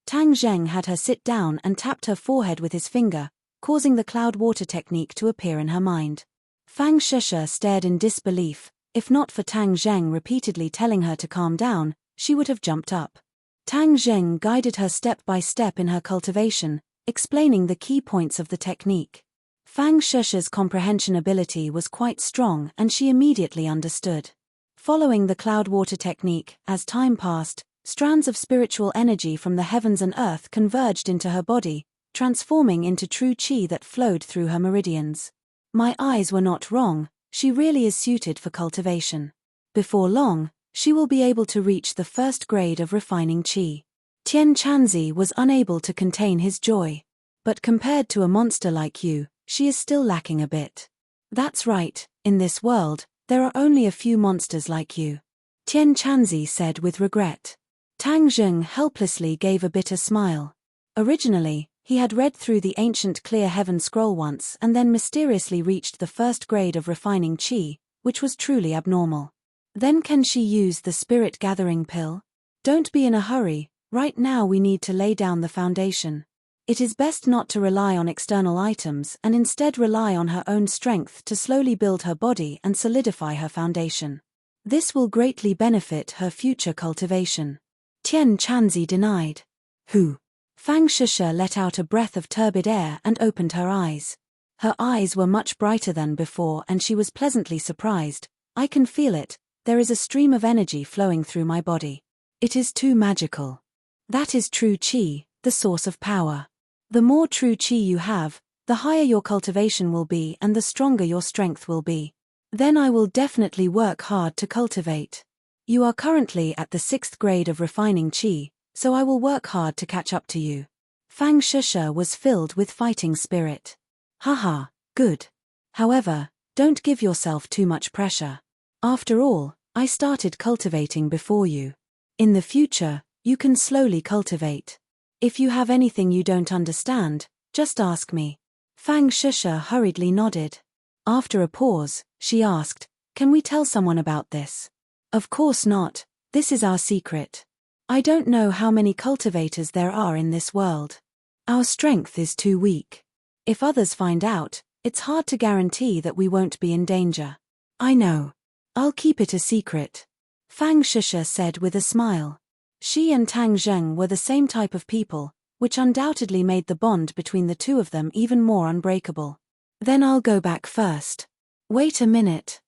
Tang Zheng had her sit down and tapped her forehead with his finger, causing the cloud water technique to appear in her mind. Fang Shusha stared in disbelief. If not for Tang Zheng repeatedly telling her to calm down, she would have jumped up. Tang Zheng guided her step by step in her cultivation, explaining the key points of the technique. Fang Shusha's comprehension ability was quite strong and she immediately understood. Following the cloud water technique, as time passed, strands of spiritual energy from the heavens and earth converged into her body, transforming into true qi that flowed through her meridians. My eyes were not wrong, she really is suited for cultivation. Before long, she will be able to reach the first grade of refining qi. Tian Chanzi was unable to contain his joy. But compared to a monster like you, she is still lacking a bit. That's right, in this world, there are only a few monsters like you. Tian Chanzi said with regret. Tang Zheng helplessly gave a bitter smile. Originally, he had read through the ancient Clear Heaven scroll once and then mysteriously reached the first grade of refining qi, which was truly abnormal. Then can she use the spirit gathering pill? Don't be in a hurry, right now we need to lay down the foundation. It is best not to rely on external items and instead rely on her own strength to slowly build her body and solidify her foundation. This will greatly benefit her future cultivation. Tian Chanzi denied. Who? Fang Shusha let out a breath of turbid air and opened her eyes. Her eyes were much brighter than before and she was pleasantly surprised. I can feel it, there is a stream of energy flowing through my body. It is too magical. That is true qi, the source of power. The more true qi you have, the higher your cultivation will be and the stronger your strength will be. Then I will definitely work hard to cultivate. You are currently at the 6th grade of refining qi, so I will work hard to catch up to you. Fang Shusha was filled with fighting spirit. Haha, good. However, don't give yourself too much pressure. After all, I started cultivating before you. In the future, you can slowly cultivate. If you have anything you don't understand, just ask me. Fang Shusha hurriedly nodded. After a pause, she asked, can we tell someone about this? Of course not, this is our secret. I don't know how many cultivators there are in this world. Our strength is too weak. If others find out, it's hard to guarantee that we won't be in danger. I know. I'll keep it a secret. Fang Shusha said with a smile. She and Tang Zheng were the same type of people, which undoubtedly made the bond between the two of them even more unbreakable. Then I'll go back first. Wait a minute.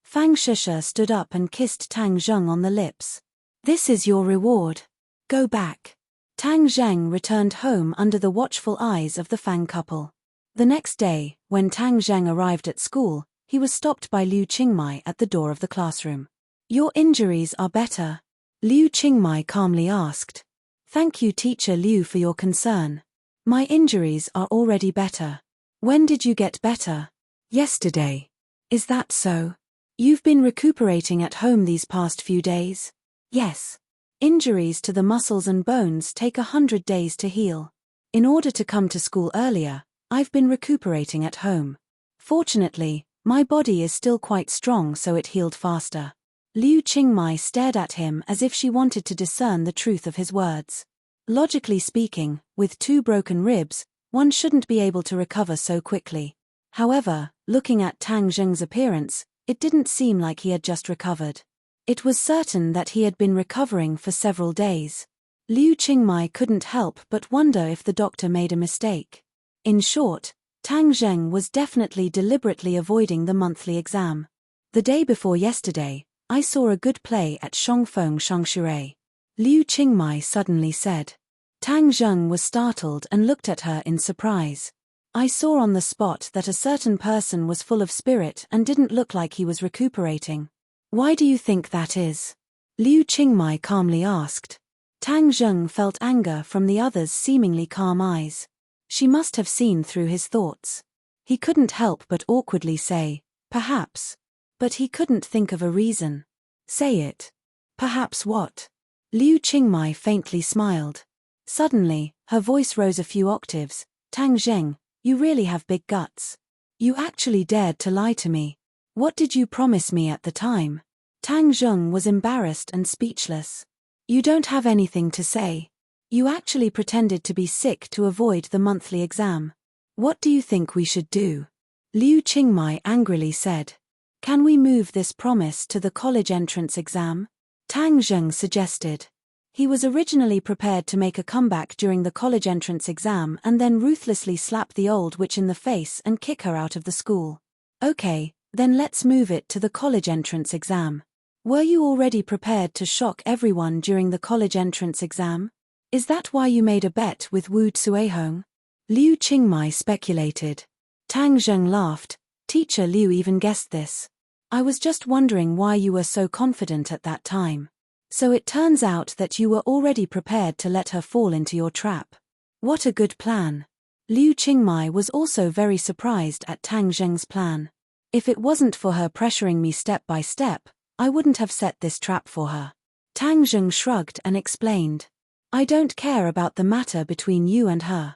Fang Shusha stood up and kissed Tang Zheng on the lips. This is your reward. Go back. Tang Zheng returned home under the watchful eyes of the Fang couple. The next day, when Tang Zheng arrived at school, he was stopped by Liu Qingmai at the door of the classroom. Your injuries are better? Liu Qingmai calmly asked. Thank you, Teacher Liu, for your concern. My injuries are already better. When did you get better? Yesterday. Is that so? You've been recuperating at home these past few days? Yes. Injuries to the muscles and bones take 100 days to heal. In order to come to school earlier, I've been recuperating at home. Fortunately, my body is still quite strong, so it healed faster. Liu Qingmai stared at him as if she wanted to discern the truth of his words. Logically speaking, with 2 broken ribs, one shouldn't be able to recover so quickly. However, looking at Tang Zheng's appearance, it didn't seem like he had just recovered. It was certain that he had been recovering for several days. Liu Qingmai couldn't help but wonder if the doctor made a mistake. In short, Tang Zheng was definitely deliberately avoiding the monthly exam. The day before yesterday, I saw a good play at Shangfeng Shangshui. Liu Qingmai suddenly said. Tang Zheng was startled and looked at her in surprise. I saw on the spot that a certain person was full of spirit and didn't look like he was recuperating. Why do you think that is? Liu Qingmai calmly asked. Tang Zheng felt anger from the other's seemingly calm eyes. She must have seen through his thoughts. He couldn't help but awkwardly say, perhaps. But he couldn't think of a reason. Say it. Perhaps what? Liu Qingmai faintly smiled. Suddenly, her voice rose a few octaves. Tang Zheng, you really have big guts. You actually dared to lie to me. What did you promise me at the time? Tang Zheng was embarrassed and speechless. You don't have anything to say. You actually pretended to be sick to avoid the monthly exam. What do you think we should do? Liu Qingmai angrily said. Can we move this promise to the college entrance exam? Tang Zheng suggested. He was originally prepared to make a comeback during the college entrance exam and then ruthlessly slap the old witch in the face and kick her out of the school. Okay, then let's move it to the college entrance exam. Were you already prepared to shock everyone during the college entrance exam? Is that why you made a bet with Wu Tsuehong? Liu Qingmai speculated. Tang Zheng laughed. Teacher Liu even guessed this. I was just wondering why you were so confident at that time. So it turns out that you were already prepared to let her fall into your trap. What a good plan. Liu Qingmai was also very surprised at Tang Zheng's plan. If it wasn't for her pressuring me step by step, I wouldn't have set this trap for her. Tang Zheng shrugged and explained. I don't care about the matter between you and her.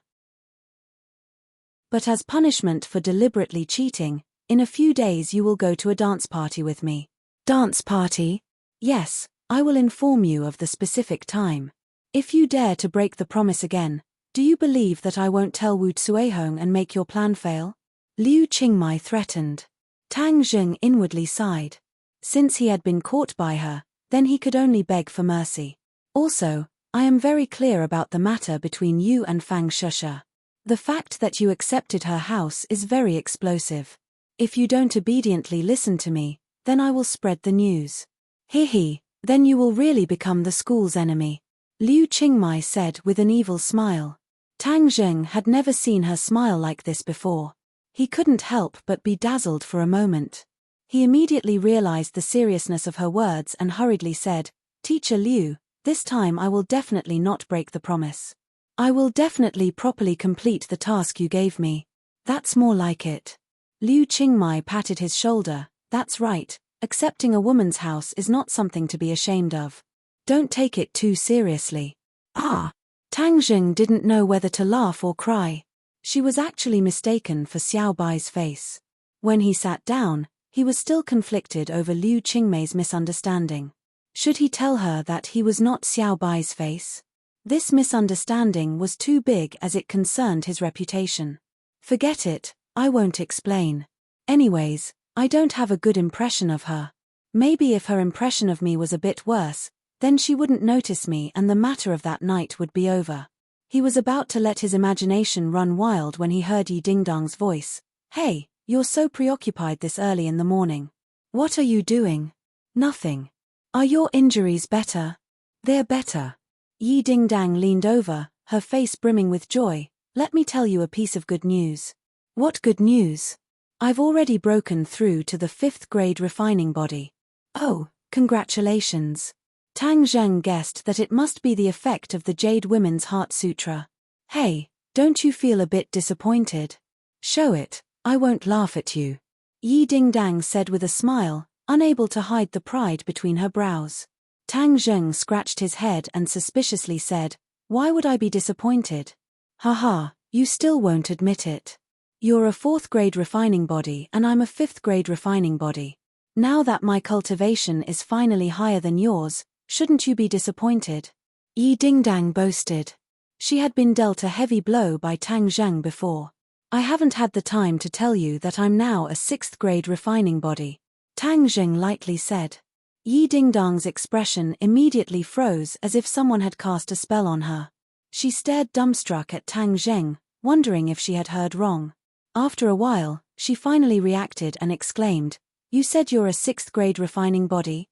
But as punishment for deliberately cheating, in a few days you will go to a dance party with me. Dance party? Yes. I will inform you of the specific time. If you dare to break the promise again, do you believe that I won't tell Wu Tsuehong and make your plan fail? Liu Qingmai threatened. Tang Zheng inwardly sighed. Since he had been caught by her, then he could only beg for mercy. Also, I am very clear about the matter between you and Fang Shusha. The fact that you accepted her house is very explosive. If you don't obediently listen to me, then I will spread the news. He. Then you will really become the school's enemy. Liu Qingmai said with an evil smile. Tang Zheng had never seen her smile like this before. He couldn't help but be dazzled for a moment. He immediately realized the seriousness of her words and hurriedly said, Teacher Liu, this time I will definitely not break the promise. I will definitely properly complete the task you gave me. That's more like it. Liu Qingmai patted his shoulder. That's right. Accepting a woman's house is not something to be ashamed of. Don't take it too seriously. Ah! Tang Zheng didn't know whether to laugh or cry. She was actually mistaken for Xiao Bai's face. When he sat down, he was still conflicted over Liu Qingmei's misunderstanding. Should he tell her that he was not Xiao Bai's face? This misunderstanding was too big as it concerned his reputation. Forget it, I won't explain. Anyways, I don't have a good impression of her. Maybe if her impression of me was a bit worse, then she wouldn't notice me and the matter of that night would be over. He was about to let his imagination run wild when he heard Yi Dingdong's voice. Hey, you're so preoccupied this early in the morning. What are you doing? Nothing. Are your injuries better? They're better. Yi Dingdang leaned over, her face brimming with joy. Let me tell you a piece of good news. What good news? I've already broken through to the 5th grade refining body. Oh, congratulations. Tang Zheng guessed that it must be the effect of the Jade Women's Heart Sutra. Hey, don't you feel a bit disappointed? Show it, I won't laugh at you. Yi Dingdang said with a smile, unable to hide the pride between her brows. Tang Zheng scratched his head and suspiciously said, Why would I be disappointed? Haha, you still won't admit it. You're a 4th grade refining body and I'm a 5th grade refining body. Now that my cultivation is finally higher than yours, shouldn't you be disappointed? Yi Dingdang boasted. She had been dealt a heavy blow by Tang Zheng before. I haven't had the time to tell you that I'm now a 6th grade refining body. Tang Zheng lightly said. Yi Dingdang's expression immediately froze as if someone had cast a spell on her. She stared dumbstruck at Tang Zheng, wondering if she had heard wrong. After a while, she finally reacted and exclaimed, You said you're a 6th grade refining body?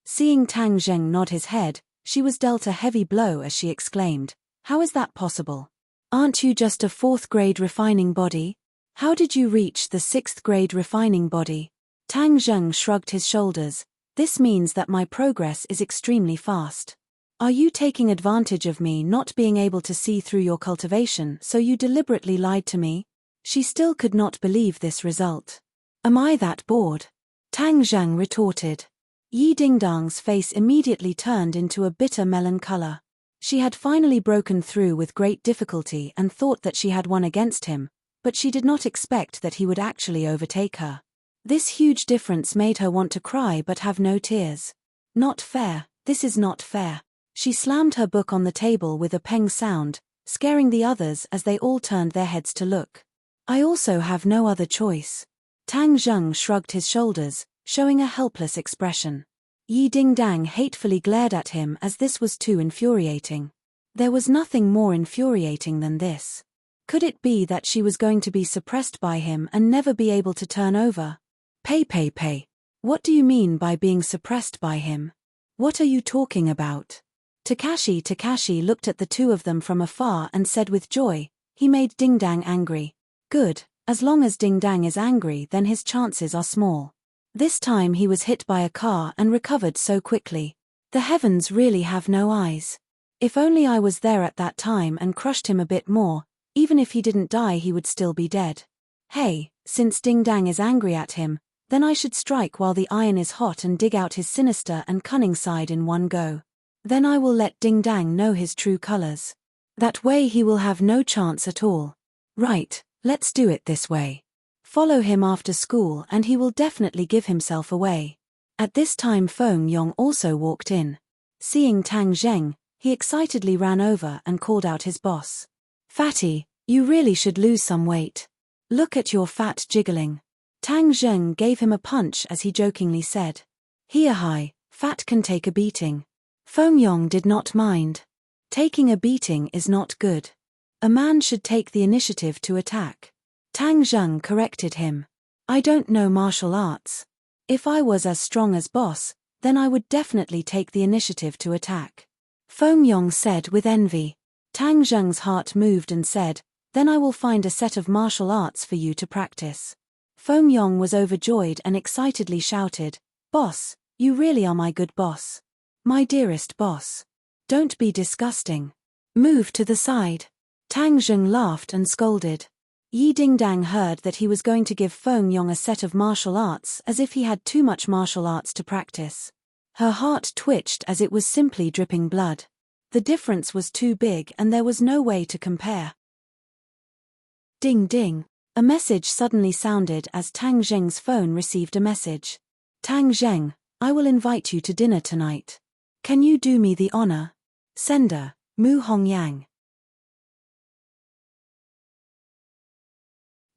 Seeing Tang Zheng nod his head, she was dealt a heavy blow as she exclaimed, How is that possible? Aren't you just a 4th grade refining body? How did you reach the 6th grade refining body? Tang Zheng shrugged his shoulders. This means that my progress is extremely fast. Are you taking advantage of me not being able to see through your cultivation, so you deliberately lied to me? She still could not believe this result. Am I that bored? Tang Zheng retorted. Yi Dingdang's face immediately turned into a bitter melon color. She had finally broken through with great difficulty and thought that she had won against him, but she did not expect that he would actually overtake her. This huge difference made her want to cry but have no tears. Not fair, this is not fair. She slammed her book on the table with a peng sound, scaring the others as they all turned their heads to look. I also have no other choice. Tang Zheng shrugged his shoulders, showing a helpless expression. Yi Dingdang hatefully glared at him as this was too infuriating. There was nothing more infuriating than this. Could it be that she was going to be suppressed by him and never be able to turn over? Pay. What do you mean by being suppressed by him? What are you talking about? Takashi looked at the two of them from afar and said with joy, He made Dingdang angry. Good, as long as Dingdang is angry then his chances are small. This time he was hit by a car and recovered so quickly. The heavens really have no eyes. If only I was there at that time and crushed him a bit more, even if he didn't die he would still be dead. Hey, since Dingdang is angry at him, then I should strike while the iron is hot and dig out his sinister and cunning side in one go. Then I will let Dingdang know his true colors. That way he will have no chance at all. Right, let's do it this way. Follow him after school and he will definitely give himself away. At this time Feng Yong also walked in. Seeing Tang Zheng, he excitedly ran over and called out his boss. Fatty, you really should lose some weight. Look at your fat jiggling. Tang Zheng gave him a punch as he jokingly said. Hi, fat can take a beating. Feng Yong did not mind. Taking a beating is not good. A man should take the initiative to attack. Tang Zheng corrected him. I don't know martial arts. If I was as strong as boss, then I would definitely take the initiative to attack. Feng Yong said with envy. Tang Zheng's heart moved and said, Then I will find a set of martial arts for you to practice. Feng Yong was overjoyed and excitedly shouted, Boss, you really are my good boss. My dearest boss. Don't be disgusting. Move to the side. Tang Zheng laughed and scolded. Yi Dingdang heard that he was going to give Feng Yong a set of martial arts as if he had too much martial arts to practice. Her heart twitched as it was simply dripping blood. The difference was too big and there was no way to compare. Ding ding. A message suddenly sounded as Tang Zheng's phone received a message. Tang Zheng, I will invite you to dinner tonight. Can you do me the honor? Sender, Mu Hongyang.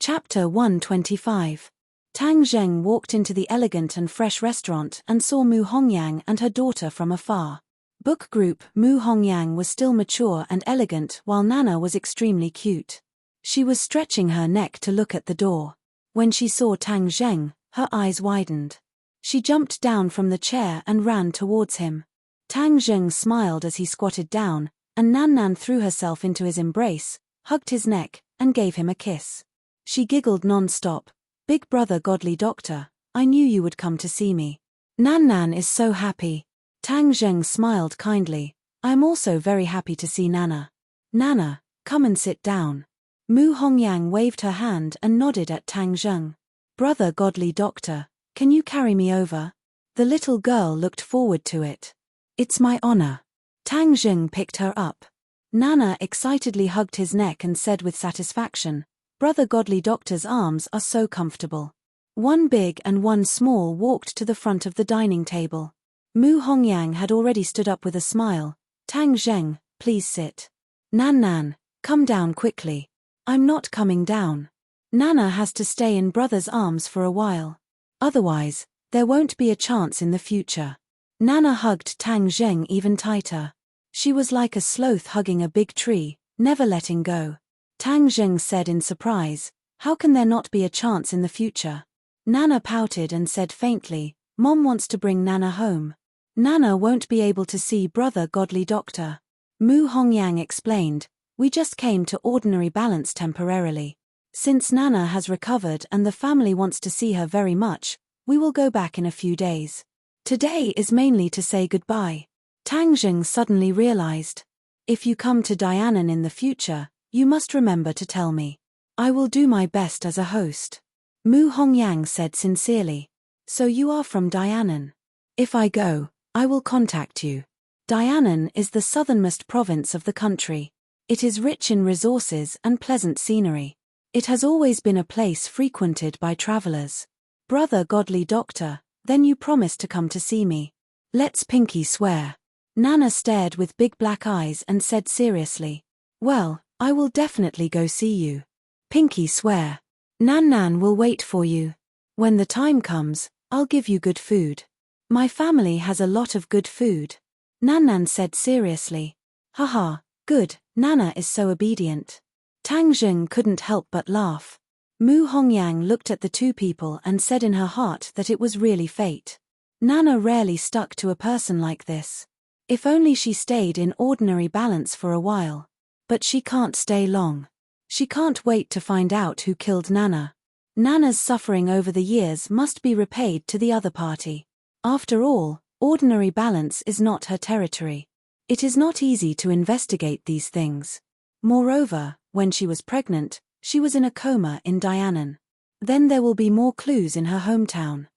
Chapter 125. Tang Zheng walked into the elegant and fresh restaurant and saw Mu Hongyang and her daughter from afar. Book group Mu Hongyang was still mature and elegant while Nana was extremely cute. She was stretching her neck to look at the door. When she saw Tang Zheng, Her eyes widened. She jumped down from the chair and ran towards him. Tang Zheng smiled as he squatted down, and Nan Nan threw herself into his embrace, hugged his neck, and gave him a kiss. She giggled non-stop. "Big brother godly doctor, I knew you would come to see me. Nan Nan is so happy." Tang Zheng smiled kindly. "I am also very happy to see Nana. Nana, come and sit down." Mu Hongyang waved her hand and nodded at Tang Zheng. "Brother godly doctor, can you carry me over?" The little girl looked forward to it. "It's my honor." Tang Zheng picked her up. Nana excitedly hugged his neck and said with satisfaction, "Brother godly doctor's arms are so comfortable." One big and one small walked to the front of the dining table. Mu Hongyang had already stood up with a smile. "Tang Zheng, please sit." "Nan Nan, come down quickly." "I'm not coming down. Nana has to stay in brother's arms for a while. Otherwise, there won't be a chance in the future." Nana hugged Tang Zheng even tighter. She was like a sloth hugging a big tree, never letting go. Tang Zheng said in surprise, "How can there not be a chance in the future?" Nana pouted and said faintly, "Mom wants to bring Nana home. Nana won't be able to see brother godly doctor." Mu Hongyang explained, "We just came to ordinary balance temporarily. Since Nana has recovered and the family wants to see her very much, we will go back in a few days. Today is mainly to say goodbye." Tang Zheng suddenly realized, "If you come to Dianan in the future, you must remember to tell me. I will do my best as a host." Mu Hongyang said sincerely, "So you are from Dianan? If I go, I will contact you." Dianan is the southernmost province of the country. It is rich in resources and pleasant scenery. It has always been a place frequented by travelers. "Brother godly doctor, then you promise to come to see me?" "Let's pinky swear." Nana stared with big black eyes and said seriously, "Well, I will definitely go see you." "Pinky swear." "Nan Nan will wait for you. When the time comes, I'll give you good food." "My family has a lot of good food." Nan Nan said seriously. "Haha, good, Nana is so obedient." Tang Zheng couldn't help but laugh. Mu Hongyang looked at the two people and said in her heart that it was really fate. Nana rarely stuck to a person like this. If only she stayed in ordinary balance for a while. But she can't stay long. She can't wait to find out who killed Nana. Nana's suffering over the years must be repaid to the other party. After all, ordinary balance is not her territory. It is not easy to investigate these things. Moreover, when she was pregnant, she was in a coma in Dianan. Then there will be more clues in her hometown.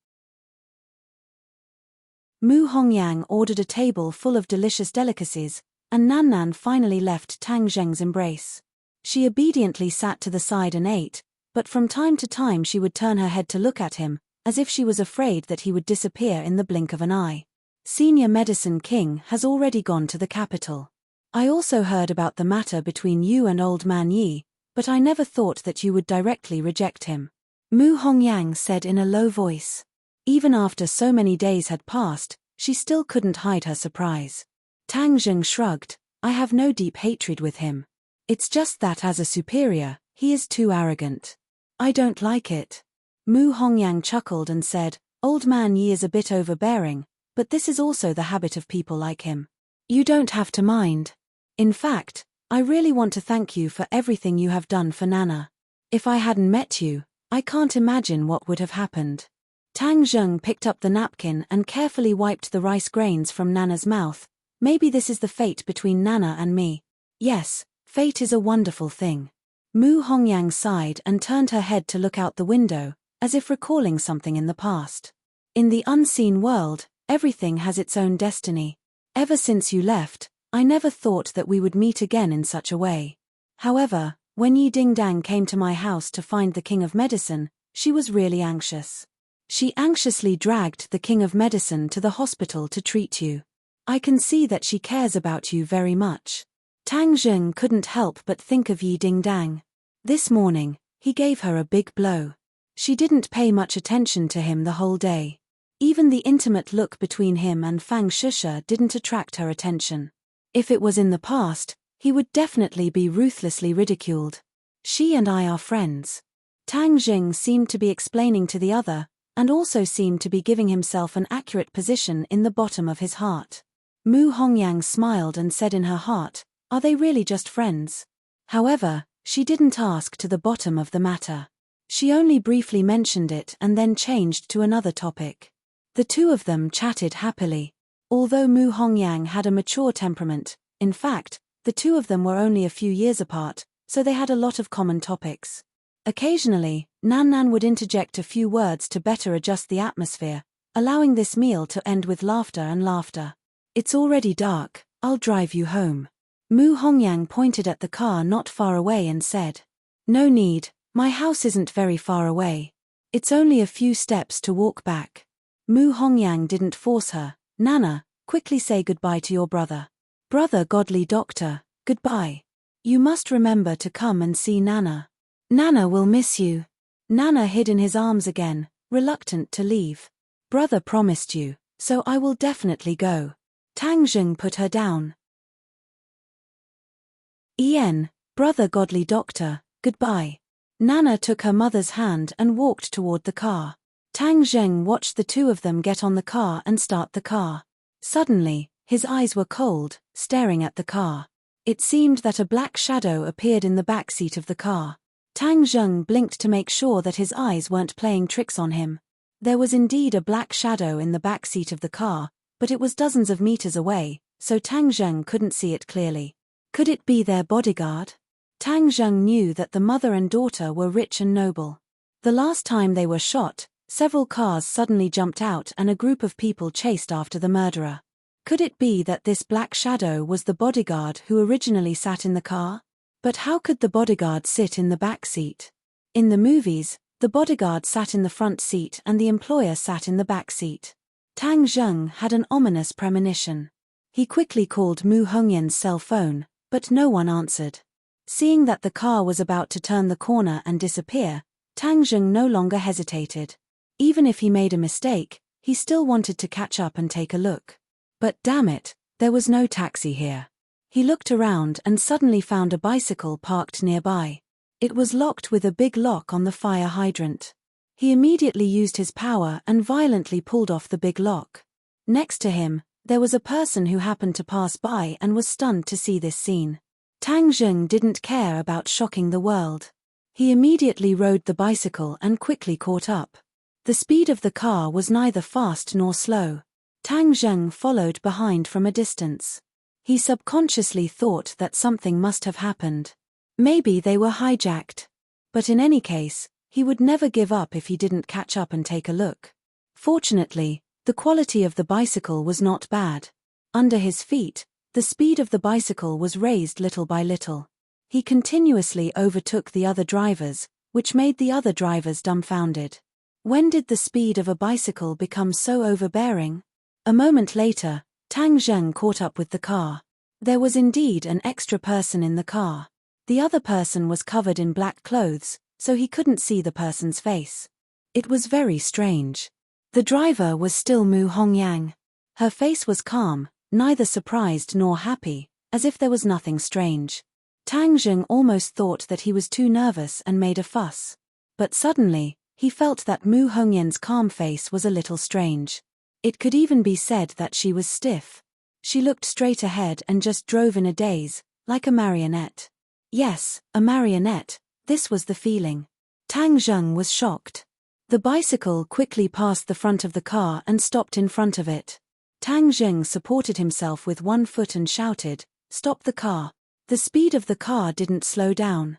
Mu Hongyang ordered a table full of delicious delicacies, and Nan Nan finally left Tang Zheng's embrace. She obediently sat to the side and ate, but from time to time she would turn her head to look at him, as if she was afraid that he would disappear in the blink of an eye. Senior Medicine King has already gone to the capital. I also heard about the matter between you and Old Man Yi, but I never thought that you would directly reject him. Mu Hongyang said in a low voice. Even after so many days had passed, she still couldn't hide her surprise. Tang Zheng shrugged, "I have no deep hatred with him. It's just that as a superior, he is too arrogant. I don't like it." Mu Hongyang chuckled and said, "Old Man Yi is a bit overbearing, but this is also the habit of people like him. You don't have to mind. In fact, I really want to thank you for everything you have done for Nana. If I hadn't met you, I can't imagine what would have happened." Tang Zheng picked up the napkin and carefully wiped the rice grains from Nana's mouth. "Maybe this is the fate between Nana and me." "Yes, fate is a wonderful thing." Mu Hongyang sighed and turned her head to look out the window, as if recalling something in the past. "In the unseen world, everything has its own destiny. Ever since you left, I never thought that we would meet again in such a way. However, when Yi Dingdang came to my house to find the King of Medicine, she was really anxious. She anxiously dragged the King of Medicine to the hospital to treat you. I can see that she cares about you very much." Tang Zheng couldn't help but think of Yi Dingdang. This morning, he gave her a big blow. She didn't pay much attention to him the whole day. Even the intimate look between him and Fang Shusha didn't attract her attention. If it was in the past, he would definitely be ruthlessly ridiculed. "She and I are friends." Tang Zheng seemed to be explaining to the other, and also seemed to be giving himself an accurate position in the bottom of his heart. Mu Hongyang smiled and said in her heart, "Are they really just friends?" However, she didn't ask to the bottom of the matter. She only briefly mentioned it and then changed to another topic. The two of them chatted happily. Although Mu Hongyang had a mature temperament, in fact, the two of them were only a few years apart, so they had a lot of common topics. Occasionally, Nan Nan would interject a few words to better adjust the atmosphere, allowing this meal to end with laughter and laughter. "It's already dark, I'll drive you home." Mu Hongyang pointed at the car not far away and said, "No need, my house isn't very far away. It's only a few steps to walk back." Mu Hongyang didn't force her. "Nana, quickly say goodbye to your brother. Brother Godly Doctor, goodbye. You must remember to come and see Nana. Nana will miss you." Nana hid in his arms again, reluctant to leave. "Brother promised you, so I will definitely go." Tang Zheng put her down. Brother Godly Doctor, goodbye." Nana took her mother's hand and walked toward the car. Tang Zheng watched the two of them get on the car and start the car. Suddenly, his eyes were cold, staring at the car. It seemed that a black shadow appeared in the back seat of the car. Tang Zheng blinked to make sure that his eyes weren't playing tricks on him. There was indeed a black shadow in the back seat of the car, but it was dozens of meters away, so Tang Zheng couldn't see it clearly. Could it be their bodyguard? Tang Zheng knew that the mother and daughter were rich and noble. The last time they were shot, several cars suddenly jumped out and a group of people chased after the murderer. Could it be that this black shadow was the bodyguard who originally sat in the car? But how could the bodyguard sit in the back seat? In the movies, the bodyguard sat in the front seat and the employer sat in the back seat. Tang Zheng had an ominous premonition. He quickly called Mu Hongyan's cell phone, but no one answered. Seeing that the car was about to turn the corner and disappear, Tang Zheng no longer hesitated. Even if he made a mistake, he still wanted to catch up and take a look. But damn it, there was no taxi here. He looked around and suddenly found a bicycle parked nearby. It was locked with a big lock on the fire hydrant. He immediately used his power and violently pulled off the big lock. Next to him, there was a person who happened to pass by and was stunned to see this scene. Tang Zheng didn't care about shocking the world. He immediately rode the bicycle and quickly caught up. The speed of the car was neither fast nor slow. Tang Zheng followed behind from a distance. He subconsciously thought that something must have happened. Maybe they were hijacked. But in any case, he would never give up if he didn't catch up and take a look. Fortunately, the quality of the bicycle was not bad. Under his feet, the speed of the bicycle was raised little by little. He continuously overtook the other drivers, which made the other drivers dumbfounded. When did the speed of a bicycle become so overbearing? A moment later, Tang Zheng caught up with the car. There was indeed an extra person in the car. The other person was covered in black clothes, so he couldn't see the person's face. It was very strange. The driver was still Mu Hongyang. Her face was calm, neither surprised nor happy, as if there was nothing strange. Tang Zheng almost thought that he was too nervous and made a fuss. But suddenly, he felt that Mu Hongyan's calm face was a little strange. It could even be said that she was stiff. She looked straight ahead and just drove in a daze, like a marionette. Yes, a marionette, this was the feeling. Tang Zheng was shocked. The bicycle quickly passed the front of the car and stopped in front of it. Tang Zheng supported himself with one foot and shouted, "Stop the car." The speed of the car didn't slow down.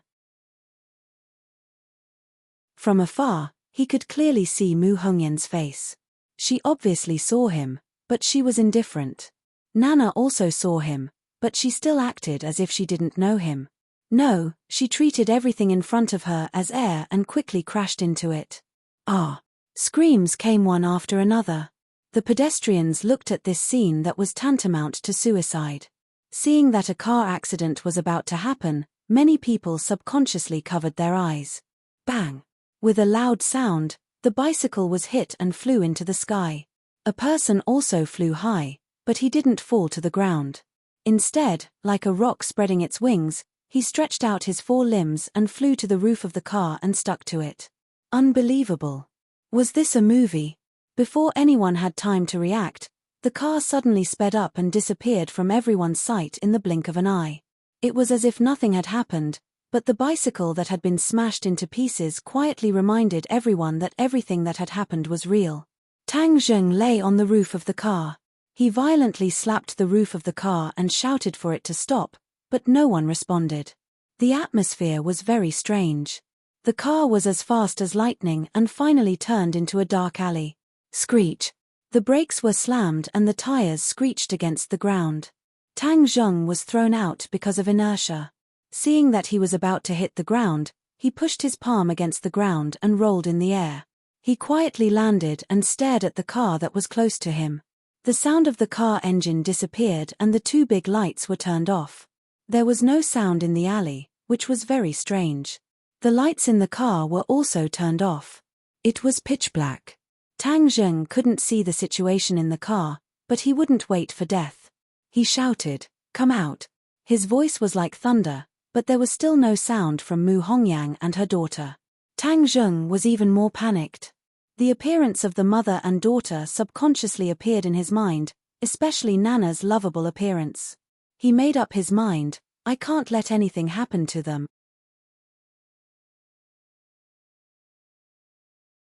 From afar, he could clearly see Mu Hongyan's face. She obviously saw him, but she was indifferent. Nana also saw him, but she still acted as if she didn't know him. No, she treated everything in front of her as air and quickly crashed into it. Ah! Screams came one after another. The pedestrians looked at this scene that was tantamount to suicide. Seeing that a car accident was about to happen, many people subconsciously covered their eyes. Bang! With a loud sound, the bicycle was hit and flew into the sky. A person also flew high, but he didn't fall to the ground. Instead, like a rock spreading its wings, he stretched out his four limbs and flew to the roof of the car and stuck to it. Unbelievable. Was this a movie? Before anyone had time to react, the car suddenly sped up and disappeared from everyone's sight in the blink of an eye. It was as if nothing had happened, but the bicycle that had been smashed into pieces quietly reminded everyone that everything that had happened was real. Tang Zheng lay on the roof of the car. He violently slapped the roof of the car and shouted for it to stop, but no one responded. The atmosphere was very strange. The car was as fast as lightning and finally turned into a dark alley. Screech. The brakes were slammed and the tires screeched against the ground. Tang Zheng was thrown out because of inertia. Seeing that he was about to hit the ground, he pushed his palm against the ground and rolled in the air. He quietly landed and stared at the car that was close to him. The sound of the car engine disappeared and the two big lights were turned off. There was no sound in the alley, which was very strange. The lights in the car were also turned off. It was pitch black. Tang Zheng couldn't see the situation in the car, but he wouldn't wait for death. He shouted, "Come out." His voice was like thunder, but there was still no sound from Mu Hongyang and her daughter. Tang Zheng was even more panicked. The appearance of the mother and daughter subconsciously appeared in his mind, especially Nana's lovable appearance. He made up his mind, I can't let anything happen to them.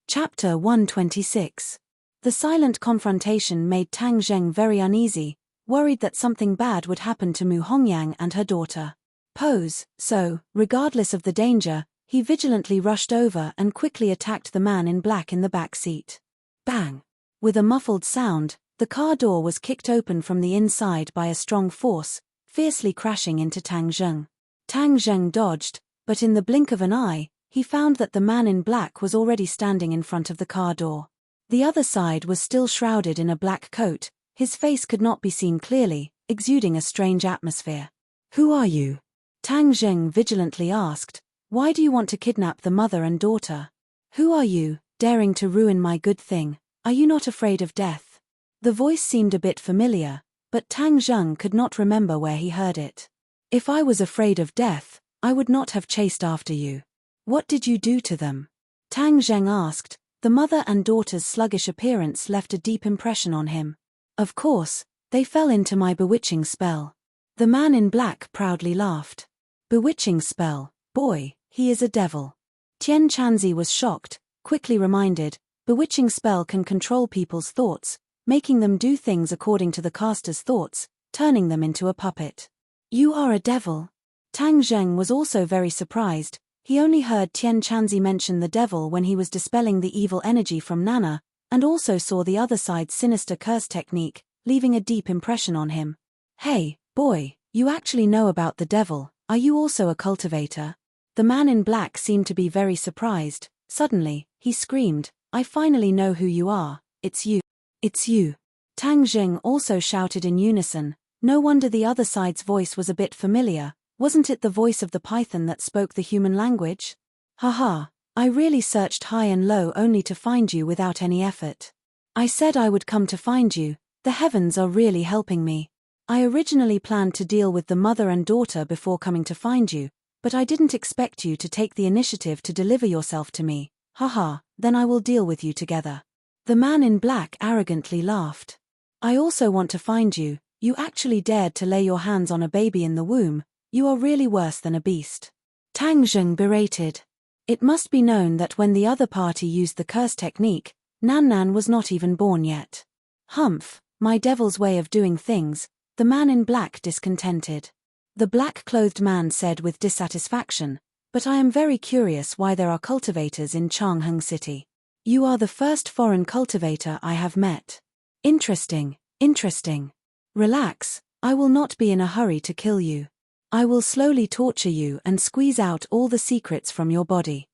Chapter 126. The silent confrontation made Tang Zheng very uneasy, worried that something bad would happen to Mu Hongyang and her daughter. So, regardless of the danger, he vigilantly rushed over and quickly attacked the man in black in the back seat. Bang! With a muffled sound, the car door was kicked open from the inside by a strong force, fiercely crashing into Tang Zheng. Tang Zheng dodged, but in the blink of an eye, he found that the man in black was already standing in front of the car door. The other side was still shrouded in a black coat, his face could not be seen clearly, exuding a strange atmosphere. "Who are you?" Tang Zheng vigilantly asked. "Why do you want to kidnap the mother and daughter? Who are you, daring to ruin my good thing? Are you not afraid of death?" The voice seemed a bit familiar, but Tang Zheng could not remember where he heard it. "If I was afraid of death, I would not have chased after you. What did you do to them?" Tang Zheng asked. The mother and daughter's sluggish appearance left a deep impression on him. "Of course, they fell into my bewitching spell." The man in black proudly laughed. "Bewitching spell, boy, he is a devil." Tian Chanzi was shocked, quickly reminded, bewitching spell can control people's thoughts, making them do things according to the caster's thoughts, turning them into a puppet. "You are a devil." Tang Zheng was also very surprised. He only heard Tian Chanzi mention the devil when he was dispelling the evil energy from Nana, and also saw the other side's sinister curse technique, leaving a deep impression on him. "Hey, boy, you actually know about the devil, are you also a cultivator?" The man in black seemed to be very surprised. Suddenly, he screamed, "I finally know who you are, it's you. It's you." Tang Zheng also shouted in unison. No wonder the other side's voice was a bit familiar. Wasn't it the voice of the python that spoke the human language? "Haha, I really searched high and low only to find you without any effort. I said I would come to find you, the heavens are really helping me. I originally planned to deal with the mother and daughter before coming to find you, but I didn't expect you to take the initiative to deliver yourself to me. Haha, then I will deal with you together." The man in black arrogantly laughed. "I also want to find you, you actually dared to lay your hands on a baby in the womb. You are really worse than a beast." Tang Zheng berated. It must be known that when the other party used the curse technique, Nan Nan was not even born yet. "Humph, my devil's way of doing things," the man in black discontented. The black-clothed man said with dissatisfaction, "But I am very curious why there are cultivators in Changheng City. You are the first foreign cultivator I have met. Interesting, interesting. Relax, I will not be in a hurry to kill you. I will slowly torture you and squeeze out all the secrets from your body.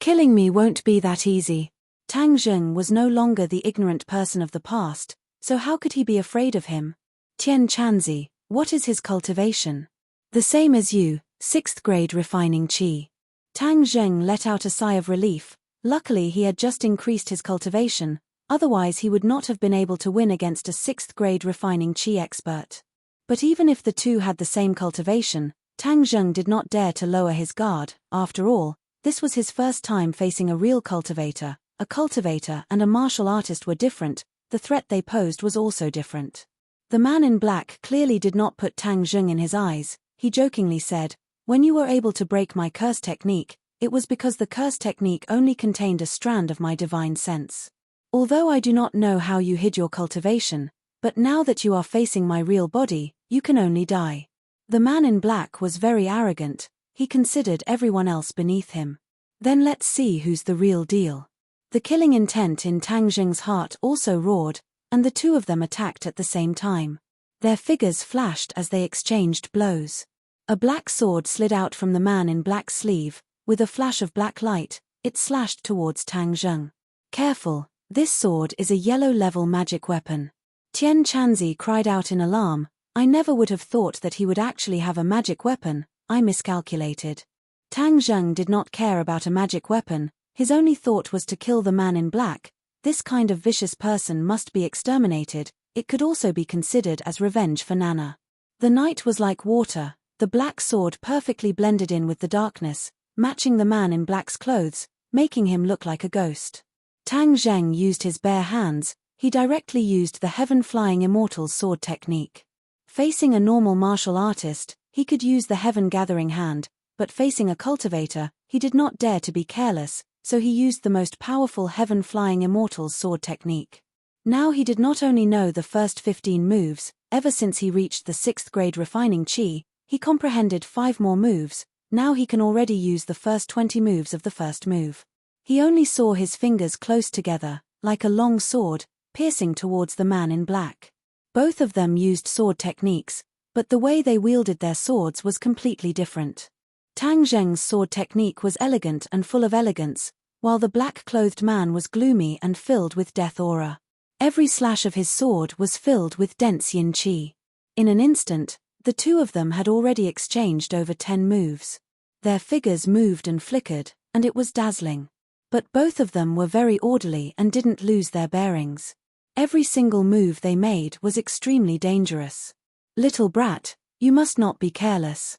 Killing me won't be that easy." Tang Zheng was no longer the ignorant person of the past, so how could he be afraid of him? "Tian Chanzi, what is his cultivation?" "The same as you, 6th grade refining qi." Tang Zheng let out a sigh of relief. Luckily he had just increased his cultivation, otherwise he would not have been able to win against a 6th grade refining qi expert. But even if the two had the same cultivation, Tang Zheng did not dare to lower his guard. After all, This was his first time facing a real cultivator. A cultivator and a martial artist were different, the threat they posed was also different. The man in black clearly did not put Tang Zheng in his eyes. He jokingly said, "When you were able to break my curse technique, it was because the curse technique only contained a strand of my divine sense. Although I do not know how you hid your cultivation, but now that you are facing my real body, you can only die." The man in black was very arrogant. He considered everyone else beneath him. Then let's see who's the real deal. The killing intent in Tang Zheng's heart also roared, and the two of them attacked at the same time. Their figures flashed as they exchanged blows. A black sword slid out from the man in black's sleeve. With a flash of black light, it slashed towards Tang Zheng. "Careful, this sword is a yellow-level magic weapon." Tian Chanzi cried out in alarm. "I never would have thought that he would actually have a magic weapon, I miscalculated." Tang Zheng did not care about a magic weapon, his only thought was to kill the man in black. This kind of vicious person must be exterminated. It could also be considered as revenge for Nana. The night was like water, the black sword perfectly blended in with the darkness, matching the man in black's clothes, making him look like a ghost. Tang Zheng used his bare hands. He directly used the heaven-flying immortal sword technique. Facing a normal martial artist, he could use the heaven-gathering hand, but facing a cultivator, he did not dare to be careless, so he used the most powerful heaven-flying immortal sword technique. Now he did not only know the first 15 moves, ever since he reached the 6th grade refining chi, he comprehended 5 more moves. Now he can already use the first 20 moves of the first move. He only saw his fingers close together, like a long sword, piercing towards the man in black. Both of them used sword techniques, but the way they wielded their swords was completely different. Tang Zheng's sword technique was elegant and full of elegance, while the black-clothed man was gloomy and filled with death aura. Every slash of his sword was filled with dense yin qi. In an instant, the two of them had already exchanged over 10 moves. Their figures moved and flickered, and it was dazzling. But both of them were very orderly and didn't lose their bearings. Every single move they made was extremely dangerous. "Little brat, you must not be careless."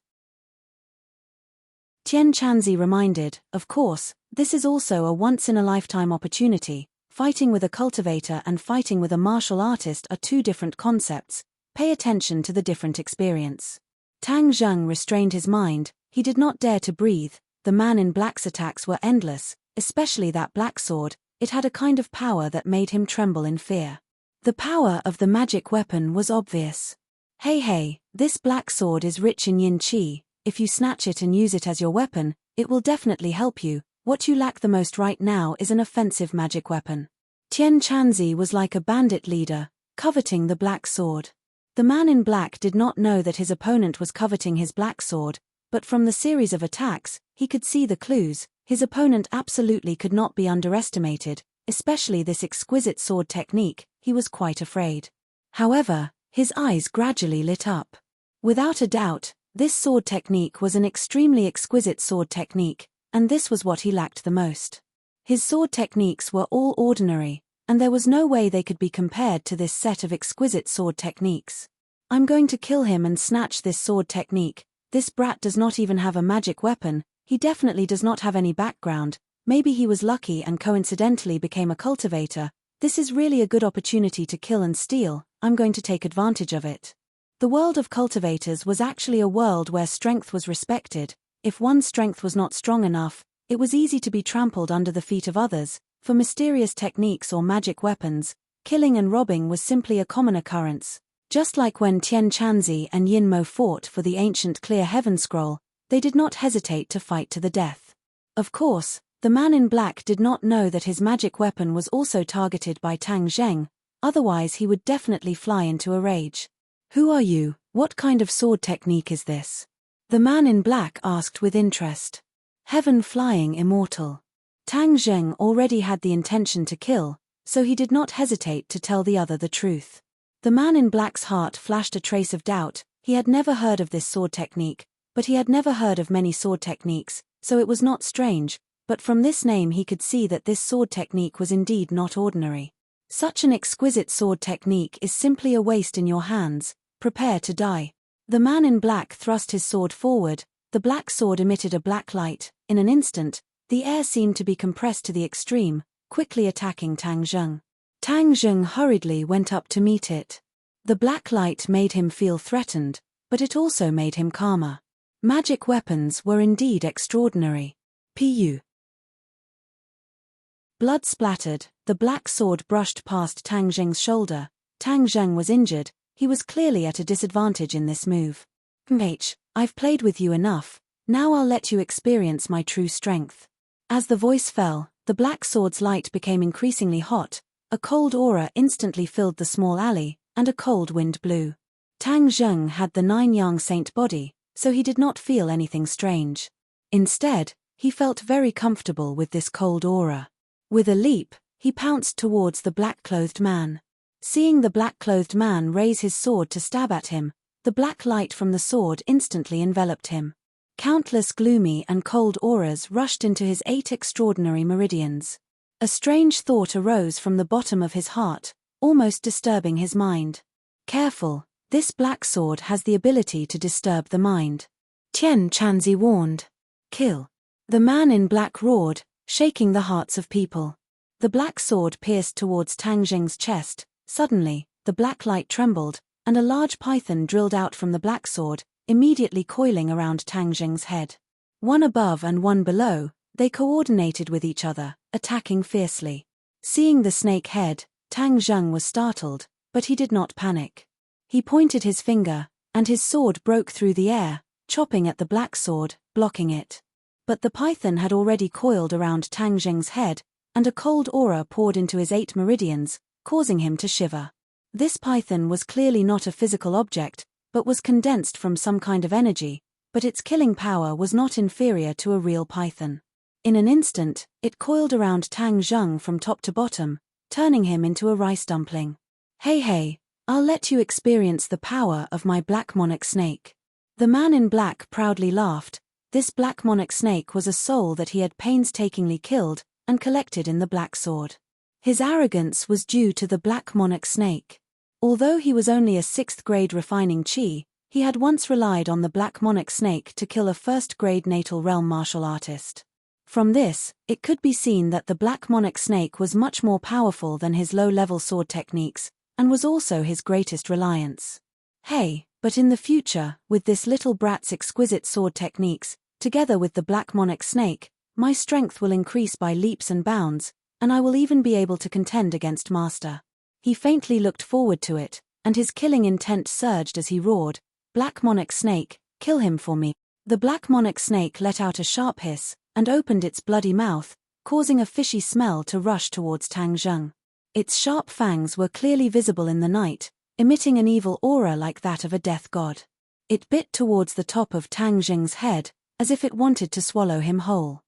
Tian Chanzi reminded, "Of course, this is also a once-in-a-lifetime opportunity. Fighting with a cultivator and fighting with a martial artist are two different concepts. Pay attention to the different experience." Tang Zheng restrained his mind. He did not dare to breathe. The man in black's attacks were endless, especially that black sword. It had a kind of power that made him tremble in fear. The power of the magic weapon was obvious. Hey, this black sword is rich in yin qi. If you snatch it and use it as your weapon, it will definitely help you. What you lack the most right now is an offensive magic weapon." Tian Chanzi was like a bandit leader, coveting the black sword. The man in black did not know that his opponent was coveting his black sword, but from the series of attacks, he could see the clues. His opponent absolutely could not be underestimated, especially this exquisite sword technique. He was quite afraid. However, his eyes gradually lit up. Without a doubt, this sword technique was an extremely exquisite sword technique, and this was what he lacked the most. His sword techniques were all ordinary, and there was no way they could be compared to this set of exquisite sword techniques. "I'm going to kill him and snatch this sword technique. This brat does not even have a magic weapon. He definitely does not have any background. Maybe he was lucky and coincidentally became a cultivator. This is really a good opportunity to kill and steal. I'm going to take advantage of it." The world of cultivators was actually a world where strength was respected. If one's strength was not strong enough, it was easy to be trampled under the feet of others. For mysterious techniques or magic weapons, killing and robbing was simply a common occurrence. Just like when Tian Chanzi and Yin Mo fought for the ancient clear heaven scroll, they did not hesitate to fight to the death. Of course, the man in black did not know that his magic weapon was also targeted by Tang Zheng, otherwise he would definitely fly into a rage. "Who are you? What kind of sword technique is this?" the man in black asked with interest. "Heaven flying immortal." Tang Zheng already had the intention to kill, so he did not hesitate to tell the other the truth. The man in black's heart flashed a trace of doubt. He had never heard of this sword technique, but he had never heard of many sword techniques, so it was not strange, but from this name he could see that this sword technique was indeed not ordinary. Such an exquisite sword technique is simply a waste in your hands. Prepare to die. The man in black thrust his sword forward. The black sword emitted a black light. In an instant, The air seemed to be compressed to the extreme, quickly attacking Tang Zheng. Tang Zheng hurriedly went up to meet it. The black light made him feel threatened, but it also made him calmer. Magic weapons were indeed extraordinary. Pu. Blood splattered, the black sword brushed past Tang Zheng's shoulder. Tang Zheng was injured, he was clearly at a disadvantage in this move. I've played with you enough, now I'll let you experience my true strength. As the voice fell, the black sword's light became increasingly hot, a cold aura instantly filled the small alley, and a cold wind blew. Tang Zheng had the 9-yang saint body, so he did not feel anything strange. Instead, he felt very comfortable with this cold aura. With a leap, he pounced towards the black-clothed man. Seeing the black-clothed man raise his sword to stab at him, the black light from the sword instantly enveloped him. Countless gloomy and cold auras rushed into his 8 extraordinary meridians. A strange thought arose from the bottom of his heart, almost disturbing his mind. Careful, this black sword has the ability to disturb the mind. Tian Chanzi warned. Kill. The man in black roared, shaking the hearts of people. The black sword pierced towards Tang Zheng's chest. Suddenly, the black light trembled, and a large python drilled out from the black sword, immediately coiling around Tang Zheng's head. One above and one below, they coordinated with each other, attacking fiercely. Seeing the snake head, Tang Zheng was startled, but he did not panic. He pointed his finger, and his sword broke through the air, chopping at the black sword, blocking it. But the python had already coiled around Tang Zheng's head, and a cold aura poured into his 8 meridians, causing him to shiver. This python was clearly not a physical object, but was condensed from some kind of energy, but its killing power was not inferior to a real python. In an instant, it coiled around Tang Zheng from top to bottom, turning him into a rice dumpling. Hey, I'll let you experience the power of my black monarch snake. The man in black proudly laughed. This black monarch snake was a soul that he had painstakingly killed and collected in the black sword. His arrogance was due to the black monarch snake. Although he was only a 6th-grade refining chi, he had once relied on the black monarch snake to kill a 1st-grade natal realm martial artist. From this, it could be seen that the black monarch snake was much more powerful than his low-level sword techniques, and was also his greatest reliance. Hey, but in the future, with this little brat's exquisite sword techniques, together with the black monarch snake, my strength will increase by leaps and bounds, and I will even be able to contend against Master. He faintly looked forward to it, and his killing intent surged as he roared, "Black monarch snake, kill him for me." The black monarch snake let out a sharp hiss, and opened its bloody mouth, causing a fishy smell to rush towards Tang Zheng. Its sharp fangs were clearly visible in the night, emitting an evil aura like that of a death god. It bit towards the top of Tang Zheng's head, as if it wanted to swallow him whole.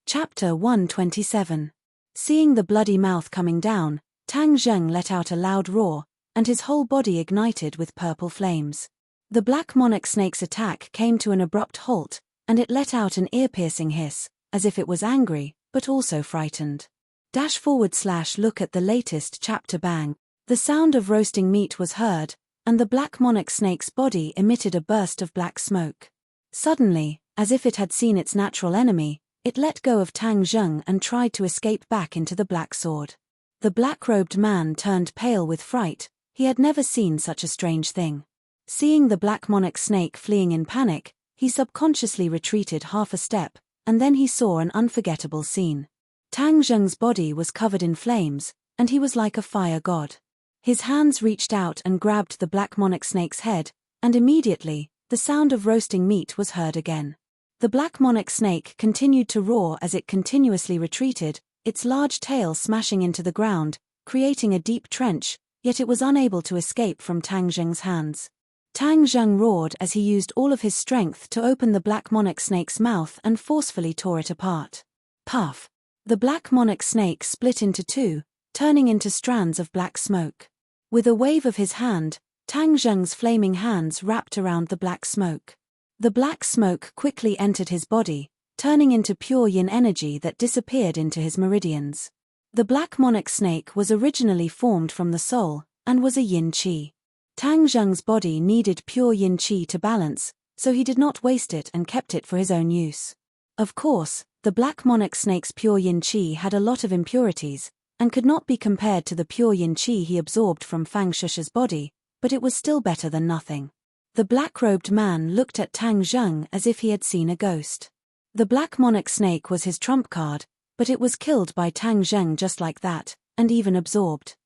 Chapter 127. Seeing the bloody mouth coming down, Tang Zheng let out a loud roar, and his whole body ignited with purple flames. The black monarch snake's attack came to an abrupt halt, and it let out an ear-piercing hiss, as if it was angry, but also frightened. /look at the latest chapter. Bang. The sound of roasting meat was heard, and the black monarch snake's body emitted a burst of black smoke. Suddenly, as if it had seen its natural enemy, it let go of Tang Zheng and tried to escape back into the black sword. The black-robed man turned pale with fright. He had never seen such a strange thing. Seeing the black monarch snake fleeing in panic, he subconsciously retreated half a step, and then he saw an unforgettable scene. Tang Zheng's body was covered in flames, and he was like a fire god. His hands reached out and grabbed the black monarch snake's head, and immediately, the sound of roasting meat was heard again. The black monarch snake continued to roar as it continuously retreated, its large tail smashing into the ground, creating a deep trench, yet it was unable to escape from Tang Zheng's hands. Tang Zheng roared as he used all of his strength to open the black monarch snake's mouth and forcefully tore it apart. Puff! The black monarch snake split into two, turning into strands of black smoke. With a wave of his hand, Tang Zheng's flaming hands wrapped around the black smoke. The black smoke quickly entered his body, turning into pure yin energy that disappeared into his meridians. The black monarch snake was originally formed from the soul, and was a yin qi. Tang Zheng's body needed pure yin qi to balance, so he did not waste it and kept it for his own use. Of course, the black monarch snake's pure yin qi had a lot of impurities, and could not be compared to the pure yin qi he absorbed from Fang Shusha's body, but it was still better than nothing. The black-robed man looked at Tang Zheng as if he had seen a ghost. The black monarch snake was his trump card, but it was killed by Tang Zheng just like that, and even absorbed.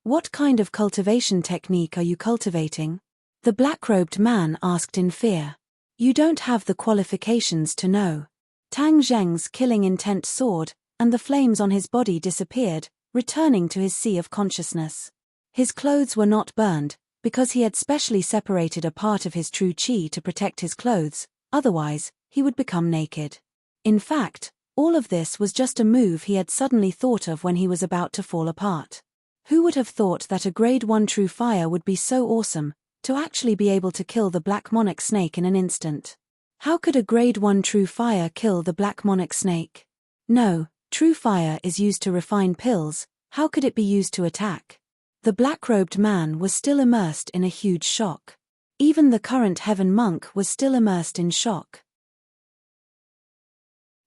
What kind of cultivation technique are you cultivating? The black-robed man asked in fear. You don't have the qualifications to know. Tang Zheng's killing intent soared, and the flames on his body disappeared, returning to his sea of consciousness. His clothes were not burned, because he had specially separated a part of his true qi to protect his clothes, otherwise, he would become naked. In fact, all of this was just a move he had suddenly thought of when he was about to fall apart. Who would have thought that a grade 1 true fire would be so awesome, to actually be able to kill the black monarch snake in an instant? How could a grade 1 true fire kill the black monarch snake? No, true fire is used to refine pills, how could it be used to attack? The black-robed man was still immersed in a huge shock. Even the current heaven monk was still immersed in shock.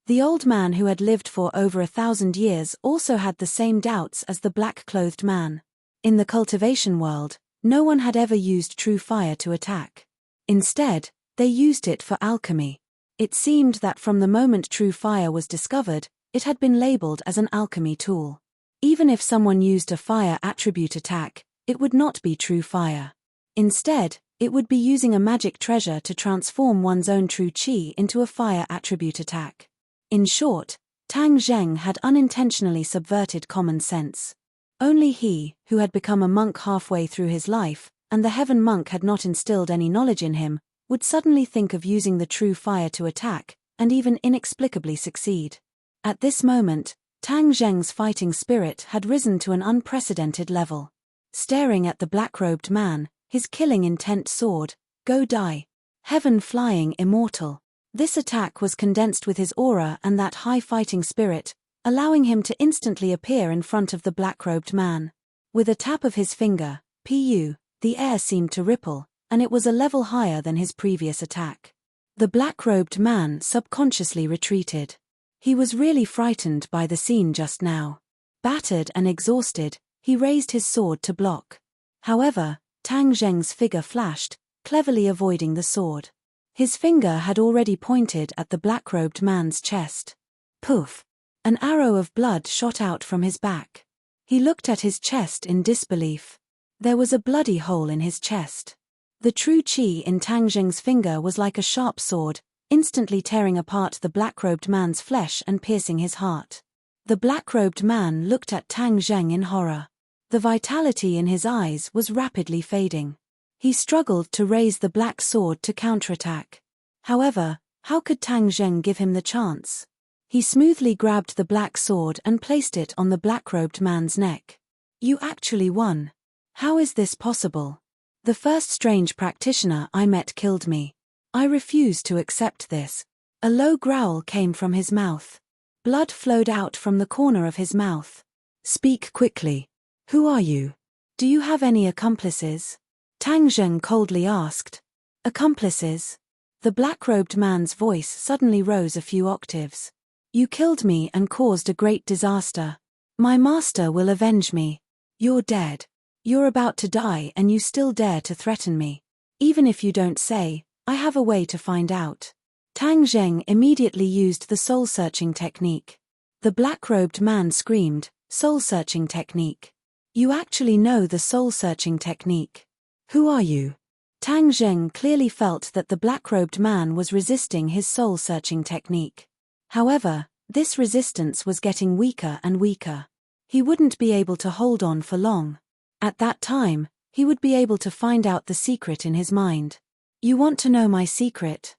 The old man who had lived for over 1,000 years also had the same doubts as the black-clothed man. In the cultivation world, no one had ever used true fire to attack. Instead, they used it for alchemy. It seemed that from the moment true fire was discovered, it had been labeled as an alchemy tool. Even if someone used a fire attribute attack, it would not be true fire. Instead, it would be using a magic treasure to transform one's own true qi into a fire attribute attack. In short, Tang Zheng had unintentionally subverted common sense. Only he, who had become a monk halfway through his life, and the heaven monk had not instilled any knowledge in him, would suddenly think of using the true fire to attack, and even inexplicably succeed. At this moment, Tang Zheng's fighting spirit had risen to an unprecedented level. Staring at the black-robed man, his killing intent soared. Go die. Heaven flying immortal. This attack was condensed with his aura and that high fighting spirit, allowing him to instantly appear in front of the black-robed man. With a tap of his finger, the air seemed to ripple, and it was a level higher than his previous attack. The black-robed man subconsciously retreated. He was really frightened by the scene just now. Battered and exhausted, he raised his sword to block. However, Tang Zheng's figure flashed, cleverly avoiding the sword. His finger had already pointed at the black-robed man's chest. Poof! An arrow of blood shot out from his back. He looked at his chest in disbelief. There was a bloody hole in his chest. The true qi in Tang Zheng's finger was like a sharp sword, instantly tearing apart the black-robed man's flesh and piercing his heart. The black-robed man looked at Tang Zheng in horror. The vitality in his eyes was rapidly fading. He struggled to raise the black sword to counterattack. However, how could Tang Zheng give him the chance? He smoothly grabbed the black sword and placed it on the black-robed man's neck. You actually won. How is this possible? The first strange practitioner I met killed me. I refuse to accept this. A low growl came from his mouth. Blood flowed out from the corner of his mouth. Speak quickly. Who are you? Do you have any accomplices? Tang Zheng coldly asked. Accomplices? The black-robed man's voice suddenly rose a few octaves. You killed me and caused a great disaster. My master will avenge me. You're dead. You're about to die and you still dare to threaten me. Even if you don't say, I have a way to find out. Tang Zheng immediately used the soul-searching technique. The black-robed man screamed, soul-searching technique. You actually know the soul-searching technique. Who are you? Tang Zheng clearly felt that the black-robed man was resisting his soul-searching technique. However, this resistance was getting weaker and weaker. He wouldn't be able to hold on for long. At that time, he would be able to find out the secret in his mind. You want to know my secret?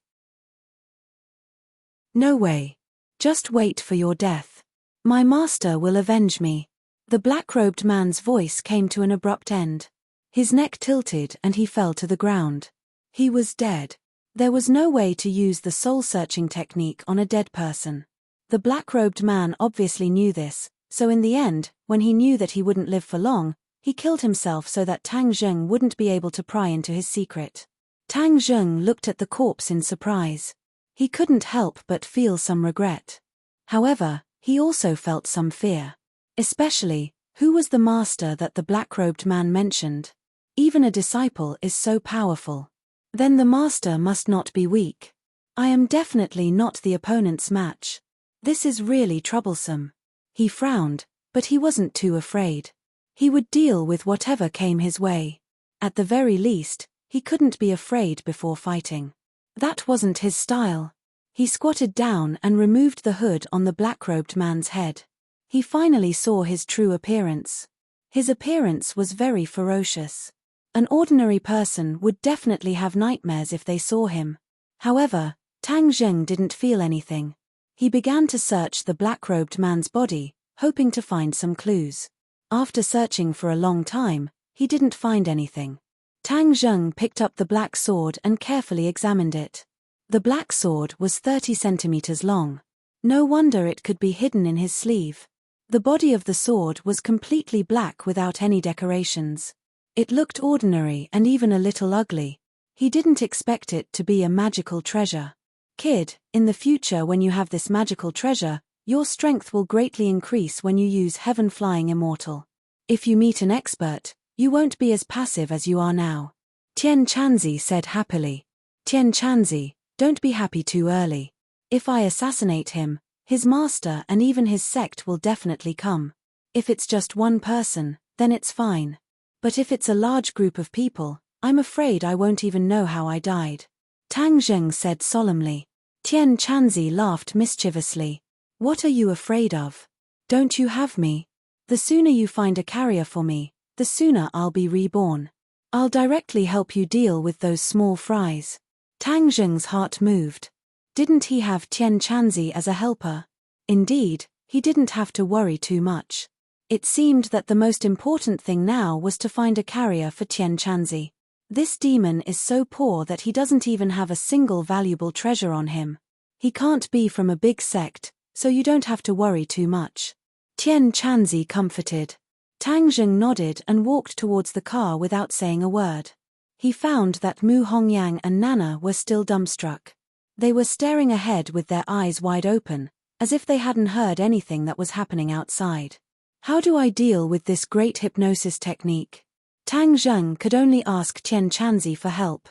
No way. Just wait for your death. My master will avenge me. The black-robed man's voice came to an abrupt end. His neck tilted and he fell to the ground. He was dead. There was no way to use the soul-searching technique on a dead person. The black-robed man obviously knew this, so in the end, when he knew that he wouldn't live for long, he killed himself so that Tang Zheng wouldn't be able to pry into his secret. Tang Zheng looked at the corpse in surprise. He couldn't help but feel some regret. However, he also felt some fear. Especially, who was the master that the black-robed man mentioned? Even a disciple is so powerful. Then the master must not be weak. I am definitely not the opponent's match. This is really troublesome. He frowned, but he wasn't too afraid. He would deal with whatever came his way. At the very least, he couldn't be afraid before fighting. That wasn't his style. He squatted down and removed the hood on the black-robed man's head. He finally saw his true appearance. His appearance was very ferocious. An ordinary person would definitely have nightmares if they saw him. However, Tang Zheng didn't feel anything. He began to search the black-robed man's body, hoping to find some clues. After searching for a long time, he didn't find anything. Tang Zheng picked up the black sword and carefully examined it. The black sword was 30 centimeters long. No wonder it could be hidden in his sleeve. The body of the sword was completely black without any decorations. It looked ordinary and even a little ugly. He didn't expect it to be a magical treasure. Kid, in the future when you have this magical treasure, your strength will greatly increase when you use Heaven Flying Immortal. If you meet an expert, you won't be as passive as you are now. Tian Chanzi said happily. Tian Chanzi, don't be happy too early. If I assassinate him, his master and even his sect will definitely come. If it's just one person, then it's fine. But if it's a large group of people, I'm afraid I won't even know how I died. Tang Zheng said solemnly. Tian Chanzi laughed mischievously. What are you afraid of? Don't you have me? The sooner you find a carrier for me, the sooner I'll be reborn. I'll directly help you deal with those small fries. Tang Zheng's heart moved. Didn't he have Tian Chanzi as a helper? Indeed, he didn't have to worry too much. It seemed that the most important thing now was to find a carrier for Tian Chanzi. This demon is so poor that he doesn't even have a single valuable treasure on him. He can't be from a big sect, so you don't have to worry too much. Tian Chanzi comforted. Tang Zheng nodded and walked towards the car without saying a word. He found that Mu Hongyang and Nana were still dumbstruck. They were staring ahead with their eyes wide open, as if they hadn't heard anything that was happening outside. How do I deal with this great hypnosis technique? Tang Zheng could only ask Tian Chanzi for help.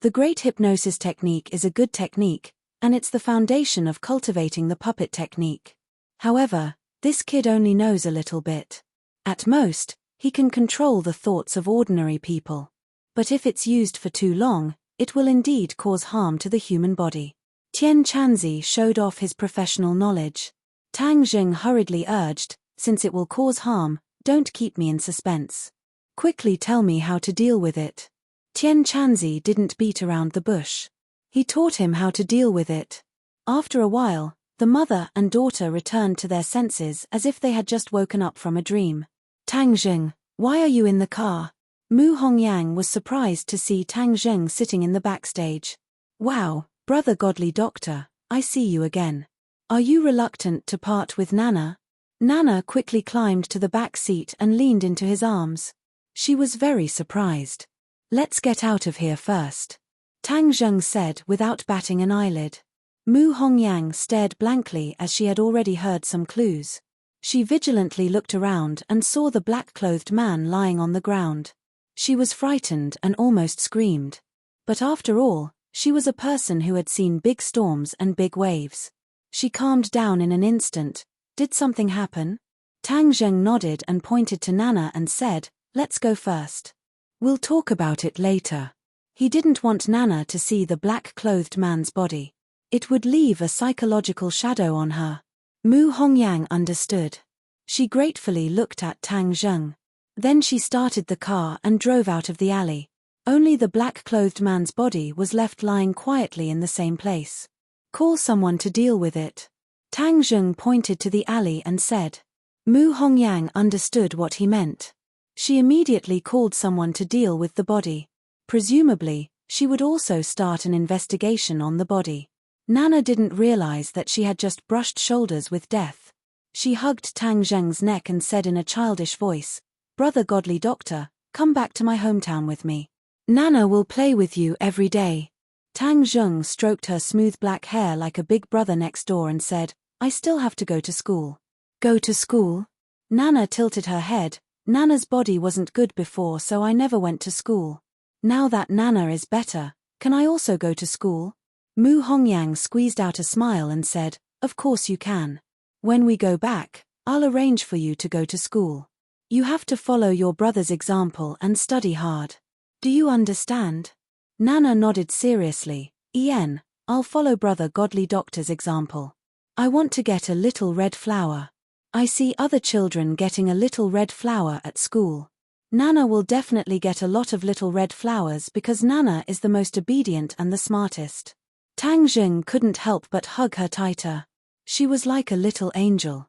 The great hypnosis technique is a good technique, and it's the foundation of cultivating the puppet technique. However, this kid only knows a little bit. At most, he can control the thoughts of ordinary people. But if it's used for too long, it will indeed cause harm to the human body. Tian Chanzi showed off his professional knowledge. Tang Zheng hurriedly urged, since it will cause harm, don't keep me in suspense. Quickly tell me how to deal with it. Tian Chanzi didn't beat around the bush. He taught him how to deal with it. After a while, the mother and daughter returned to their senses as if they had just woken up from a dream. Tang Zheng, why are you in the car? Mu Hongyang was surprised to see Tang Zheng sitting in the backstage. Wow, brother godly doctor, I see you again. Are you reluctant to part with Nana? Nana quickly climbed to the back seat and leaned into his arms. She was very surprised. Let's get out of here first. Tang Zheng said without batting an eyelid. Mu Hongyang stared blankly as she had already heard some clues. She vigilantly looked around and saw the black-clothed man lying on the ground. She was frightened and almost screamed. But after all, she was a person who had seen big storms and big waves. She calmed down in an instant. Did something happen? Tang Zheng nodded and pointed to Nana and said, let's go first. We'll talk about it later. He didn't want Nana to see the black-clothed man's body. It would leave a psychological shadow on her. Mu Hongyang understood. She gratefully looked at Tang Zheng. Then she started the car and drove out of the alley. Only the black-clothed man's body was left lying quietly in the same place. Call someone to deal with it. Tang Zheng pointed to the alley and said. Mu Hongyang understood what he meant. She immediately called someone to deal with the body. Presumably, she would also start an investigation on the body. Nana didn't realize that she had just brushed shoulders with death. She hugged Tang Zheng's neck and said in a childish voice, Brother godly doctor, come back to my hometown with me. Nana will play with you every day. Tang Zheng stroked her smooth black hair like a big brother next door and said, I still have to go to school. Go to school? Nana tilted her head. Nana's body wasn't good before, so I never went to school. Now that Nana is better, can I also go to school? Mu Hongyang squeezed out a smile and said, Of course you can. When we go back, I'll arrange for you to go to school. You have to follow your brother's example and study hard. Do you understand? Nana nodded seriously. Ian, I'll follow brother Godly Doctor's example. I want to get a little red flower. I see other children getting a little red flower at school. Nana will definitely get a lot of little red flowers because Nana is the most obedient and the smartest. Tang Zheng couldn't help but hug her tighter. She was like a little angel.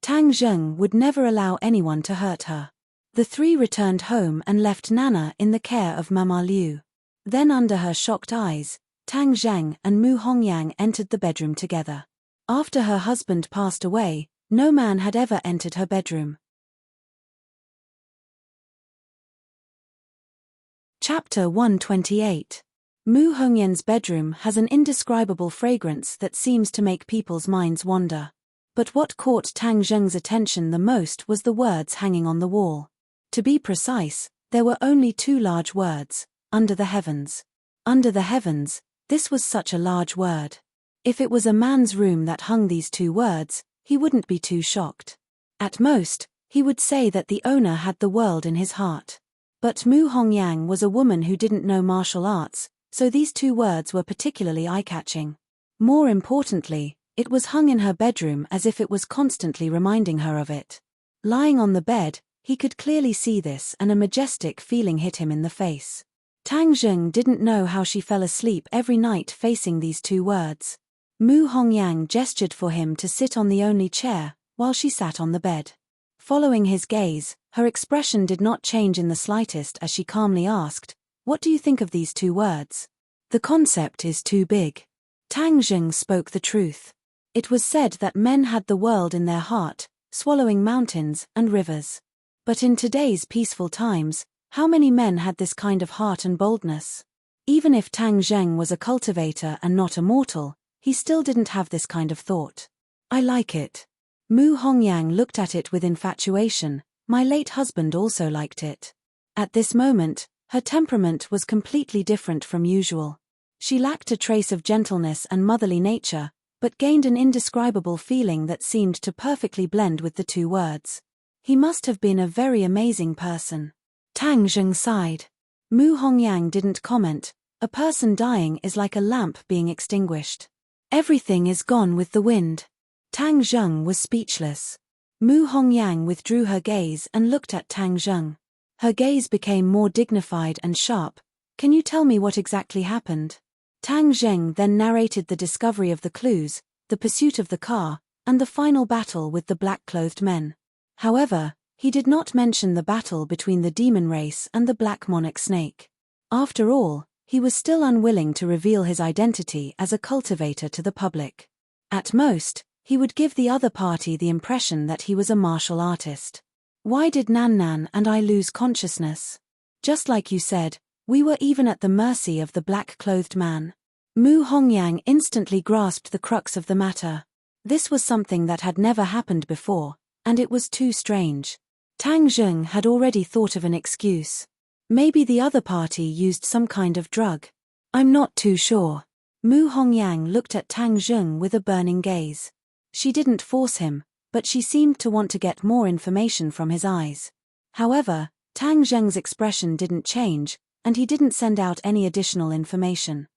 Tang Zheng would never allow anyone to hurt her. The three returned home and left Nana in the care of Mama Liu. Then under her shocked eyes, Tang Zheng and Mu Hongyang entered the bedroom together. After her husband passed away, no man had ever entered her bedroom. Chapter 128. Mu Hongyan's bedroom has an indescribable fragrance that seems to make people's minds wander. But what caught Tang Zheng's attention the most was the words hanging on the wall. To be precise, there were only 2 large words, under the heavens. Under the heavens, this was such a large word. If it was a man's room that hung these 2 words, he wouldn't be too shocked. At most, he would say that the owner had the world in his heart. But Mu Hongyang was a woman who didn't know martial arts, so these 2 words were particularly eye-catching. More importantly, it was hung in her bedroom as if it was constantly reminding her of it. Lying on the bed, he could clearly see this and a majestic feeling hit him in the face. Tang Zheng didn't know how she fell asleep every night facing these 2 words. Mu Hongyang gestured for him to sit on the only chair, while she sat on the bed. Following his gaze, her expression did not change in the slightest as she calmly asked, What do you think of these 2 words? The concept is too big. Tang Zheng spoke the truth. It was said that men had the world in their heart, swallowing mountains and rivers. But in today's peaceful times, how many men had this kind of heart and boldness? Even if Tang Zheng was a cultivator and not a mortal, he still didn't have this kind of thought. I like it. Mu Hongyang looked at it with infatuation. My late husband also liked it. At this moment, her temperament was completely different from usual. She lacked a trace of gentleness and motherly nature, but gained an indescribable feeling that seemed to perfectly blend with the 2 words. He must have been a very amazing person. Tang Zheng sighed. Mu Hongyang didn't comment. A person dying is like a lamp being extinguished. Everything is gone with the wind. Tang Zheng was speechless. Mu Hongyang withdrew her gaze and looked at Tang Zheng. Her gaze became more dignified and sharp. Can you tell me what exactly happened? Tang Zheng then narrated the discovery of the clues, the pursuit of the car, and the final battle with the black-clothed men. However, he did not mention the battle between the demon race and the black monarch snake. After all, he was still unwilling to reveal his identity as a cultivator to the public. At most, he would give the other party the impression that he was a martial artist. Why did Nan Nan and I lose consciousness? Just like you said, we were even at the mercy of the black-clothed man. Mu Hongyang instantly grasped the crux of the matter. This was something that had never happened before, and it was too strange. Tang Zheng had already thought of an excuse. Maybe the other party used some kind of drug. I'm not too sure. Mu Hongyang looked at Tang Zheng with a burning gaze. She didn't force him, but she seemed to want to get more information from his eyes. However, Tang Zheng's expression didn't change, and he didn't send out any additional information.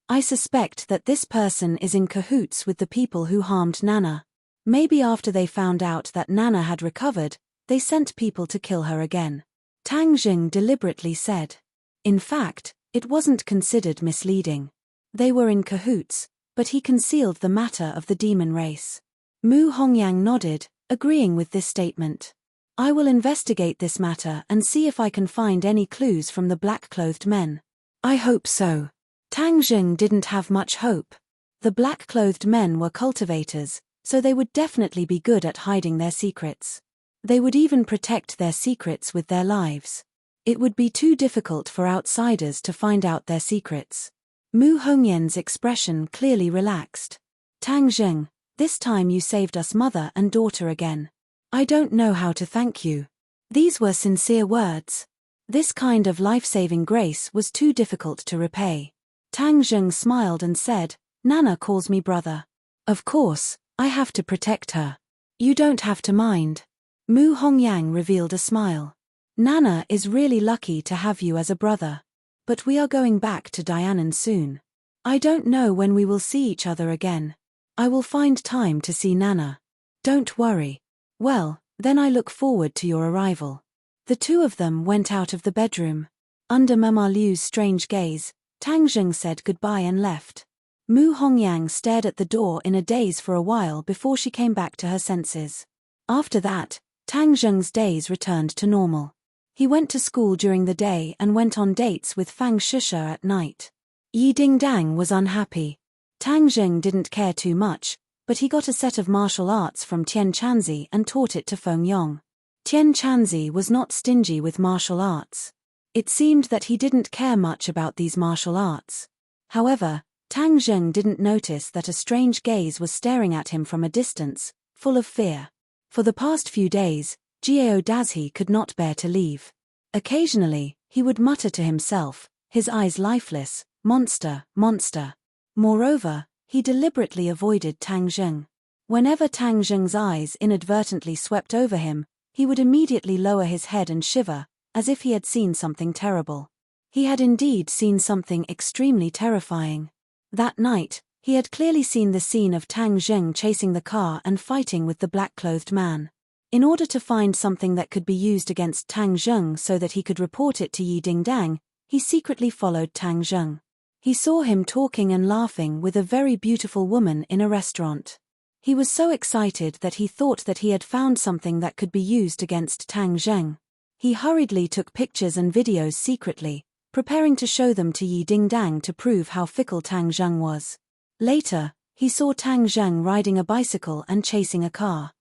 I suspect that this person is in cahoots with the people who harmed Nana. Maybe after they found out that Nana had recovered, they sent people to kill her again. Tang Zheng deliberately said. In fact, it wasn't considered misleading. They were in cahoots, but he concealed the matter of the demon race. Mu Hongyang nodded, agreeing with this statement. I will investigate this matter and see if I can find any clues from the black-clothed men. I hope so. Tang Zheng didn't have much hope. The black-clothed men were cultivators, so they would definitely be good at hiding their secrets. They would even protect their secrets with their lives. It would be too difficult for outsiders to find out their secrets. Mu Hongyan's expression clearly relaxed. Tang Zheng, this time you saved us mother and daughter again. I don't know how to thank you. These were sincere words. This kind of life-saving grace was too difficult to repay. Tang Zheng smiled and said, Nana calls me brother. Of course, I have to protect her. You don't have to mind. Mu Hongyang revealed a smile. Nana is really lucky to have you as a brother. But we are going back to Dianan soon. I don't know when we will see each other again. I will find time to see Nana. Don't worry. Well, then I look forward to your arrival. The two of them went out of the bedroom. Under Mama Liu's strange gaze, Tang Zheng said goodbye and left. Mu Hongyang stared at the door in a daze for a while before she came back to her senses. After that, Tang Zheng's days returned to normal. He went to school during the day and went on dates with Fang Shisha at night. Yi Dingdang was unhappy. Tang Zheng didn't care too much, but he got a set of martial arts from Tian Chanzi and taught it to Feng Yong. Tian Chanzi was not stingy with martial arts. It seemed that he didn't care much about these martial arts. However, Tang Zheng didn't notice that a strange gaze was staring at him from a distance, full of fear. For the past few days, Jiao Dazhi could not bear to leave. Occasionally, he would mutter to himself, his eyes lifeless, monster, monster. Moreover, he deliberately avoided Tang Zheng. Whenever Tang Zheng's eyes inadvertently swept over him, he would immediately lower his head and shiver, as if he had seen something terrible. He had indeed seen something extremely terrifying. That night, he had clearly seen the scene of Tang Zheng chasing the car and fighting with the black-clothed man. In order to find something that could be used against Tang Zheng so that he could report it to Yi Dingdang, he secretly followed Tang Zheng. He saw him talking and laughing with a very beautiful woman in a restaurant. He was so excited that he thought that he had found something that could be used against Tang Zheng. He hurriedly took pictures and videos secretly, preparing to show them to Yi Dingdang to prove how fickle Tang Zheng was. Later, he saw Tang Zheng riding a bicycle and chasing a car.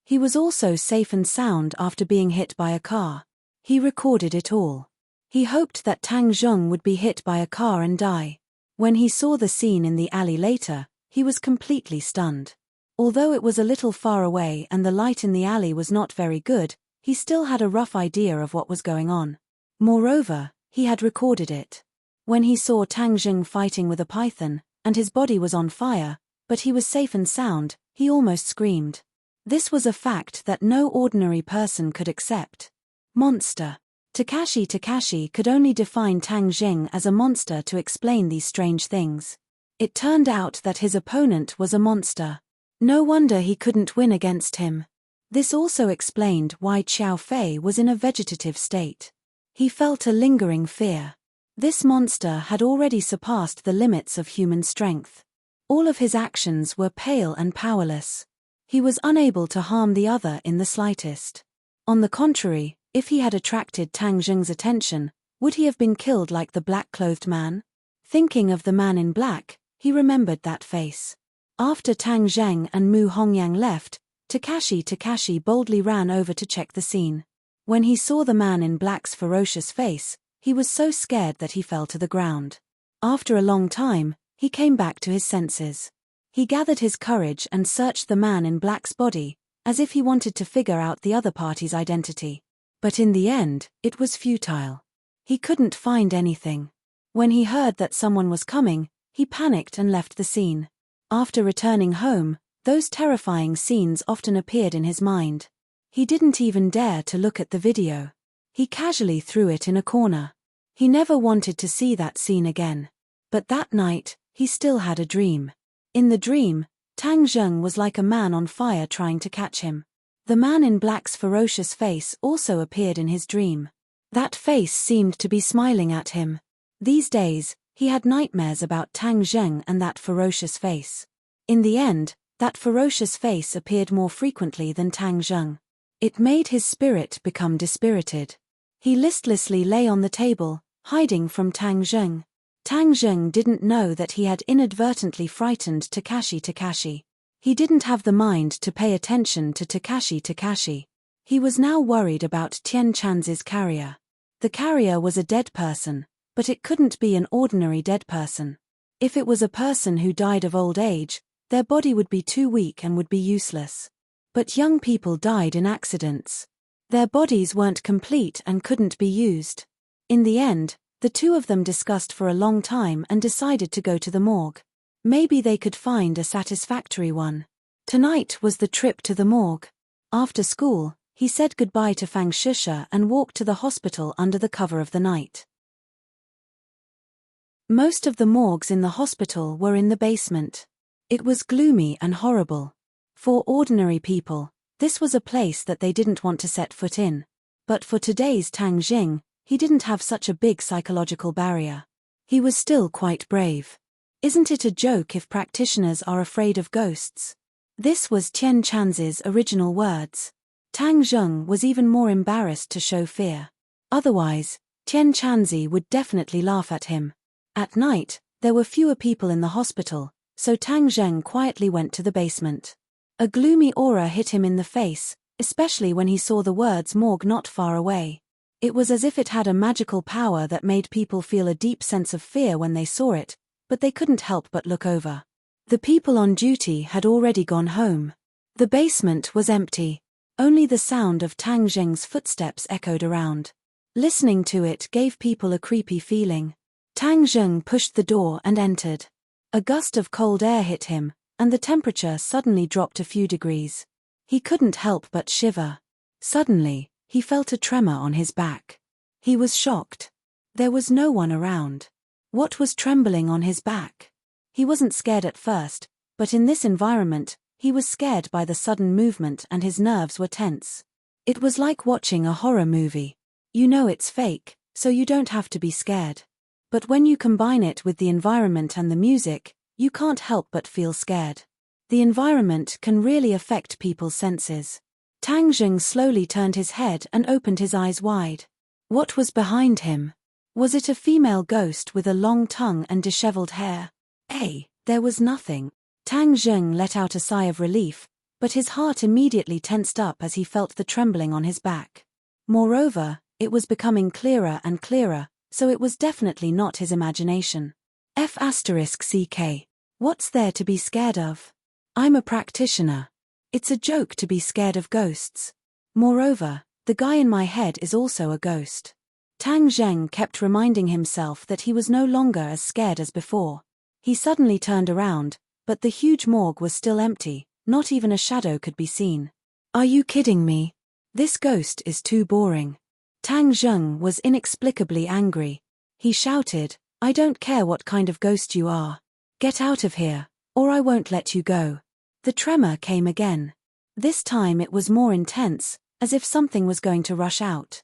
He was also safe and sound after being hit by a car. He recorded it all. He hoped that Tang Zheng would be hit by a car and die. When he saw the scene in the alley later, he was completely stunned. Although it was a little far away and the light in the alley was not very good, he still had a rough idea of what was going on. Moreover, he had recorded it. When he saw Tang Zheng fighting with a python, and his body was on fire, but he was safe and sound, he almost screamed. This was a fact that no ordinary person could accept. Monster. Takashi could only define Tang Zheng as a monster to explain these strange things. It turned out that his opponent was a monster. No wonder he couldn't win against him. This also explained why Qiao Fei was in a vegetative state. He felt a lingering fear. This monster had already surpassed the limits of human strength. All of his actions were pale and powerless. He was unable to harm the other in the slightest. On the contrary, if he had attracted Tang Zheng's attention, would he have been killed like the black-clothed man? Thinking of the man in black, he remembered that face. After Tang Zheng and Mu Hongyang left, Takashi boldly ran over to check the scene. When he saw the man in black's ferocious face, he was so scared that he fell to the ground. After a long time, he came back to his senses. He gathered his courage and searched the man in black's body, as if he wanted to figure out the other party's identity. But in the end, it was futile. He couldn't find anything. When he heard that someone was coming, he panicked and left the scene. After returning home, those terrifying scenes often appeared in his mind. He didn't even dare to look at the video. He casually threw it in a corner. He never wanted to see that scene again. But that night, he still had a dream. In the dream, Tang Zheng was like a man on fire trying to catch him. The man in black's ferocious face also appeared in his dream. That face seemed to be smiling at him. These days, he had nightmares about Tang Zheng and that ferocious face. In the end, that ferocious face appeared more frequently than Tang Zheng. It made his spirit become dispirited. He listlessly lay on the table, hiding from Tang Zheng. Tang Zheng didn't know that he had inadvertently frightened Takashi. He didn't have the mind to pay attention to Takashi. He was now worried about Tian Chanzi's carrier. The carrier was a dead person, but it couldn't be an ordinary dead person. If it was a person who died of old age, their body would be too weak and would be useless. But young people died in accidents. Their bodies weren't complete and couldn't be used. In the end, the two of them discussed for a long time and decided to go to the morgue. Maybe they could find a satisfactory one. Tonight was the trip to the morgue. After school, he said goodbye to Fang Shisha and walked to the hospital under the cover of the night. Most of the morgues in the hospital were in the basement. It was gloomy and horrible. For ordinary people, this was a place that they didn't want to set foot in. But for today's Tang Jing, he didn't have such a big psychological barrier. He was still quite brave. Isn't it a joke if practitioners are afraid of ghosts? This was Tian Chanzi's original words. Tang Zheng was even more embarrassed to show fear. Otherwise, Tian Chanzi would definitely laugh at him. At night, there were fewer people in the hospital, so Tang Zheng quietly went to the basement. A gloomy aura hit him in the face, especially when he saw the words morgue not far away. It was as if it had a magical power that made people feel a deep sense of fear when they saw it, but they couldn't help but look over. The people on duty had already gone home. The basement was empty. Only the sound of Tang Zheng's footsteps echoed around. Listening to it gave people a creepy feeling. Tang Zheng pushed the door and entered. A gust of cold air hit him, and the temperature suddenly dropped a few degrees. He couldn't help but shiver. Suddenly, he felt a tremor on his back. He was shocked. There was no one around. What was trembling on his back? He wasn't scared at first, but in this environment, he was scared by the sudden movement and his nerves were tense. It was like watching a horror movie. You know it's fake, so you don't have to be scared. But when you combine it with the environment and the music, you can't help but feel scared. The environment can really affect people's senses. Tang Zheng slowly turned his head and opened his eyes wide. What was behind him? Was it a female ghost with a long tongue and disheveled hair? There was nothing. Tang Zheng let out a sigh of relief, but his heart immediately tensed up as he felt the trembling on his back. Moreover, it was becoming clearer and clearer, so it was definitely not his imagination. F***CK. What's there to be scared of? I'm a practitioner. It's a joke to be scared of ghosts. Moreover, the guy in my head is also a ghost. Tang Zheng kept reminding himself that he was no longer as scared as before. He suddenly turned around, but the huge morgue was still empty, not even a shadow could be seen. Are you kidding me? This ghost is too boring. Tang Zheng was inexplicably angry. He shouted, I don't care what kind of ghost you are. Get out of here, or I won't let you go. The tremor came again. This time it was more intense, as if something was going to rush out.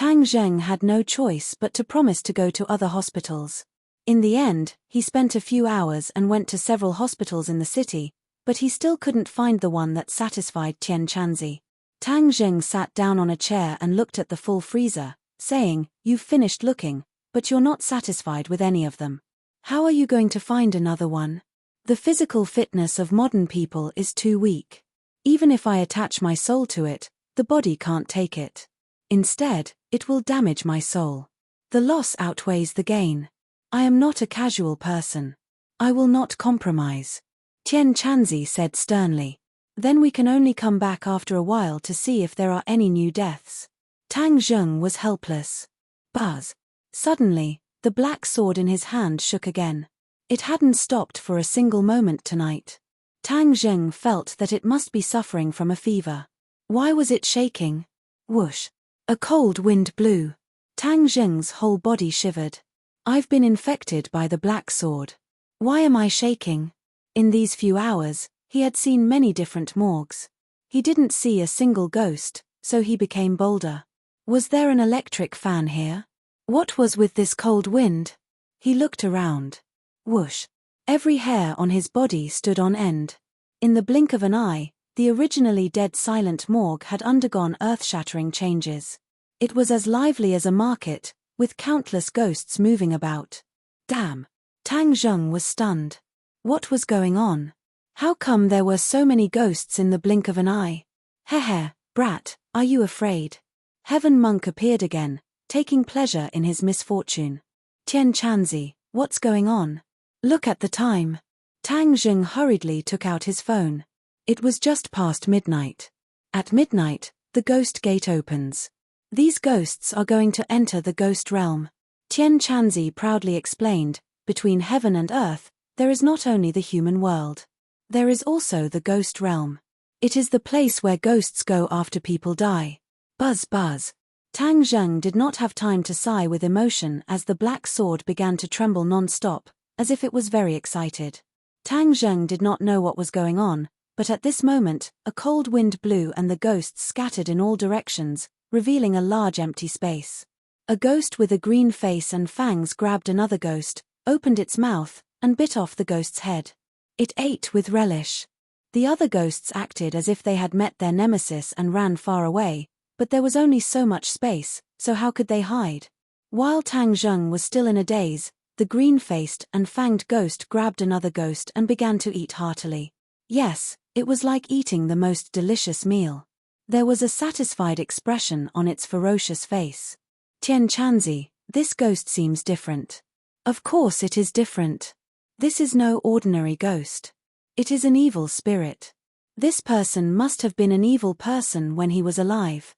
Tang Zheng had no choice but to promise to go to other hospitals. In the end, he spent a few hours and went to several hospitals in the city, but he still couldn't find the one that satisfied Tian Chanzi. Tang Zheng sat down on a chair and looked at the full freezer, saying, You've finished looking, but you're not satisfied with any of them. How are you going to find another one? The physical fitness of modern people is too weak. Even if I attach my soul to it, the body can't take it. Instead, it will damage my soul. The loss outweighs the gain. I am not a casual person. I will not compromise. Tian Chanzi said sternly. Then we can only come back after a while to see if there are any new deaths. Tang Zheng was helpless. Buzz. Suddenly, the black sword in his hand shook again. It hadn't stopped for a single moment tonight. Tang Zheng felt that it must be suffering from a fever. Why was it shaking? Whoosh. A cold wind blew. Tang Zheng's whole body shivered. I've been infected by the black sword. Why am I shaking? In these few hours, he had seen many different morgues. He didn't see a single ghost, so he became bolder. Was there an electric fan here? What was with this cold wind? He looked around. Whoosh. Every hair on his body stood on end. In the blink of an eye, the originally dead silent morgue had undergone earth-shattering changes. It was as lively as a market, with countless ghosts moving about. Damn! Tang Zheng was stunned. What was going on? How come there were so many ghosts in the blink of an eye? Hehe, brat, are you afraid? Heaven Monk appeared again, taking pleasure in his misfortune. Tian Chanzi, what's going on? Look at the time. Tang Zheng hurriedly took out his phone. It was just past midnight. At midnight, the ghost gate opens. These ghosts are going to enter the ghost realm. Tian Chanzi proudly explained, between heaven and earth, there is not only the human world. There is also the ghost realm. It is the place where ghosts go after people die. Buzz buzz. Tang Zheng did not have time to sigh with emotion as the black sword began to tremble non-stop, as if it was very excited. Tang Zheng did not know what was going on, but at this moment, a cold wind blew and the ghosts scattered in all directions, revealing a large empty space. A ghost with a green face and fangs grabbed another ghost, opened its mouth, and bit off the ghost's head. It ate with relish. The other ghosts acted as if they had met their nemesis and ran far away, but there was only so much space, so how could they hide? While Tang Zheng was still in a daze, the green-faced and fanged ghost grabbed another ghost and began to eat heartily. Yes, it was like eating the most delicious meal. There was a satisfied expression on its ferocious face. Tian Chanzi, this ghost seems different. Of course it is different. This is no ordinary ghost. It is an evil spirit. This person must have been an evil person when he was alive.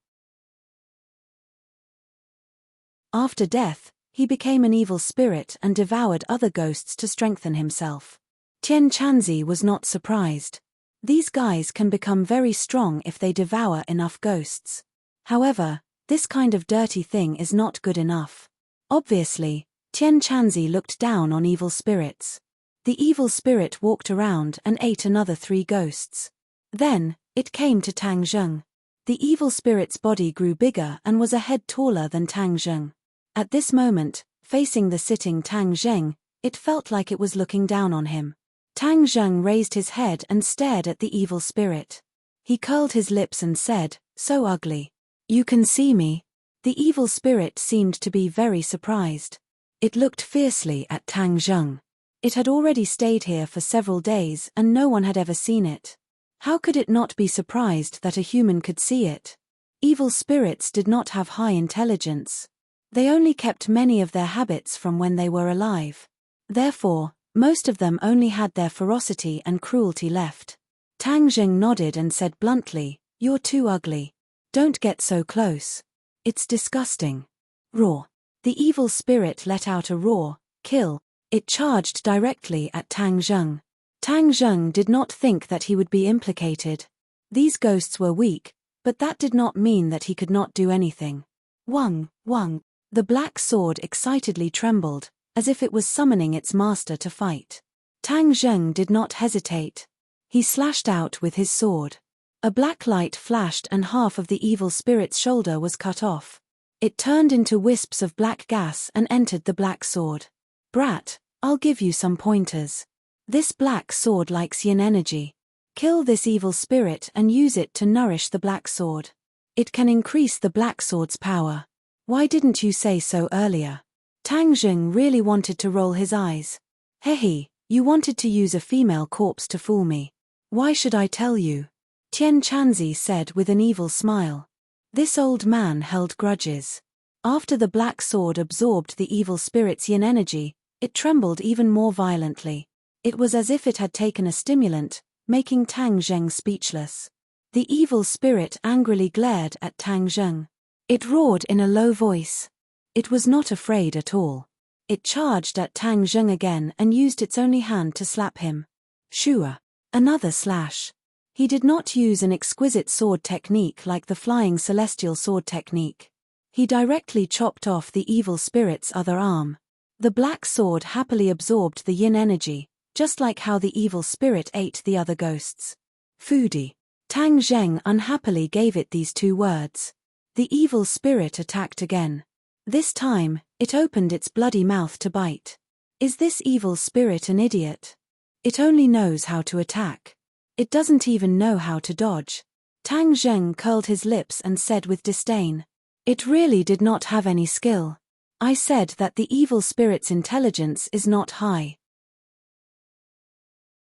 After death, he became an evil spirit and devoured other ghosts to strengthen himself. Tian Chanzi was not surprised. These guys can become very strong if they devour enough ghosts. However, this kind of dirty thing is not good enough. Obviously, Tian Chanzi looked down on evil spirits. The evil spirit walked around and ate another 3 ghosts. Then, it came to Tang Zheng. The evil spirit's body grew bigger and was a head taller than Tang Zheng. At this moment, facing the sitting Tang Zheng, it felt like it was looking down on him. Tang Zheng raised his head and stared at the evil spirit. He curled his lips and said, "So ugly. You can see me?" The evil spirit seemed to be very surprised. It looked fiercely at Tang Zheng. It had already stayed here for several days and no one had ever seen it. How could it not be surprised that a human could see it? Evil spirits did not have high intelligence. They only kept many of their habits from when they were alive. Therefore, most of them only had their ferocity and cruelty left. Tang Zheng nodded and said bluntly, "You're too ugly. Don't get so close. It's disgusting." Roar. The evil spirit let out a roar, "Kill." It charged directly at Tang Zheng. Tang Zheng did not think that he would be implicated. These ghosts were weak, but that did not mean that he could not do anything. Wang, wang. The black sword excitedly trembled, as if it was summoning its master to fight. Tang Zheng did not hesitate. He slashed out with his sword. A black light flashed and half of the evil spirit's shoulder was cut off. It turned into wisps of black gas and entered the black sword. "Brat, I'll give you some pointers. This black sword likes yin energy. Kill this evil spirit and use it to nourish the black sword. It can increase the black sword's power. Why didn't you say so earlier?" Tang Zheng really wanted to roll his eyes. "Hehe, you wanted to use a female corpse to fool me. Why should I tell you?" Tian Chanzi said with an evil smile. This old man held grudges. After the black sword absorbed the evil spirit's yin energy, it trembled even more violently. It was as if it had taken a stimulant, making Tang Zheng speechless. The evil spirit angrily glared at Tang Zheng. It roared in a low voice. It was not afraid at all. It charged at Tang Zheng again and used its only hand to slap him. Shua. Another slash. He did not use an exquisite sword technique like the flying celestial sword technique. He directly chopped off the evil spirit's other arm. The black sword happily absorbed the yin energy, just like how the evil spirit ate the other ghosts. Foodie. Tang Zheng unhappily gave it these 2 words. The evil spirit attacked again. This time, it opened its bloody mouth to bite. Is this evil spirit an idiot? It only knows how to attack. It doesn't even know how to dodge. Tang Zheng curled his lips and said with disdain. It really did not have any skill. I said that the evil spirit's intelligence is not high.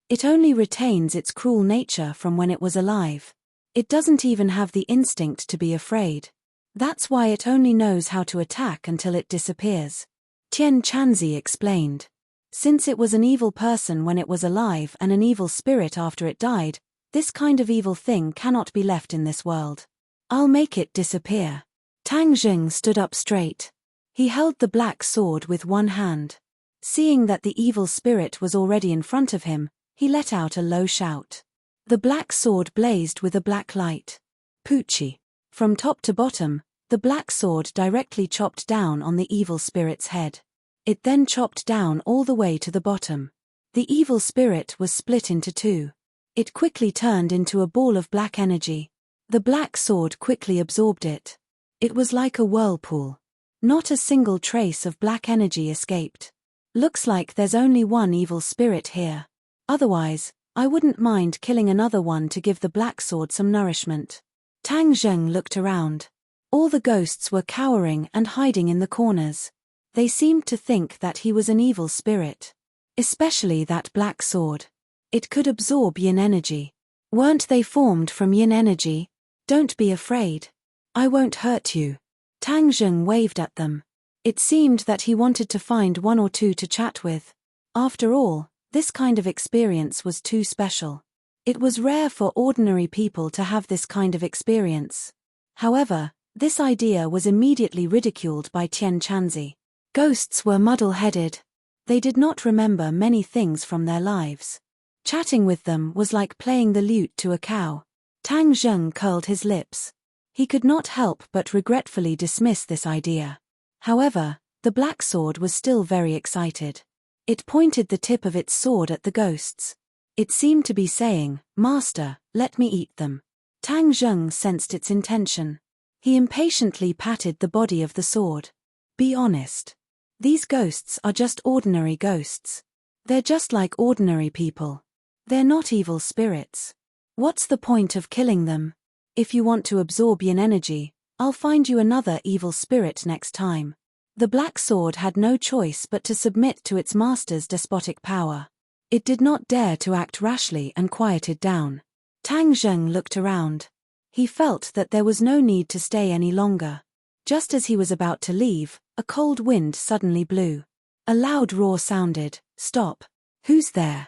It only retains its cruel nature from when it was alive. It doesn't even have the instinct to be afraid. That's why it only knows how to attack until it disappears. Tian Chanzi explained. Since it was an evil person when it was alive and an evil spirit after it died, this kind of evil thing cannot be left in this world. I'll make it disappear. Tang Zheng stood up straight. He held the black sword with one hand. Seeing that the evil spirit was already in front of him, he let out a low shout. The black sword blazed with a black light. Poochie. From top to bottom, the black sword directly chopped down on the evil spirit's head. It then chopped down all the way to the bottom. The evil spirit was split into two. It quickly turned into a ball of black energy. The black sword quickly absorbed it. It was like a whirlpool. Not a single trace of black energy escaped. Looks like there's only one evil spirit here. Otherwise, I wouldn't mind killing another one to give the black sword some nourishment. Tang Zheng looked around. All the ghosts were cowering and hiding in the corners. They seemed to think that he was an evil spirit. Especially that black sword. It could absorb yin energy. Weren't they formed from yin energy? Don't be afraid. I won't hurt you. Tang Zheng waved at them. It seemed that he wanted to find one or two to chat with. After all, this kind of experience was too special. It was rare for ordinary people to have this kind of experience. However, this idea was immediately ridiculed by Tian Chanzi. Ghosts were muddle-headed. They did not remember many things from their lives. Chatting with them was like playing the lute to a cow. Tang Zheng curled his lips. He could not help but regretfully dismiss this idea. However, the black sword was still very excited. It pointed the tip of its sword at the ghosts. It seemed to be saying, "Master, let me eat them." Tang Zheng sensed its intention. He impatiently patted the body of the sword. Be honest. These ghosts are just ordinary ghosts. They're just like ordinary people. They're not evil spirits. What's the point of killing them? If you want to absorb yin energy, I'll find you another evil spirit next time. The black sword had no choice but to submit to its master's despotic power. It did not dare to act rashly and quieted down. Tang Zheng looked around. He felt that there was no need to stay any longer. Just as he was about to leave, a cold wind suddenly blew. A loud roar sounded. Stop. Who's there?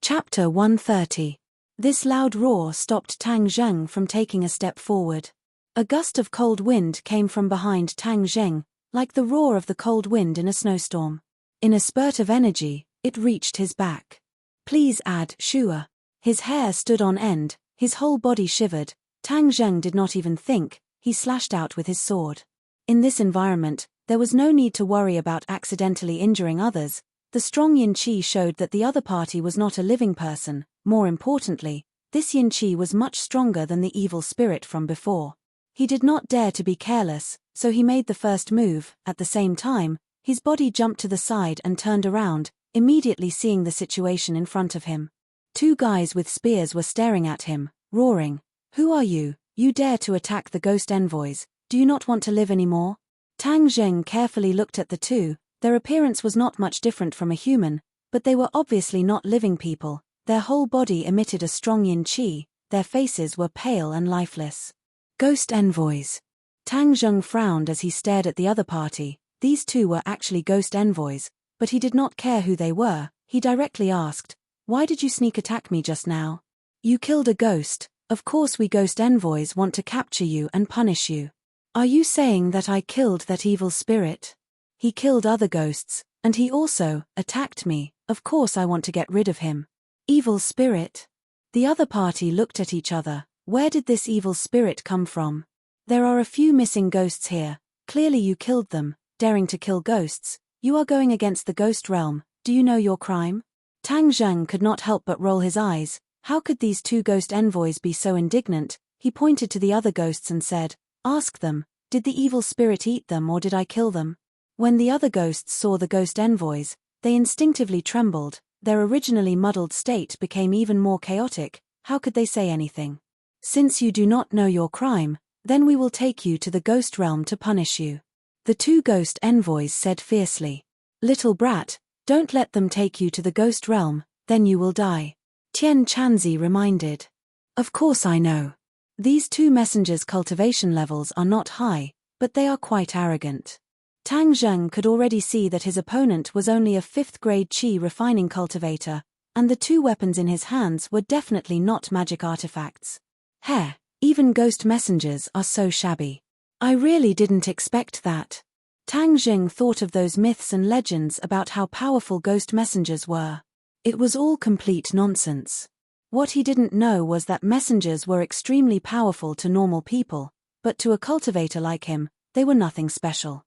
Chapter 130. This loud roar stopped Tang Zheng from taking a step forward. A gust of cold wind came from behind Tang Zheng, like the roar of the cold wind in a snowstorm. In a spurt of energy, it reached his back. Please add, Shua. His hair stood on end, his whole body shivered. Tang Zheng did not even think, he slashed out with his sword. In this environment, there was no need to worry about accidentally injuring others. The strong yin qi showed that the other party was not a living person. More importantly, this yin qi was much stronger than the evil spirit from before. He did not dare to be careless, so he made the first move. At the same time, his body jumped to the side and turned around, immediately seeing the situation in front of him. Two guys with spears were staring at him, roaring, "Who are you? You dare to attack the ghost envoys? Do you not want to live anymore?" Tang Zheng carefully looked at the two. Their appearance was not much different from a human, but they were obviously not living people. Their whole body emitted a strong yin qi, their faces were pale and lifeless. Ghost envoys. Tang Zheng frowned as he stared at the other party. These two were actually ghost envoys, but he did not care who they were. He directly asked, "Why did you sneak attack me just now? You killed a ghost. Of course we ghost envoys want to capture you and punish you. Are you saying that I killed that evil spirit? He killed other ghosts, and he also attacked me. Of course I want to get rid of him." Evil spirit? The other party looked at each other. Where did this evil spirit come from? There are a few missing ghosts here. Clearly you killed them, daring to kill ghosts. You are going against the ghost realm. Do you know your crime? Tang Zheng could not help but roll his eyes. How could these two ghost envoys be so indignant? He pointed to the other ghosts and said, "Ask them, did the evil spirit eat them or did I kill them?" When the other ghosts saw the ghost envoys, they instinctively trembled. Their originally muddled state became even more chaotic. How could they say anything? "Since you do not know your crime, Then we will take you to the ghost realm to punish you. The two ghost envoys said fiercely. Little brat, don't let them take you to the ghost realm, then you will die. Tian Chanzi reminded. Of course I know. These two messengers' cultivation levels are not high, but they are quite arrogant. Tang Zheng could already see that his opponent was only a 5th grade qi refining cultivator, and the two weapons in his hands were definitely not magic artifacts. Heh, even ghost messengers are so shabby. I really didn't expect that. Tang Zheng thought of those myths and legends about how powerful ghost messengers were. It was all complete nonsense. What he didn't know was that messengers were extremely powerful to normal people, but to a cultivator like him, they were nothing special.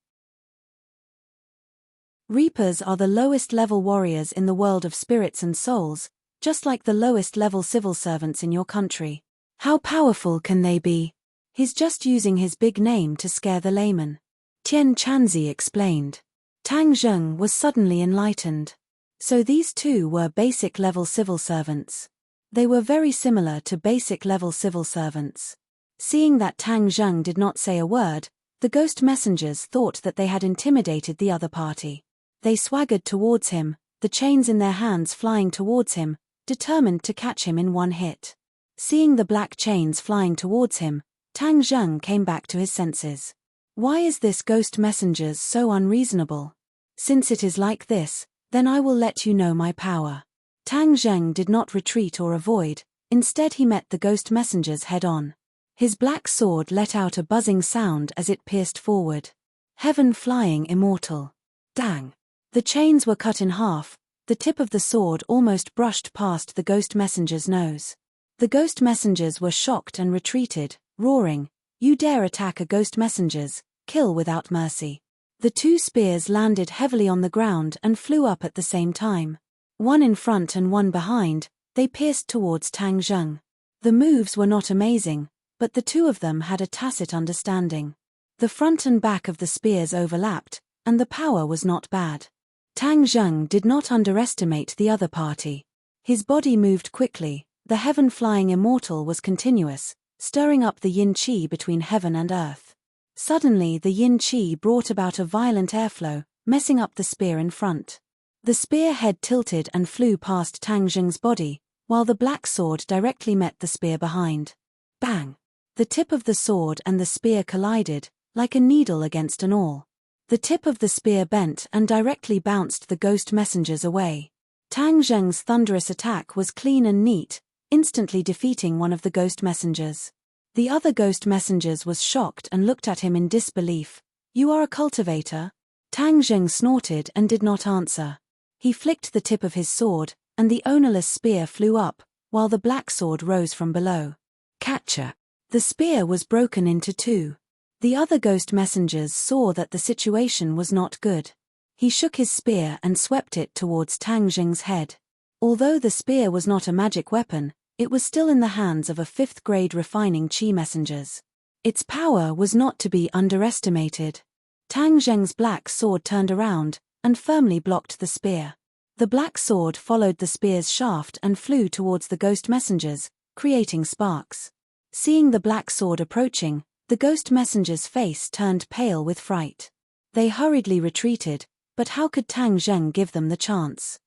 Reapers are the lowest level warriors in the world of spirits and souls, just like the lowest level civil servants in your country. How powerful can they be? He's just using his big name to scare the layman. Tian Chanzi explained. Tang Zheng was suddenly enlightened. So these two were basic level civil servants. They were very similar to basic level civil servants. Seeing that Tang Zheng did not say a word, the ghost messengers thought that they had intimidated the other party. They swaggered towards him, the chains in their hands flying towards him, determined to catch him in one hit. Seeing the black chains flying towards him, Tang Zheng came back to his senses. Why is this ghost messengers so unreasonable? Since it is like this, then I will let you know my power. Tang Zheng did not retreat or avoid, instead he met the ghost messengers head-on. His black sword let out a buzzing sound as it pierced forward. Heaven flying immortal. Dang! The chains were cut in half, the tip of the sword almost brushed past the ghost messenger's nose. The ghost messengers were shocked and retreated, roaring, "You dare attack a ghost messengers, kill without mercy." The two spears landed heavily on the ground and flew up at the same time. One in front and one behind, they pierced towards Tang Zheng. The moves were not amazing, but the two of them had a tacit understanding. The front and back of the spears overlapped, and the power was not bad. Tang Zheng did not underestimate the other party. His body moved quickly, the heaven-flying immortal was continuous, stirring up the yin-qi between heaven and earth. Suddenly the yin-qi brought about a violent airflow, messing up the spear in front. The spear head tilted and flew past Tang Zheng's body, while the black sword directly met the spear behind. Bang! The tip of the sword and the spear collided, like a needle against an awl. The tip of the spear bent and directly bounced the ghost messengers away. Tang Zheng's thunderous attack was clean and neat, instantly defeating one of the ghost messengers. The other ghost messengers was shocked and looked at him in disbelief. "You are a cultivator?" Tang Zheng snorted and did not answer. He flicked the tip of his sword, and the ownerless spear flew up, while the black sword rose from below. Catcher! The spear was broken into two. The other ghost messengers saw that the situation was not good. He shook his spear and swept it towards Tang Zheng's head. Although the spear was not a magic weapon, it was still in the hands of a 5th grade refining qi messengers. Its power was not to be underestimated. Tang Zheng's black sword turned around, and firmly blocked the spear. The black sword followed the spear's shaft and flew towards the ghost messengers, creating sparks. Seeing the black sword approaching, the ghost messenger's face turned pale with fright. They hurriedly retreated, but how could Tang Zheng give them the chance?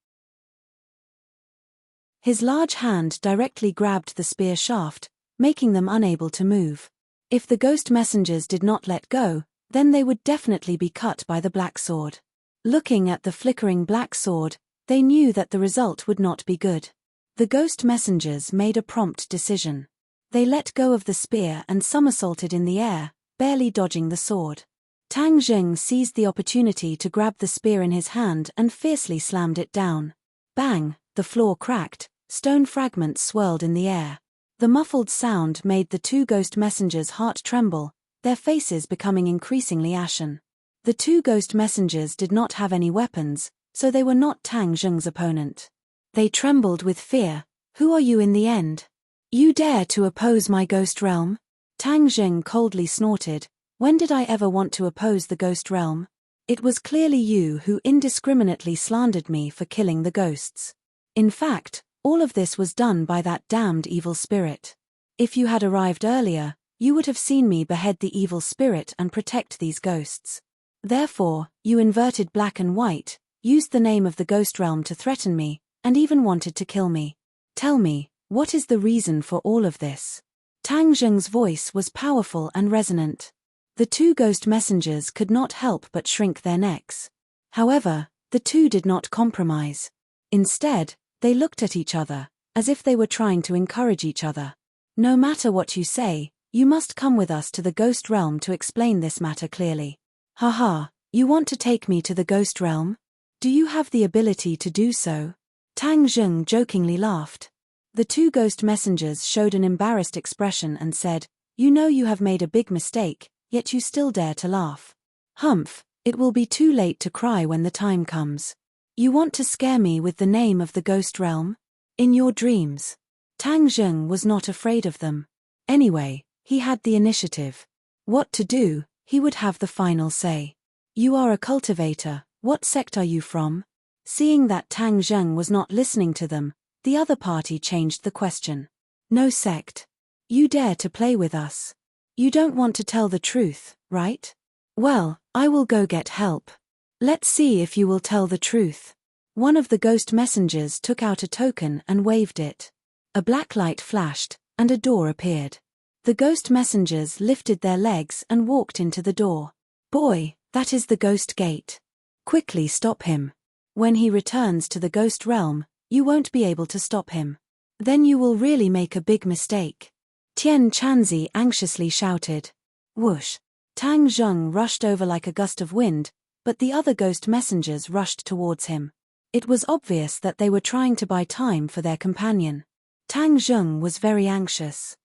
His large hand directly grabbed the spear shaft, making them unable to move. If the ghost messengers did not let go, then they would definitely be cut by the black sword. Looking at the flickering black sword, they knew that the result would not be good. The ghost messengers made a prompt decision. They let go of the spear and somersaulted in the air, barely dodging the sword. Tang Zheng seized the opportunity to grab the spear in his hand and fiercely slammed it down. Bang! The floor cracked, stone fragments swirled in the air. The muffled sound made the two ghost messengers' heart tremble, their faces becoming increasingly ashen. The two ghost messengers did not have any weapons, so they were not Tang Zheng's opponent. They trembled with fear. "Who are you in the end? You dare to oppose my ghost realm?" Tang Zheng coldly snorted. "When did I ever want to oppose the ghost realm? It was clearly you who indiscriminately slandered me for killing the ghosts. In fact, all of this was done by that damned evil spirit. If you had arrived earlier, you would have seen me behead the evil spirit and protect these ghosts. Therefore, you inverted black and white, used the name of the ghost realm to threaten me, and even wanted to kill me. Tell me, what is the reason for all of this? Tang Zheng's voice was powerful and resonant. The two ghost messengers could not help but shrink their necks. However, the two did not compromise. Instead, they looked at each other, as if they were trying to encourage each other. No matter what you say, you must come with us to the ghost realm to explain this matter clearly. Haha, you want to take me to the ghost realm? Do you have the ability to do so? Tang Zheng jokingly laughed. The two ghost messengers showed an embarrassed expression and said, "You know you have made a big mistake, yet you still dare to laugh. Humph, it will be too late to cry when the time comes. You want to scare me with the name of the ghost realm? In your dreams." Tang Zheng was not afraid of them. Anyway, he had the initiative. What to do, he would have the final say. "You are a cultivator, what sect are you from?" Seeing that Tang Zheng was not listening to them, the other party changed the question. "No sect. You dare to play with us. You don't want to tell the truth, right? Well, I will go get help. Let's see if you will tell the truth." One of the ghost messengers took out a token and waved it. A black light flashed, and a door appeared. The ghost messengers lifted their legs and walked into the door. "Boy, that is the ghost gate. Quickly stop him. When he returns to the ghost realm, you won't be able to stop him. Then you will really make a big mistake." Tian Chanzi anxiously shouted. Whoosh! Tang Zheng rushed over like a gust of wind, but the other ghost messengers rushed towards him. It was obvious that they were trying to buy time for their companion. Tang Zheng was very anxious.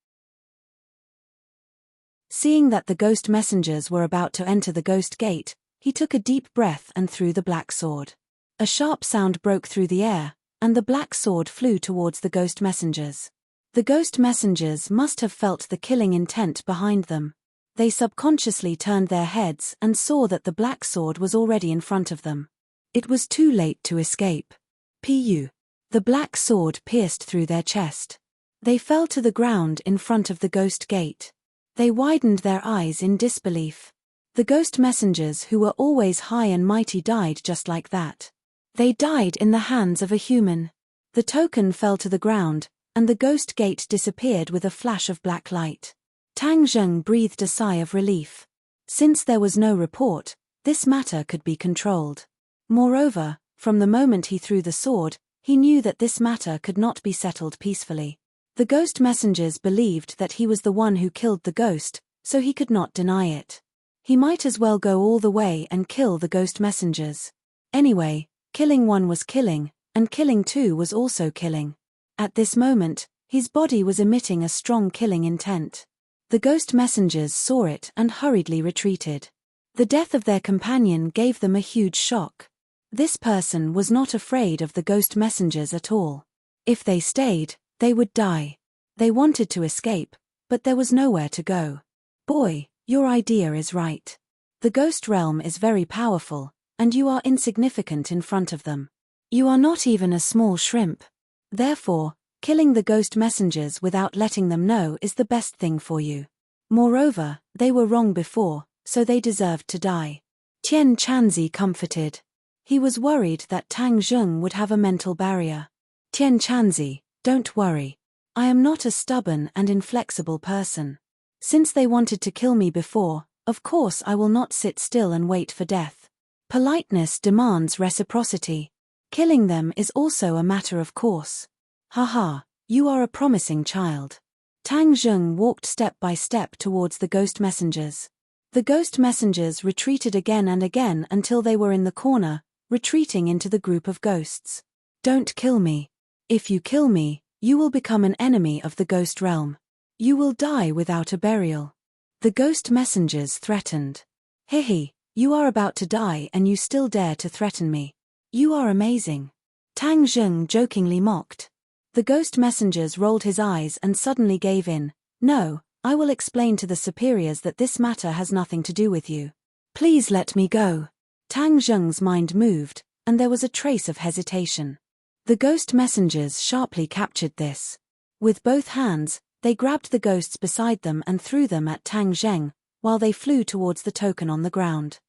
Seeing that the ghost messengers were about to enter the ghost gate, he took a deep breath and threw the black sword. A sharp sound broke through the air, and the black sword flew towards the ghost messengers. The ghost messengers must have felt the killing intent behind them. They subconsciously turned their heads and saw that the black sword was already in front of them. It was too late to escape. Pu. The black sword pierced through their chest. They fell to the ground in front of the ghost gate. They widened their eyes in disbelief. The ghost messengers who were always high and mighty died just like that. They died in the hands of a human. The token fell to the ground, and the ghost gate disappeared with a flash of black light. Tang Zheng breathed a sigh of relief. Since there was no report, this matter could be controlled. Moreover, from the moment he threw the sword, he knew that this matter could not be settled peacefully. The ghost messengers believed that he was the one who killed the ghost, so he could not deny it. He might as well go all the way and kill the ghost messengers. Anyway, killing one was killing, and killing two was also killing. At this moment, his body was emitting a strong killing intent. The ghost messengers saw it and hurriedly retreated. The death of their companion gave them a huge shock. This person was not afraid of the ghost messengers at all. If they stayed, they would die. They wanted to escape, but there was nowhere to go. "Boy, your idea is right. The ghost realm is very powerful, and you are insignificant in front of them. You are not even a small shrimp. Therefore, killing the ghost messengers without letting them know is the best thing for you. Moreover, they were wrong before, so they deserved to die." Tian Chanzi comforted. He was worried that Tang Zheng would have a mental barrier. "Tian Chanzi, don't worry. I am not a stubborn and inflexible person. Since they wanted to kill me before, of course I will not sit still and wait for death. Politeness demands reciprocity. Killing them is also a matter of course. Haha, you are a promising child." Tang Zheng walked step by step towards the ghost messengers. The ghost messengers retreated again and again until they were in the corner, retreating into the group of ghosts. "Don't kill me. If you kill me, you will become an enemy of the ghost realm. You will die without a burial." The ghost messengers threatened. "Hehe, you are about to die and you still dare to threaten me. You are amazing." Tang Zheng jokingly mocked. The ghost messengers rolled his eyes and suddenly gave in. "No, I will explain to the superiors that this matter has nothing to do with you. Please let me go." Tang Zheng's mind moved, and there was a trace of hesitation. The ghost messengers sharply captured this. With both hands, They grabbed the ghosts beside them and threw them at Tang Zheng, while they flew towards the token on the ground.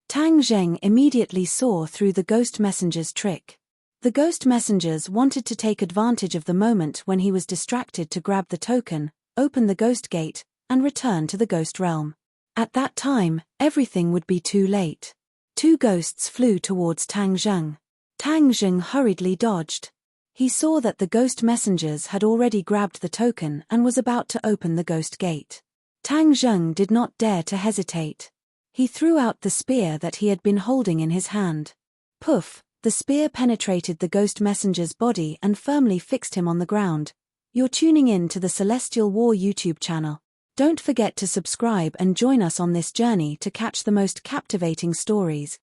Tang Zheng immediately saw through the ghost messenger's trick. The ghost messengers wanted to take advantage of the moment when he was distracted to grab the token, open the ghost gate, and return to the ghost realm. At that time, everything would be too late. Two ghosts flew towards Tang Zheng. Tang Zheng hurriedly dodged. He saw that the ghost messengers had already grabbed the token and was about to open the ghost gate. Tang Zheng did not dare to hesitate. He threw out the spear that he had been holding in his hand. Poof! The spear penetrated the ghost messenger's body and firmly fixed him on the ground. You're tuning in to the Celestial War YouTube channel. Don't forget to subscribe and join us on this journey to catch the most captivating stories.